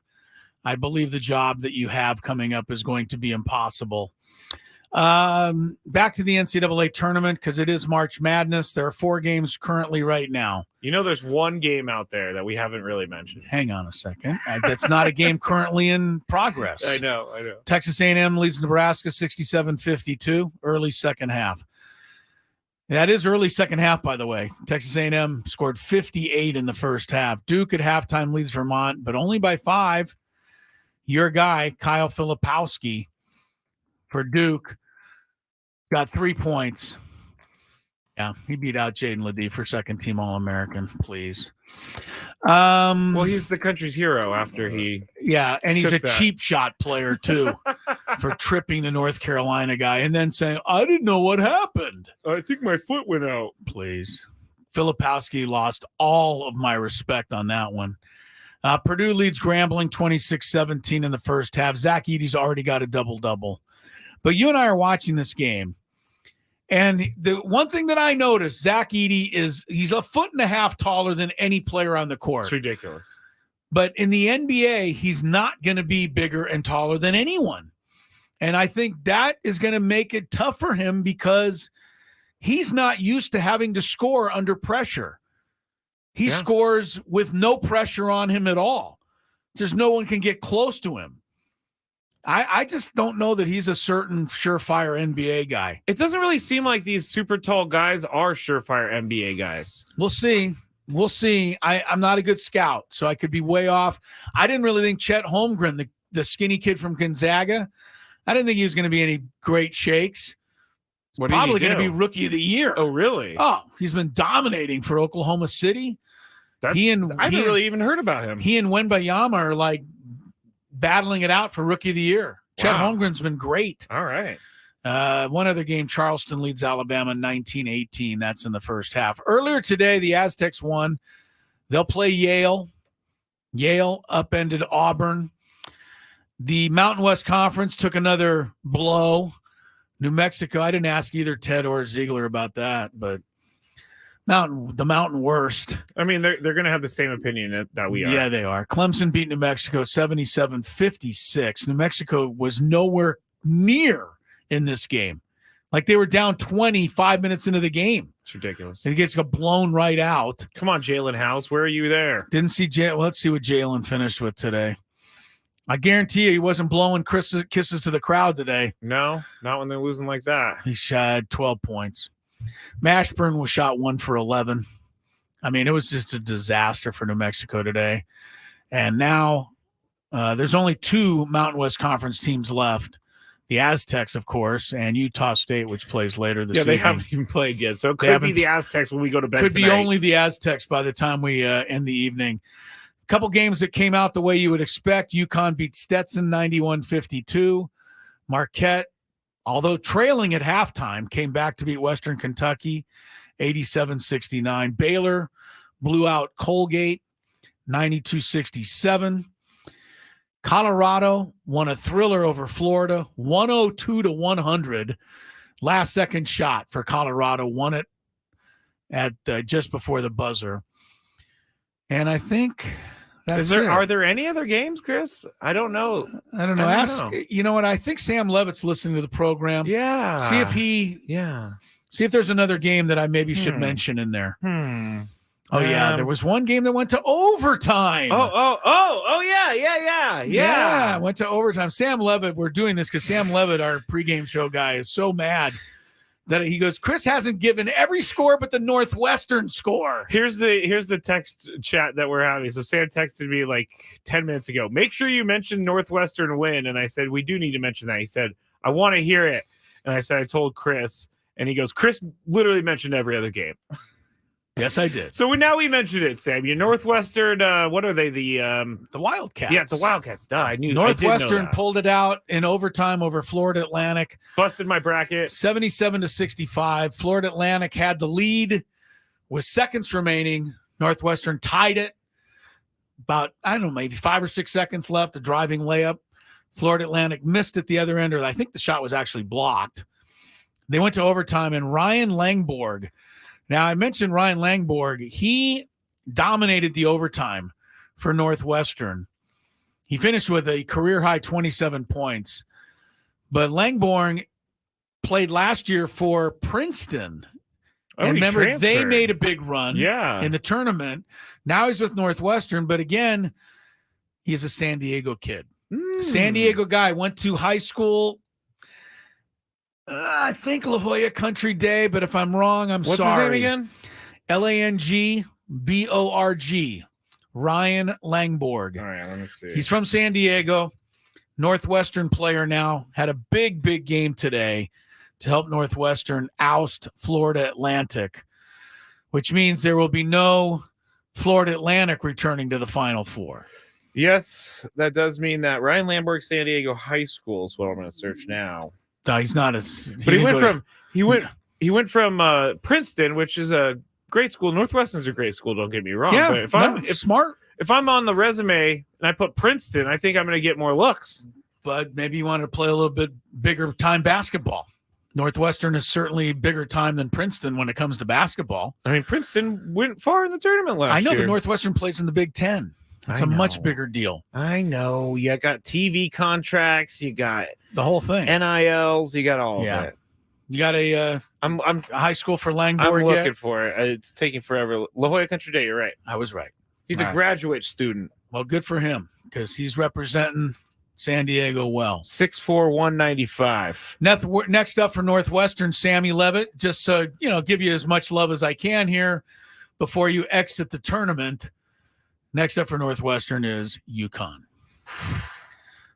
I believe the job that you have coming up is going to be impossible. Back to the NCAA tournament, because it is March Madness. There are 4 games currently right now. You know, there's one game out there that we haven't really mentioned. Hang on a second. That's not a game currently in progress. I know. Texas A&M leads Nebraska 67-52, early second half. That is early second half, by the way. Texas A&M scored 58 in the first half. Duke at halftime leads Vermont, but only by 5. Your guy, Kyle Filipowski, for Duke, got 3 points. Yeah, he beat out Jaden Ledee for second-team All-American, please. Well, he's the country's hero after he... Yeah, and he's a cheap shot player, too, for tripping the North Carolina guy and then saying, I didn't know what happened. I think my foot went out. Please. Filipowski lost all of my respect on that one. Purdue leads Grambling 26-17 in the first half. Zach Edey's already got a double-double. But you and I are watching this game, and the one thing that I noticed, Zach Edey he's 1.5 feet taller than any player on the court. It's ridiculous. But in the NBA, he's not going to be bigger and taller than anyone. And I think that is going to make it tough for him because he's not used to having to score under pressure. He scores with no pressure on him at all. There's no one can get close to him. I just don't know that he's a certain surefire NBA guy. It doesn't really seem like these super tall guys are surefire NBA guys. We'll see. I'm not a good scout, so I could be way off. I didn't really think Chet Holmgren, the skinny kid from Gonzaga, I didn't think he was going to be any great shakes. Probably going to be rookie of the year. Oh, really? Oh, he's been dominating for Oklahoma City. I haven't really even heard about him. He and Wembayama are like battling it out for rookie of the year. Wow. Chet Holmgren's been great. All right. One other game, Charleston leads Alabama 19-18. That's in the first half. Earlier today, the Aztecs won. They'll play Yale. Yale upended Auburn. The Mountain West Conference took another blow. New Mexico, I didn't ask either Ted or Ziegler about that, but the Mountain worst. I mean, they're going to have the same opinion that we are. Yeah, they are. Clemson beat New Mexico 77-56. New Mexico was nowhere near in this game. Like they were down 20 5 minutes into the game. It's ridiculous. It gets blown right out. Come on, Jalen House. Where are you there? Didn't see Well, let's see what Jalen finished with today. I guarantee you he wasn't blowing kisses to the crowd today. No, not when they're losing like that. He shot 12 points. Mashburn was shot 1 for 11. I mean, it was just a disaster for New Mexico today. And now there's only 2 Mountain West Conference teams left. The Aztecs, of course, and Utah State, which plays later this evening. They haven't even played yet, so it could be the Aztecs when we go to bed Could tonight. be only the Aztecs by the time we end the evening. A couple games that came out the way you would expect. UConn beat Stetson 91-52. Marquette, although trailing at halftime, came back to beat Western Kentucky 87-69. Baylor blew out Colgate 92-67. Colorado won a thriller over Florida, 102-100. Last second shot for Colorado, won it at just before the buzzer. And I think that's it. Are there any other games, Chris? I don't know. I don't know. You know what? I think Sam Levitt's listening to the program. Yeah. See if there's another game that I maybe should mention in there. Oh, yeah. There was one game that went to overtime. Yeah, went to overtime. Sam Levitt, we're doing this because Sam Levitt, our pregame show guy, is so mad that he goes, Chris hasn't given every score but the Northwestern score. Here's the text chat that we're having. So Sam texted me like 10 minutes ago. Make sure you mention Northwestern win. And I said, we do need to mention that. He said, I want to hear it. And I said, I told Chris. And he goes, Chris literally mentioned every other game. Yes, I did. So now we mentioned it, Sam. Your Northwestern, what are they? The Wildcats. Yeah, the Wildcats. Duh, I knew. Northwestern pulled it out in overtime over Florida Atlantic. Busted my bracket. 77-65. Florida Atlantic had the lead with seconds remaining. Northwestern tied it. About, I don't know, maybe 5 or 6 seconds left. A driving layup. Florida Atlantic missed at the other end, or I think the shot was actually blocked. They went to overtime, and Ryan Langborg. Now, I mentioned Ryan Langborg. He dominated the overtime for Northwestern. He finished with a career-high 27 points. But Langborg played last year for Princeton. And remember, they made a big run in the tournament. Now he's with Northwestern. But again, he's a San Diego kid. San Diego guy, went to high school, I think La Jolla Country Day, but if I'm wrong, I'm sorry. What's his name again? Langborg. Ryan Langborg. All right, let me see. He's from San Diego, Northwestern player now. Had a big game today to help Northwestern oust Florida Atlantic, which means there will be no Florida Atlantic returning to the Final Four. Yes, that does mean that. Ryan Langborg, San Diego High School is what I'm going to search now. No, he's not as. But he went from Princeton, which is a great school. Northwestern's a great school. Don't get me wrong. Yeah, but smart. If I'm on the resume and I put Princeton, I think I'm going to get more looks. But maybe you want to play a little bit bigger time basketball. Northwestern is certainly bigger time than Princeton when it comes to basketball. I mean, Princeton went far in the tournament last year. I know, but Northwestern plays in the Big Ten. It's a much bigger deal. I know. You got TV contracts. You got the whole thing. NILs. You got all of it. You got a high school for Langborg. I'm looking for it. It's taking forever. La Jolla Country Day. You're right. I was right. He's a graduate student. Well, good for him because he's representing San Diego well. 6'4", 195. Next up for Northwestern, Sammy Levitt. Just give you as much love as I can here before you exit the tournament. Next up for Northwestern is UConn.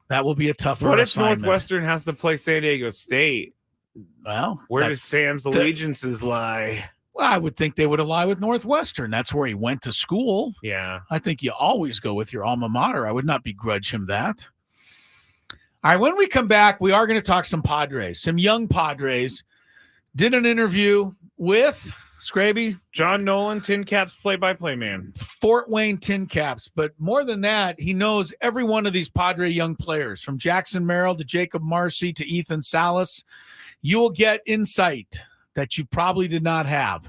That will be a tough one. What if Northwestern has to play San Diego State? Well, where does Sam's allegiances lie? Well, I would think they would ally with Northwestern. That's where he went to school. Yeah. I think you always go with your alma mater. I would not begrudge him that. All right, when we come back, we are going to talk some Padres, some young Padres. Did an interview with Scraby, John Nolan, Tin Caps play-by-play man. Fort Wayne Tin Caps. But more than that, he knows every one of these Padre young players, from Jackson Merrill to Jacob Marcy to Ethan Salas. You will get insight that you probably did not have.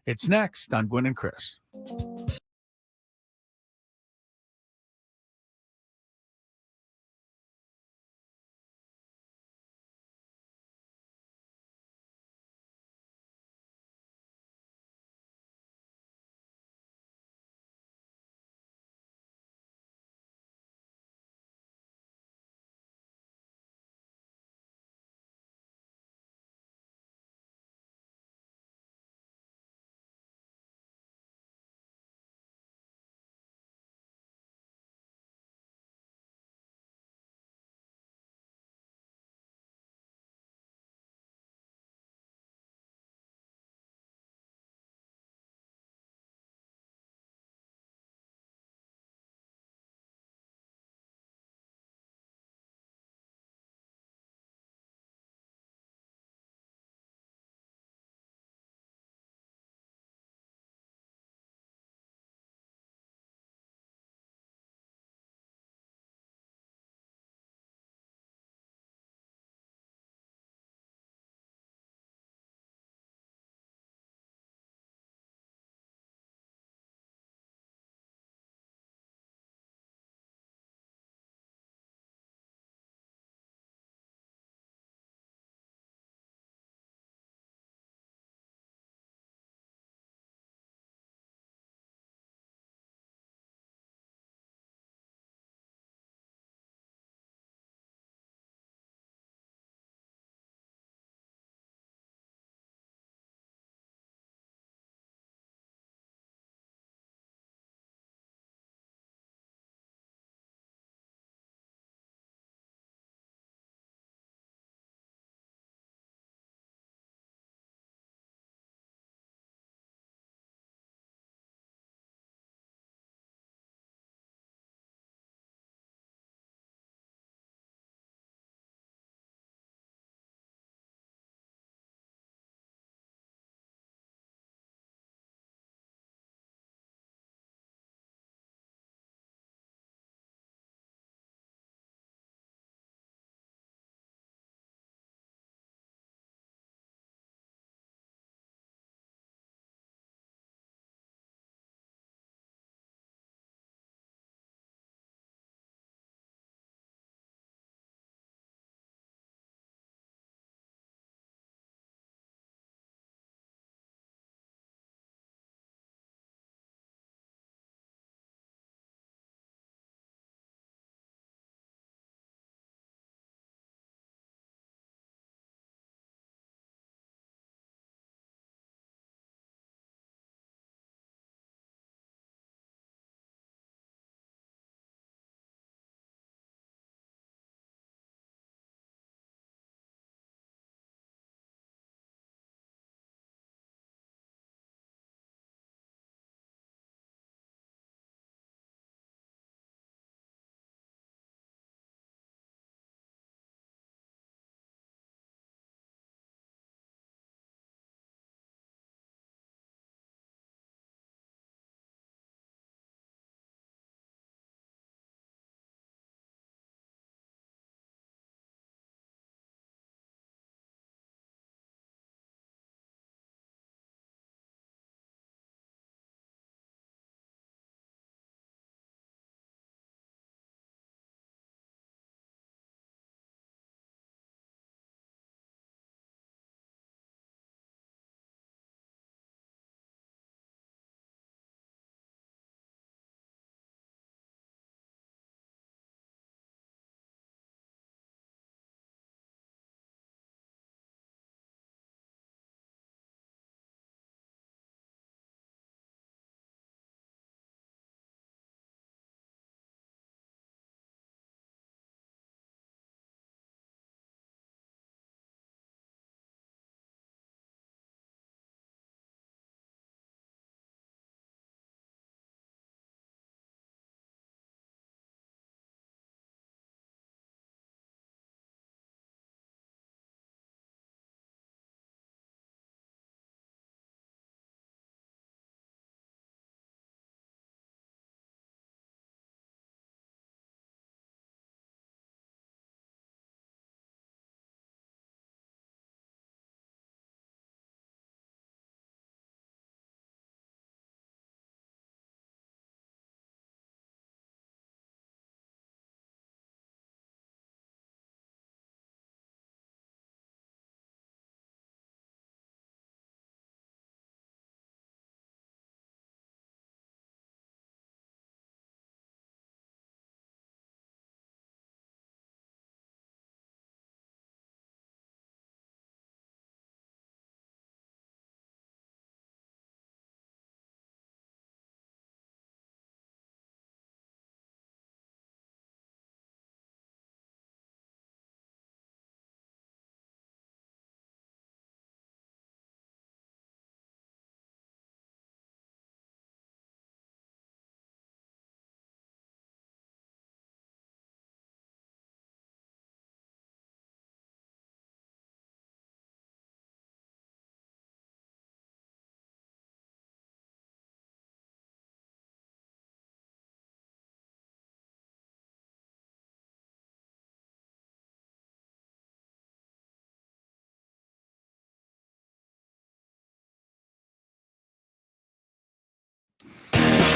It's next on Gwynn and Chris.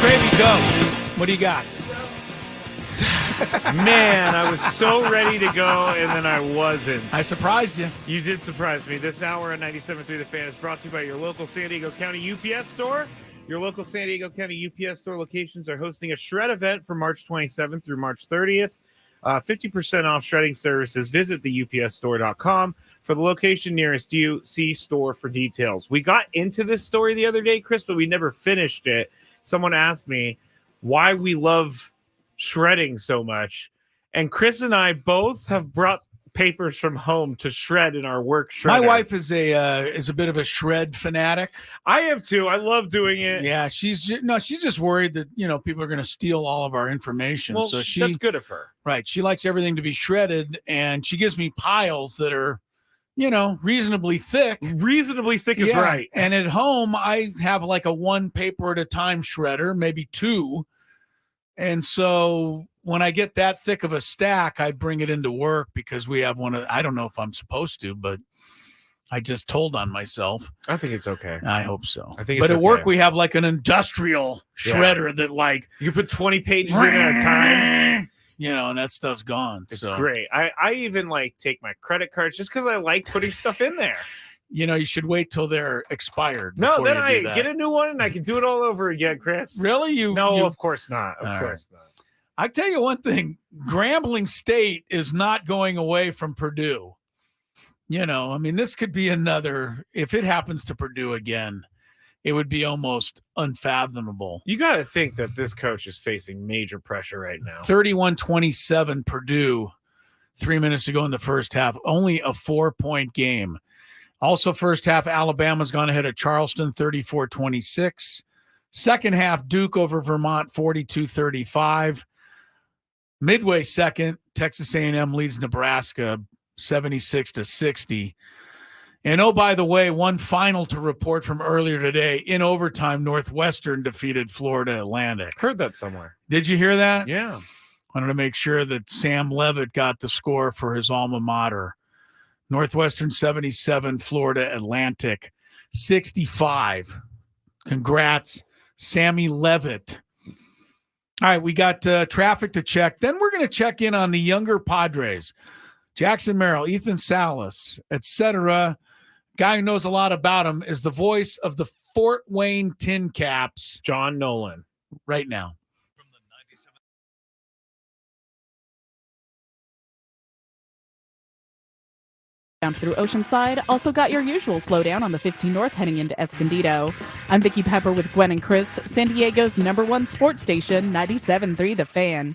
Gravy, go. What do you got? Man, I was so ready to go, and then I wasn't. I surprised you. You did surprise me. This hour on 97.3 The Fan is brought to you by your local San Diego County UPS store. Your local San Diego County UPS store locations are hosting a shred event from March 27th through March 30th. 50% off shredding services. Visit the upsstore.com for the location nearest you. See store for details. We got into this story the other day, Chris, but we never finished it. Someone asked me why we love shredding so much, and Chris and I both have brought papers from home to shred in our work shredder. My wife is a bit of a shred fanatic. I am too. I love doing it. Yeah, she's just worried that people are going to steal all of our information. Well, so that's good of her. Right. She likes everything to be shredded, and she gives me piles that are reasonably thick. Reasonably thick is right. And at home, I have like a one paper at a time shredder, maybe two. And so when I get that thick of a stack, I bring it into work because we have I don't know if I'm supposed to, but I just told on myself. I think it's okay. I hope so. I think but it's at work, we have like an industrial shredder that you can put 20 pages in at a time. And that stuff's gone. It's great. I even take my credit cards just because I like putting stuff in there. You should wait till they're expired. No, then I get a new one and I can do it all over again, Chris. Really? No, of course not. Of course not. I tell you one thing, Grambling State is not going away from Purdue. This could be another, if it happens to Purdue again, it would be almost unfathomable. You got to think that this coach is facing major pressure right now. 31-27 Purdue 3 minutes ago in the first half, only a 4-point game. Also, first half, Alabama's gone ahead of Charleston, 34-26. Second half, Duke over Vermont, 42-35. Midway second, Texas A&M leads Nebraska, 76-60. And oh, by the way, one final to report from earlier today. In overtime, Northwestern defeated Florida Atlantic. Heard that somewhere. Did you hear that? Yeah. Wanted to make sure that Sam Levitt got the score for his alma mater. Northwestern 77, Florida Atlantic 65. Congrats, Sammy Levitt. All right, we got traffic to check. Then we're going to check in on the younger Padres. Jackson Merrill, Ethan Salas, etc. Guy who knows a lot about him is the voice of the Fort Wayne Tin Caps, John Nolan, right now. Down through Oceanside, also got your usual slowdown on the 15 North heading into Escondido. I'm Vicki Pepper with Gwen and Chris, San Diego's #1 sports station, 97.3 The Fan.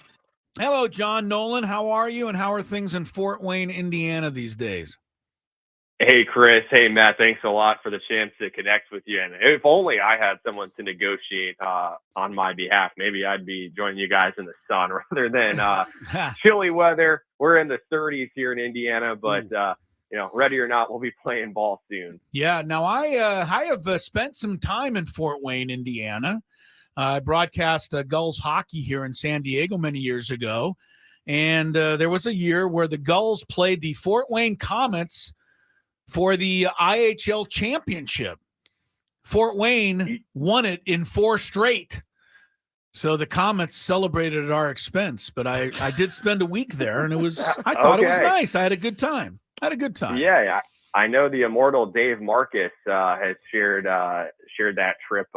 Hello, John Nolan. How are you, and how are things in Fort Wayne, Indiana these days? Hey, Chris. Hey, Matt. Thanks a lot for the chance to connect with you. And if only I had someone to negotiate on my behalf, maybe I'd be joining you guys in the sun rather than chilly weather. We're in the 30s here in Indiana, but ready or not, we'll be playing ball soon. Yeah. Now, I have spent some time in Fort Wayne, Indiana. I broadcast Gulls hockey here in San Diego many years ago. And there was a year where the Gulls played the Fort Wayne Comets for the IHL championship. Fort Wayne won it in 4 straight. So the Comets celebrated at our expense. But I did spend a week there, and I thought it was nice. I had a good time. Yeah, I know the immortal Dave Marcus has shared that trip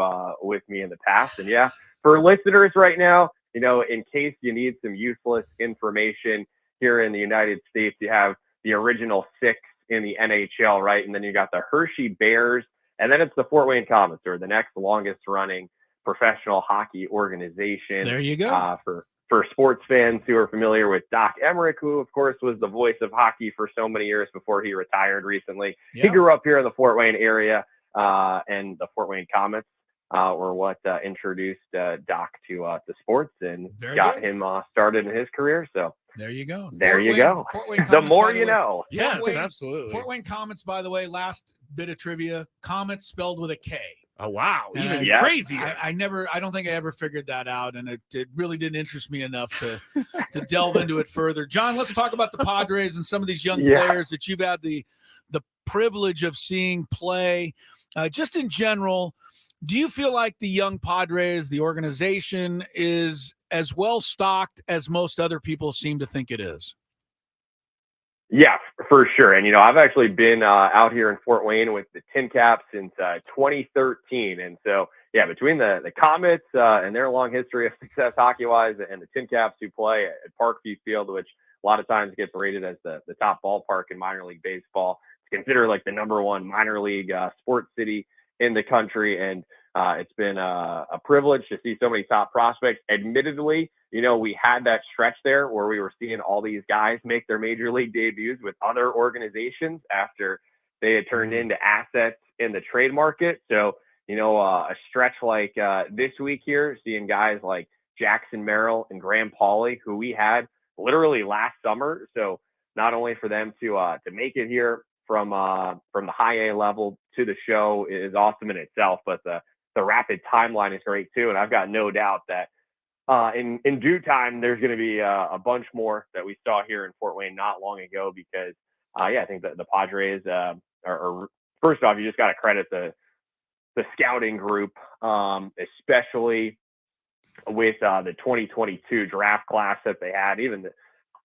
with me in the past. And yeah, for listeners right now, in case you need some useless information here in the United States, you have the original 6 in the NHL, right? And then you got the Hershey Bears, and then it's the Fort Wayne Comets, or the next longest running professional hockey organization. There you go. For sports fans who are familiar with Doc Emmerich, who, of course, was the voice of hockey for so many years before he retired recently. Yeah. He grew up here in the Fort Wayne area, and the Fort Wayne Comets were what introduced Doc to sports and got him started in his career. So there you go. Fort Wayne Comets, the more you know. Yes, absolutely. Fort Wayne Comets, by the way, last bit of trivia, Comets spelled with a K. Oh, wow. Even crazy. I don't think I ever figured that out, and it really didn't interest me enough to delve into it further. John, let's talk about the Padres and some of these young players that you've had the privilege of seeing play. Just in general, Do you feel like the young Padres, the organization, is as well stocked as most other people seem to think it is? Yeah, for sure. And, I've actually been out here in Fort Wayne with the Tin Caps since 2013. And so, yeah, between the Comets and their long history of success hockey-wise and the Tin Caps who play at Parkview Field, which a lot of times gets rated as the top ballpark in minor league baseball, it's considered like the number one minor league sports city in the country. And it's been a privilege to see so many top prospects. Admittedly, we had that stretch there where we were seeing all these guys make their major league debuts with other organizations after they had turned into assets in the trade market. So, a stretch like this week here, seeing guys like Jackson Merrill and Graham Pauley, who we had literally last summer. So not only for them to make it here from the high A level to the show is awesome in itself, but the rapid timeline is great too. And I've got no doubt that in due time, there's going to be a bunch more that we saw here in Fort Wayne not long ago because, I think that the Padres are first off, you just got to credit the scouting group, especially with the 2022 draft class that they had, even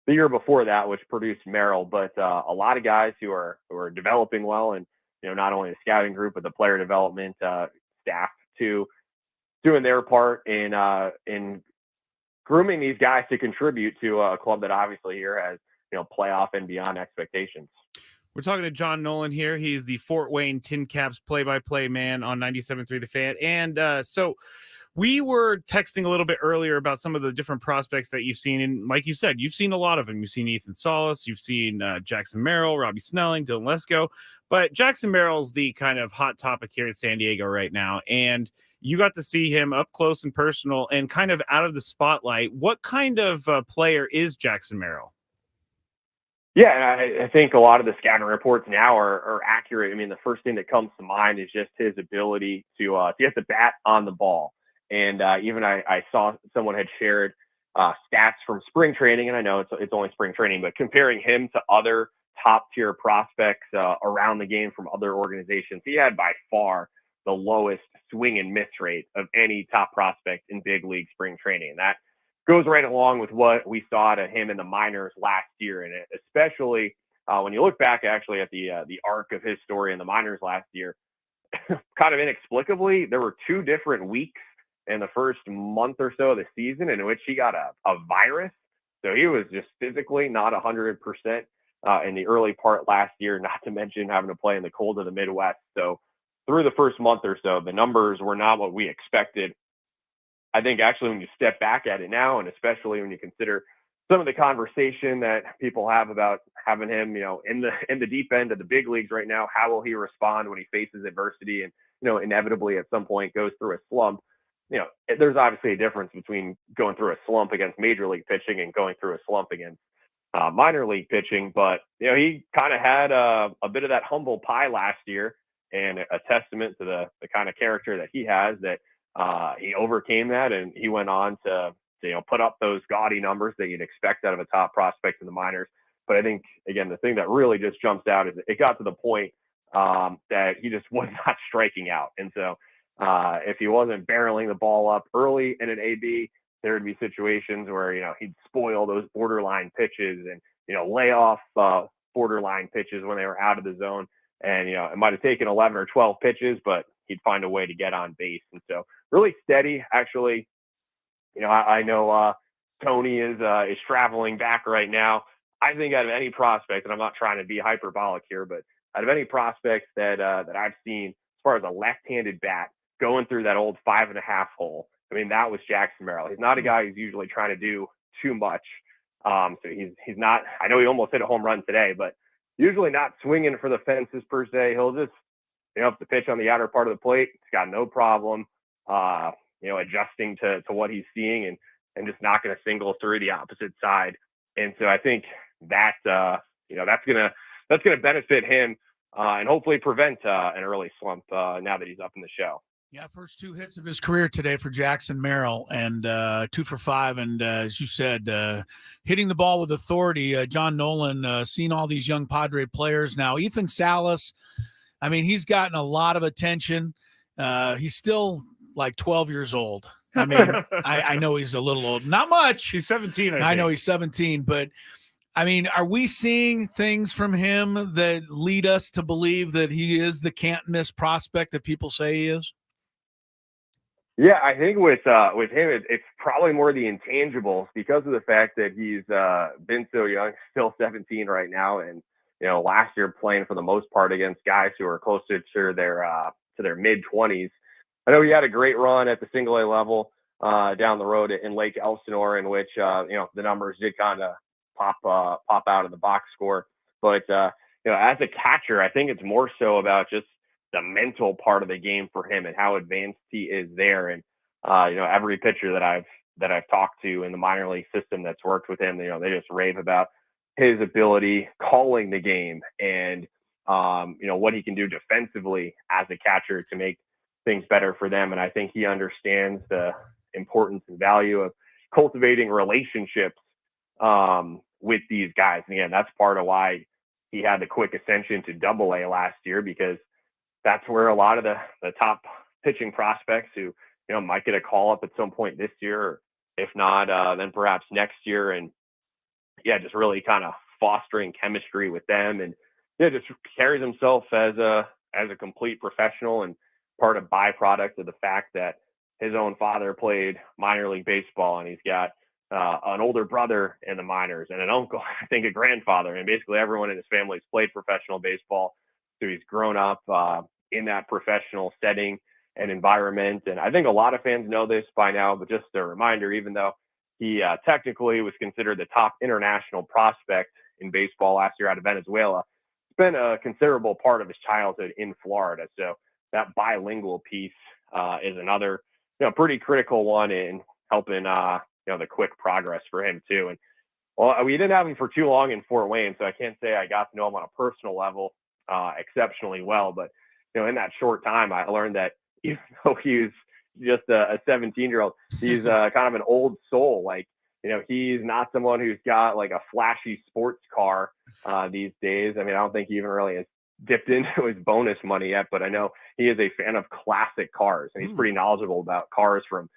the year before that, which produced Merrill, but a lot of guys who are developing well, and not only the scouting group but the player development staff too, doing their part in grooming these guys to contribute to a club that obviously here has playoff and beyond expectations. We're talking to John Nolan here. He's the Fort Wayne Tin Caps play-by-play man on 97.3 The Fan. And so we were texting a little bit earlier about some of the different prospects that you've seen. And like you said, you've seen a lot of them. You've seen Ethan Salas. You've seen Jackson Merrill, Robbie Snelling, Dylan Lesko. But Jackson Merrill's the kind of hot topic here in San Diego right now. And you got to see him up close and personal and kind of out of the spotlight. What kind of player is Jackson Merrill? Yeah, and I think a lot of the scouting reports now are accurate. I mean, the first thing that comes to mind is just his ability to get the bat on the ball. And even I saw someone had shared stats from spring training, and I know it's only spring training, but comparing him to other top-tier prospects around the game from other organizations, he had by far the lowest swing and miss rate of any top prospect in big league spring training. And that goes right along with what we saw to him in the minors last year. And especially when you look back actually at the arc of his story in the minors last year, kind of inexplicably, there were 2 different weeks in the first month or so of the season in which he got a virus. So he was just physically not 100% in the early part last year, not to mention having to play in the cold of the Midwest. So through the first month or so, the numbers were not what we expected. I think actually when you step back at it now, and especially when you consider some of the conversation that people have about having him, in the deep end of the big leagues right now, how will he respond when he faces adversity and, inevitably at some point goes through a slump? There's obviously a difference between going through a slump against major league pitching and going through a slump against minor league pitching. But, he kind of had a bit of that humble pie last year, and a testament to the kind of character that he has, that he overcame that, and he went on to put up those gaudy numbers that you'd expect out of a top prospect in the minors. But I think, again, the thing that really just jumps out is it got to the point that he just was not striking out. And so if he wasn't barreling the ball up early in an AB, there would be situations where, he'd spoil those borderline pitches and, lay off borderline pitches when they were out of the zone. And, it might have taken 11 or 12 pitches, but he'd find a way to get on base. And so really steady, actually. I know Tony is traveling back right now. I think out of any prospect, and I'm not trying to be hyperbolic here, but out of any prospects that I've seen as far as a left-handed bat going through that old 5.5 hole, I mean, that was Jackson Merrill. He's not a guy who's usually trying to do too much. So he's not, I know he almost hit a home run today, but usually not swinging for the fences per se. He'll just, if the pitch on the outer part of the plate, he's got no problem, adjusting to what he's seeing and just knocking a single through the opposite side. And so I think that, that's gonna benefit him and hopefully prevent an early slump now that he's up in the show. Yeah, first 2 hits of his career today for Jackson Merrill, and 2 for 5. And as you said, hitting the ball with authority. John Nolan, seen all these young Padre players now. Ethan Salas, I mean, he's gotten a lot of attention. He's still like 12 years old. I mean, I know he's a little old. Not much. He's 17, I know he's 17, but I mean, are we seeing things from him that lead us to believe that he is the can't-miss prospect that people say he is? Yeah, I think with him, it's probably more the intangibles because of the fact that he's been so young, still 17 right now, and last year playing for the most part against guys who are closer to their mid-20s. I know he had a great run at the single A level down the road in Lake Elsinore, in which the numbers did kind of pop out of the box score. But as a catcher, I think it's more so about just the mental part of the game for him and how advanced he is there. And every pitcher that I've talked to in the minor league system that's worked with him, they just rave about his ability calling the game and what he can do defensively as a catcher to make things better for them. And I think he understands the importance and value of cultivating relationships with these guys. And again, that's part of why he had the quick ascension to Double-A last year, because that's where a lot of the top pitching prospects who, might get a call up at some point this year, or if not, then perhaps next year. And yeah, just really kind of fostering chemistry with them, and just carries himself as a complete professional, and part of byproduct of the fact that his own father played minor league baseball, and he's got an older brother in the minors and an uncle, I think a grandfather, and basically everyone in his family's played professional baseball. So he's grown up in that professional setting and environment. And I think a lot of fans know this by now, but just a reminder, even though he technically was considered the top international prospect in baseball last year out of Venezuela, spent a considerable part of his childhood in Florida. So that bilingual piece is another, pretty critical one in helping, the quick progress for him too. And well, we didn't have him for too long in Fort Wayne, so I can't say I got to know him on a personal level exceptionally well. But, in that short time, I learned that even though he was just a 17-year-old, he's kind of an old soul. Like, he's not someone who's got like a flashy sports car these days. I mean, I don't think he even really has dipped into his bonus money yet, but I know he is a fan of classic cars, and he's pretty knowledgeable about cars from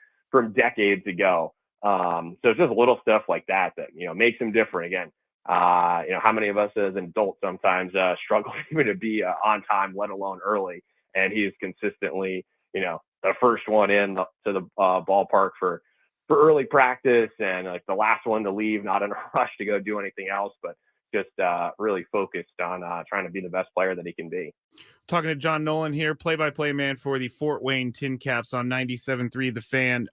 decades ago. So it's just little stuff like that makes him different. Again, how many of us as adults sometimes struggle even to be on time, let alone early, and he's consistently, the first one in to the ballpark for early practice, and like the last one to leave, not in a rush to go do anything else, but just really focused on trying to be the best player that he can be. Talking to John Nolan here, play-by-play man for the Fort Wayne Tin Caps on 97.3 The Fan.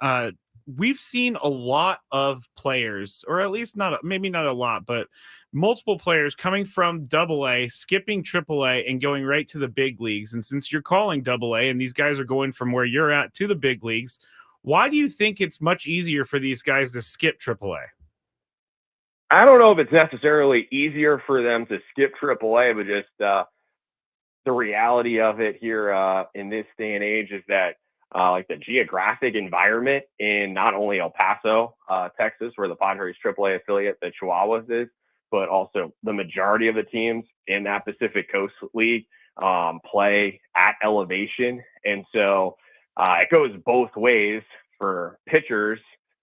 We've seen a lot of players, or at least maybe not a lot, but multiple players coming from Double-A, skipping Triple-A, and going right to the big leagues. And since you're calling Double-A and these guys are going from where you're at to the big leagues, why do you think it's much easier for these guys to skip Triple-A? I don't know if it's necessarily easier for them to skip Triple-A, but just the reality of it here in this day and age is that like the geographic environment in not only El Paso, Texas, where the Padres AAA affiliate, the Chihuahuas, is, but also the majority of the teams in that Pacific Coast League play at elevation. And so it goes both ways for pitchers.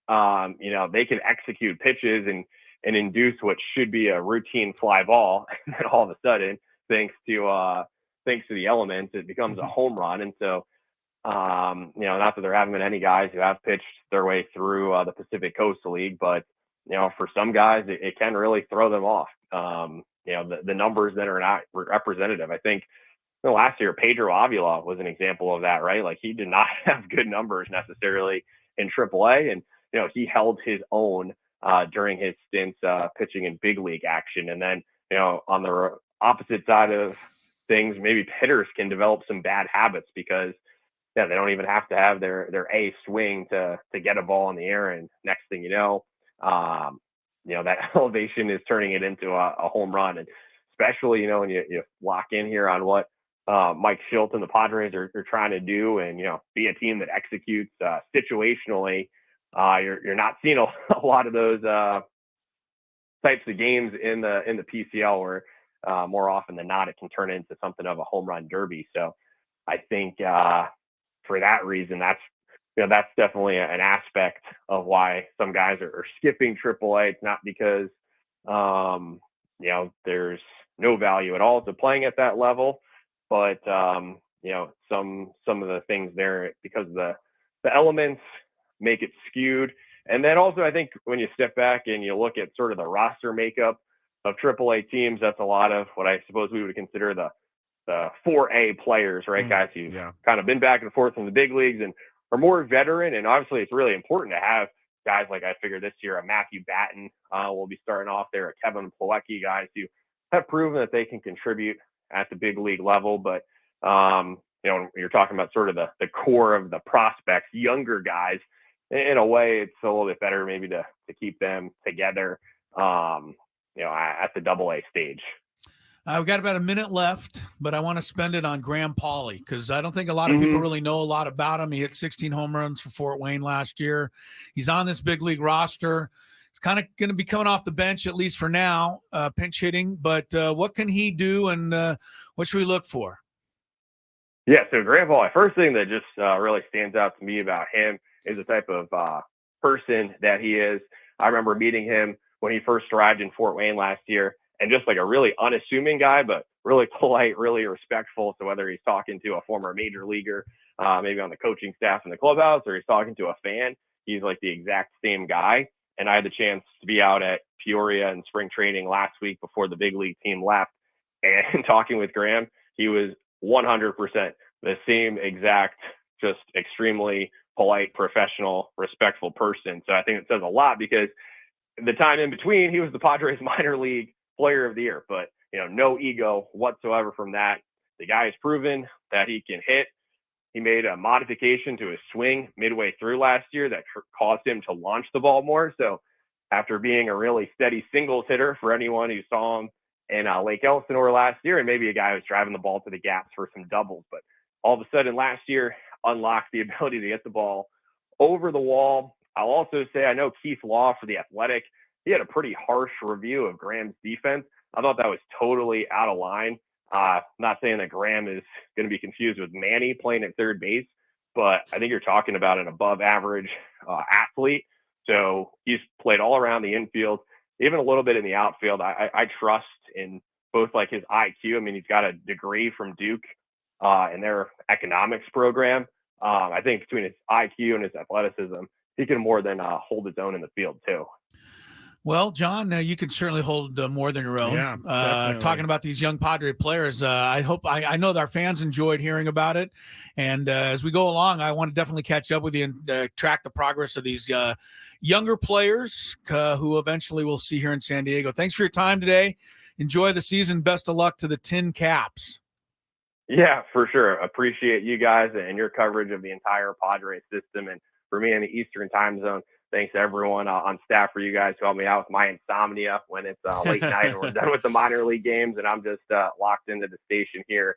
They can execute pitches and induce what should be a routine fly ball, and then all of a sudden, thanks to the elements, it becomes a home run. And so not that there haven't been any guys who have pitched their way through the Pacific Coast League, but for some guys it can really throw them off. The numbers that are not representative. I think last year Pedro Avila was an example of that, right? Like, he did not have good numbers necessarily in AAA, and he held his own during his stints pitching in big league action. And then on the opposite side of things, maybe hitters can develop some bad habits because they don't even have to have their A swing to get a ball in the air, and next thing that elevation is turning it into a home run. And especially when you lock in here on what Mike Schilt and the Padres are trying to do, and be a team that executes situationally, you're not seeing a lot of those types of games in the PCL, where more often than not it can turn into something of a home run derby. So I think for that reason, that's definitely an aspect of why some guys are skipping AAA. It's not because, there's no value at all to playing at that level, but, some of the things there, because the elements make it skewed. And then also, I think when you step back and you look at sort of the roster makeup of AAA teams, that's a lot of what I suppose we would consider the 4A players, right? Guys who've kind of been back and forth in the big leagues and are more veteran. And obviously it's really important to have guys like, I figure this year, a Matthew Batten will be starting off there, a Kevin Plawecki, guys who have proven that they can contribute at the big league level. But, you're talking about sort of the core of the prospects, younger guys, in a way, it's a little bit better maybe to keep them together, at the AA stage. We've got about a minute left, but I want to spend it on Graham Pauley because I don't think a lot of people really know a lot about him. He hit 16 home runs for Fort Wayne last year. He's on this big league roster. He's kind of going to be coming off the bench, at least for now, pinch hitting. But what can he do, and what should we look for? Yeah, so Graham Pauley, first thing that just really stands out to me about him is the type of person that he is. I remember meeting him when he first arrived in Fort Wayne last year, and just like a really unassuming guy, but really polite, really respectful. So whether he's talking to a former major leaguer, maybe on the coaching staff in the clubhouse, or he's talking to a fan, he's like the exact same guy. And I had the chance to be out at Peoria in spring training last week before the big league team left, and talking with Graham, he was 100% the same exact, just extremely polite, professional, respectful person. So I think it says a lot, because the time in between, he was the Padres minor league player of the year, but no ego whatsoever from that. The guy has proven that he can hit. He made a modification to his swing midway through last year that caused him to launch the ball more. So after being a really steady singles hitter, for anyone who saw him in Lake Elsinore last year, and maybe a guy who's driving the ball to the gaps for some doubles, but all of a sudden last year unlocked the ability to get the ball over the wall. I'll also say, I know Keith Law for The Athletic, he had a pretty harsh review of Graham's defense. I thought that was totally out of line. Not saying that Graham is going to be confused with Manny playing at third base, but I think you're talking about an above average athlete. So he's played all around the infield, even a little bit in the outfield. I trust in both like his IQ. I mean, he's got a degree from Duke in their economics program. I think between his IQ and his athleticism, he can more than hold his own in the field too. Well, John, you can certainly hold more than your own. Yeah, talking about these young Padre players, I know that our fans enjoyed hearing about it. And as we go along, I want to definitely catch up with you and track the progress of these younger players who eventually we'll see here in San Diego. Thanks for your time today. Enjoy the season. Best of luck to the Tin Caps. Yeah, for sure. Appreciate you guys and your coverage of the entire Padres system. And for me in the Eastern time zone, thanks to everyone on staff for you guys who help me out with my insomnia when it's late night and we're done with the minor league games and I'm just locked into the station here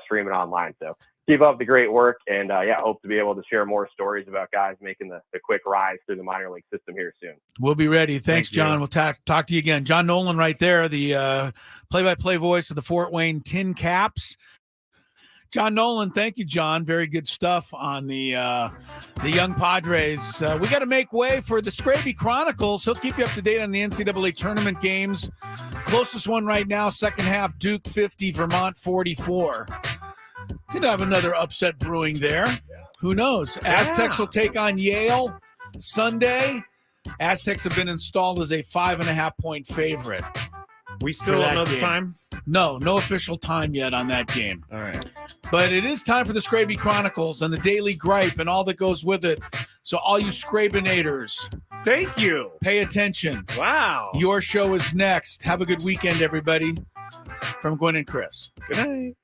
streaming online. So keep up the great work, and hope to be able to share more stories about guys making the quick rise through the minor league system here soon. We'll be ready. Thanks, John. We'll talk to you again. John Nolan right there, the play-by-play voice of the Fort Wayne Tin Caps. John Nolan, thank you, John. Very good stuff on the young Padres. We got to make way for the Scraby Chronicles. He'll keep you up to date on the NCAA tournament games. Closest one right now, second half, Duke 50, Vermont 44. Could have another upset brewing there. Who knows? Aztecs will take on Yale Sunday. Aztecs have been installed as a 5.5-point favorite. We still don't know the time? No official time yet on that game. All right. But it is time for the Scraby Chronicles and the Daily Gripe and all that goes with it. So all you Scrabinators, thank you. Pay attention. Wow. Your show is next. Have a good weekend, everybody. From Gwynn and Chris. Good night.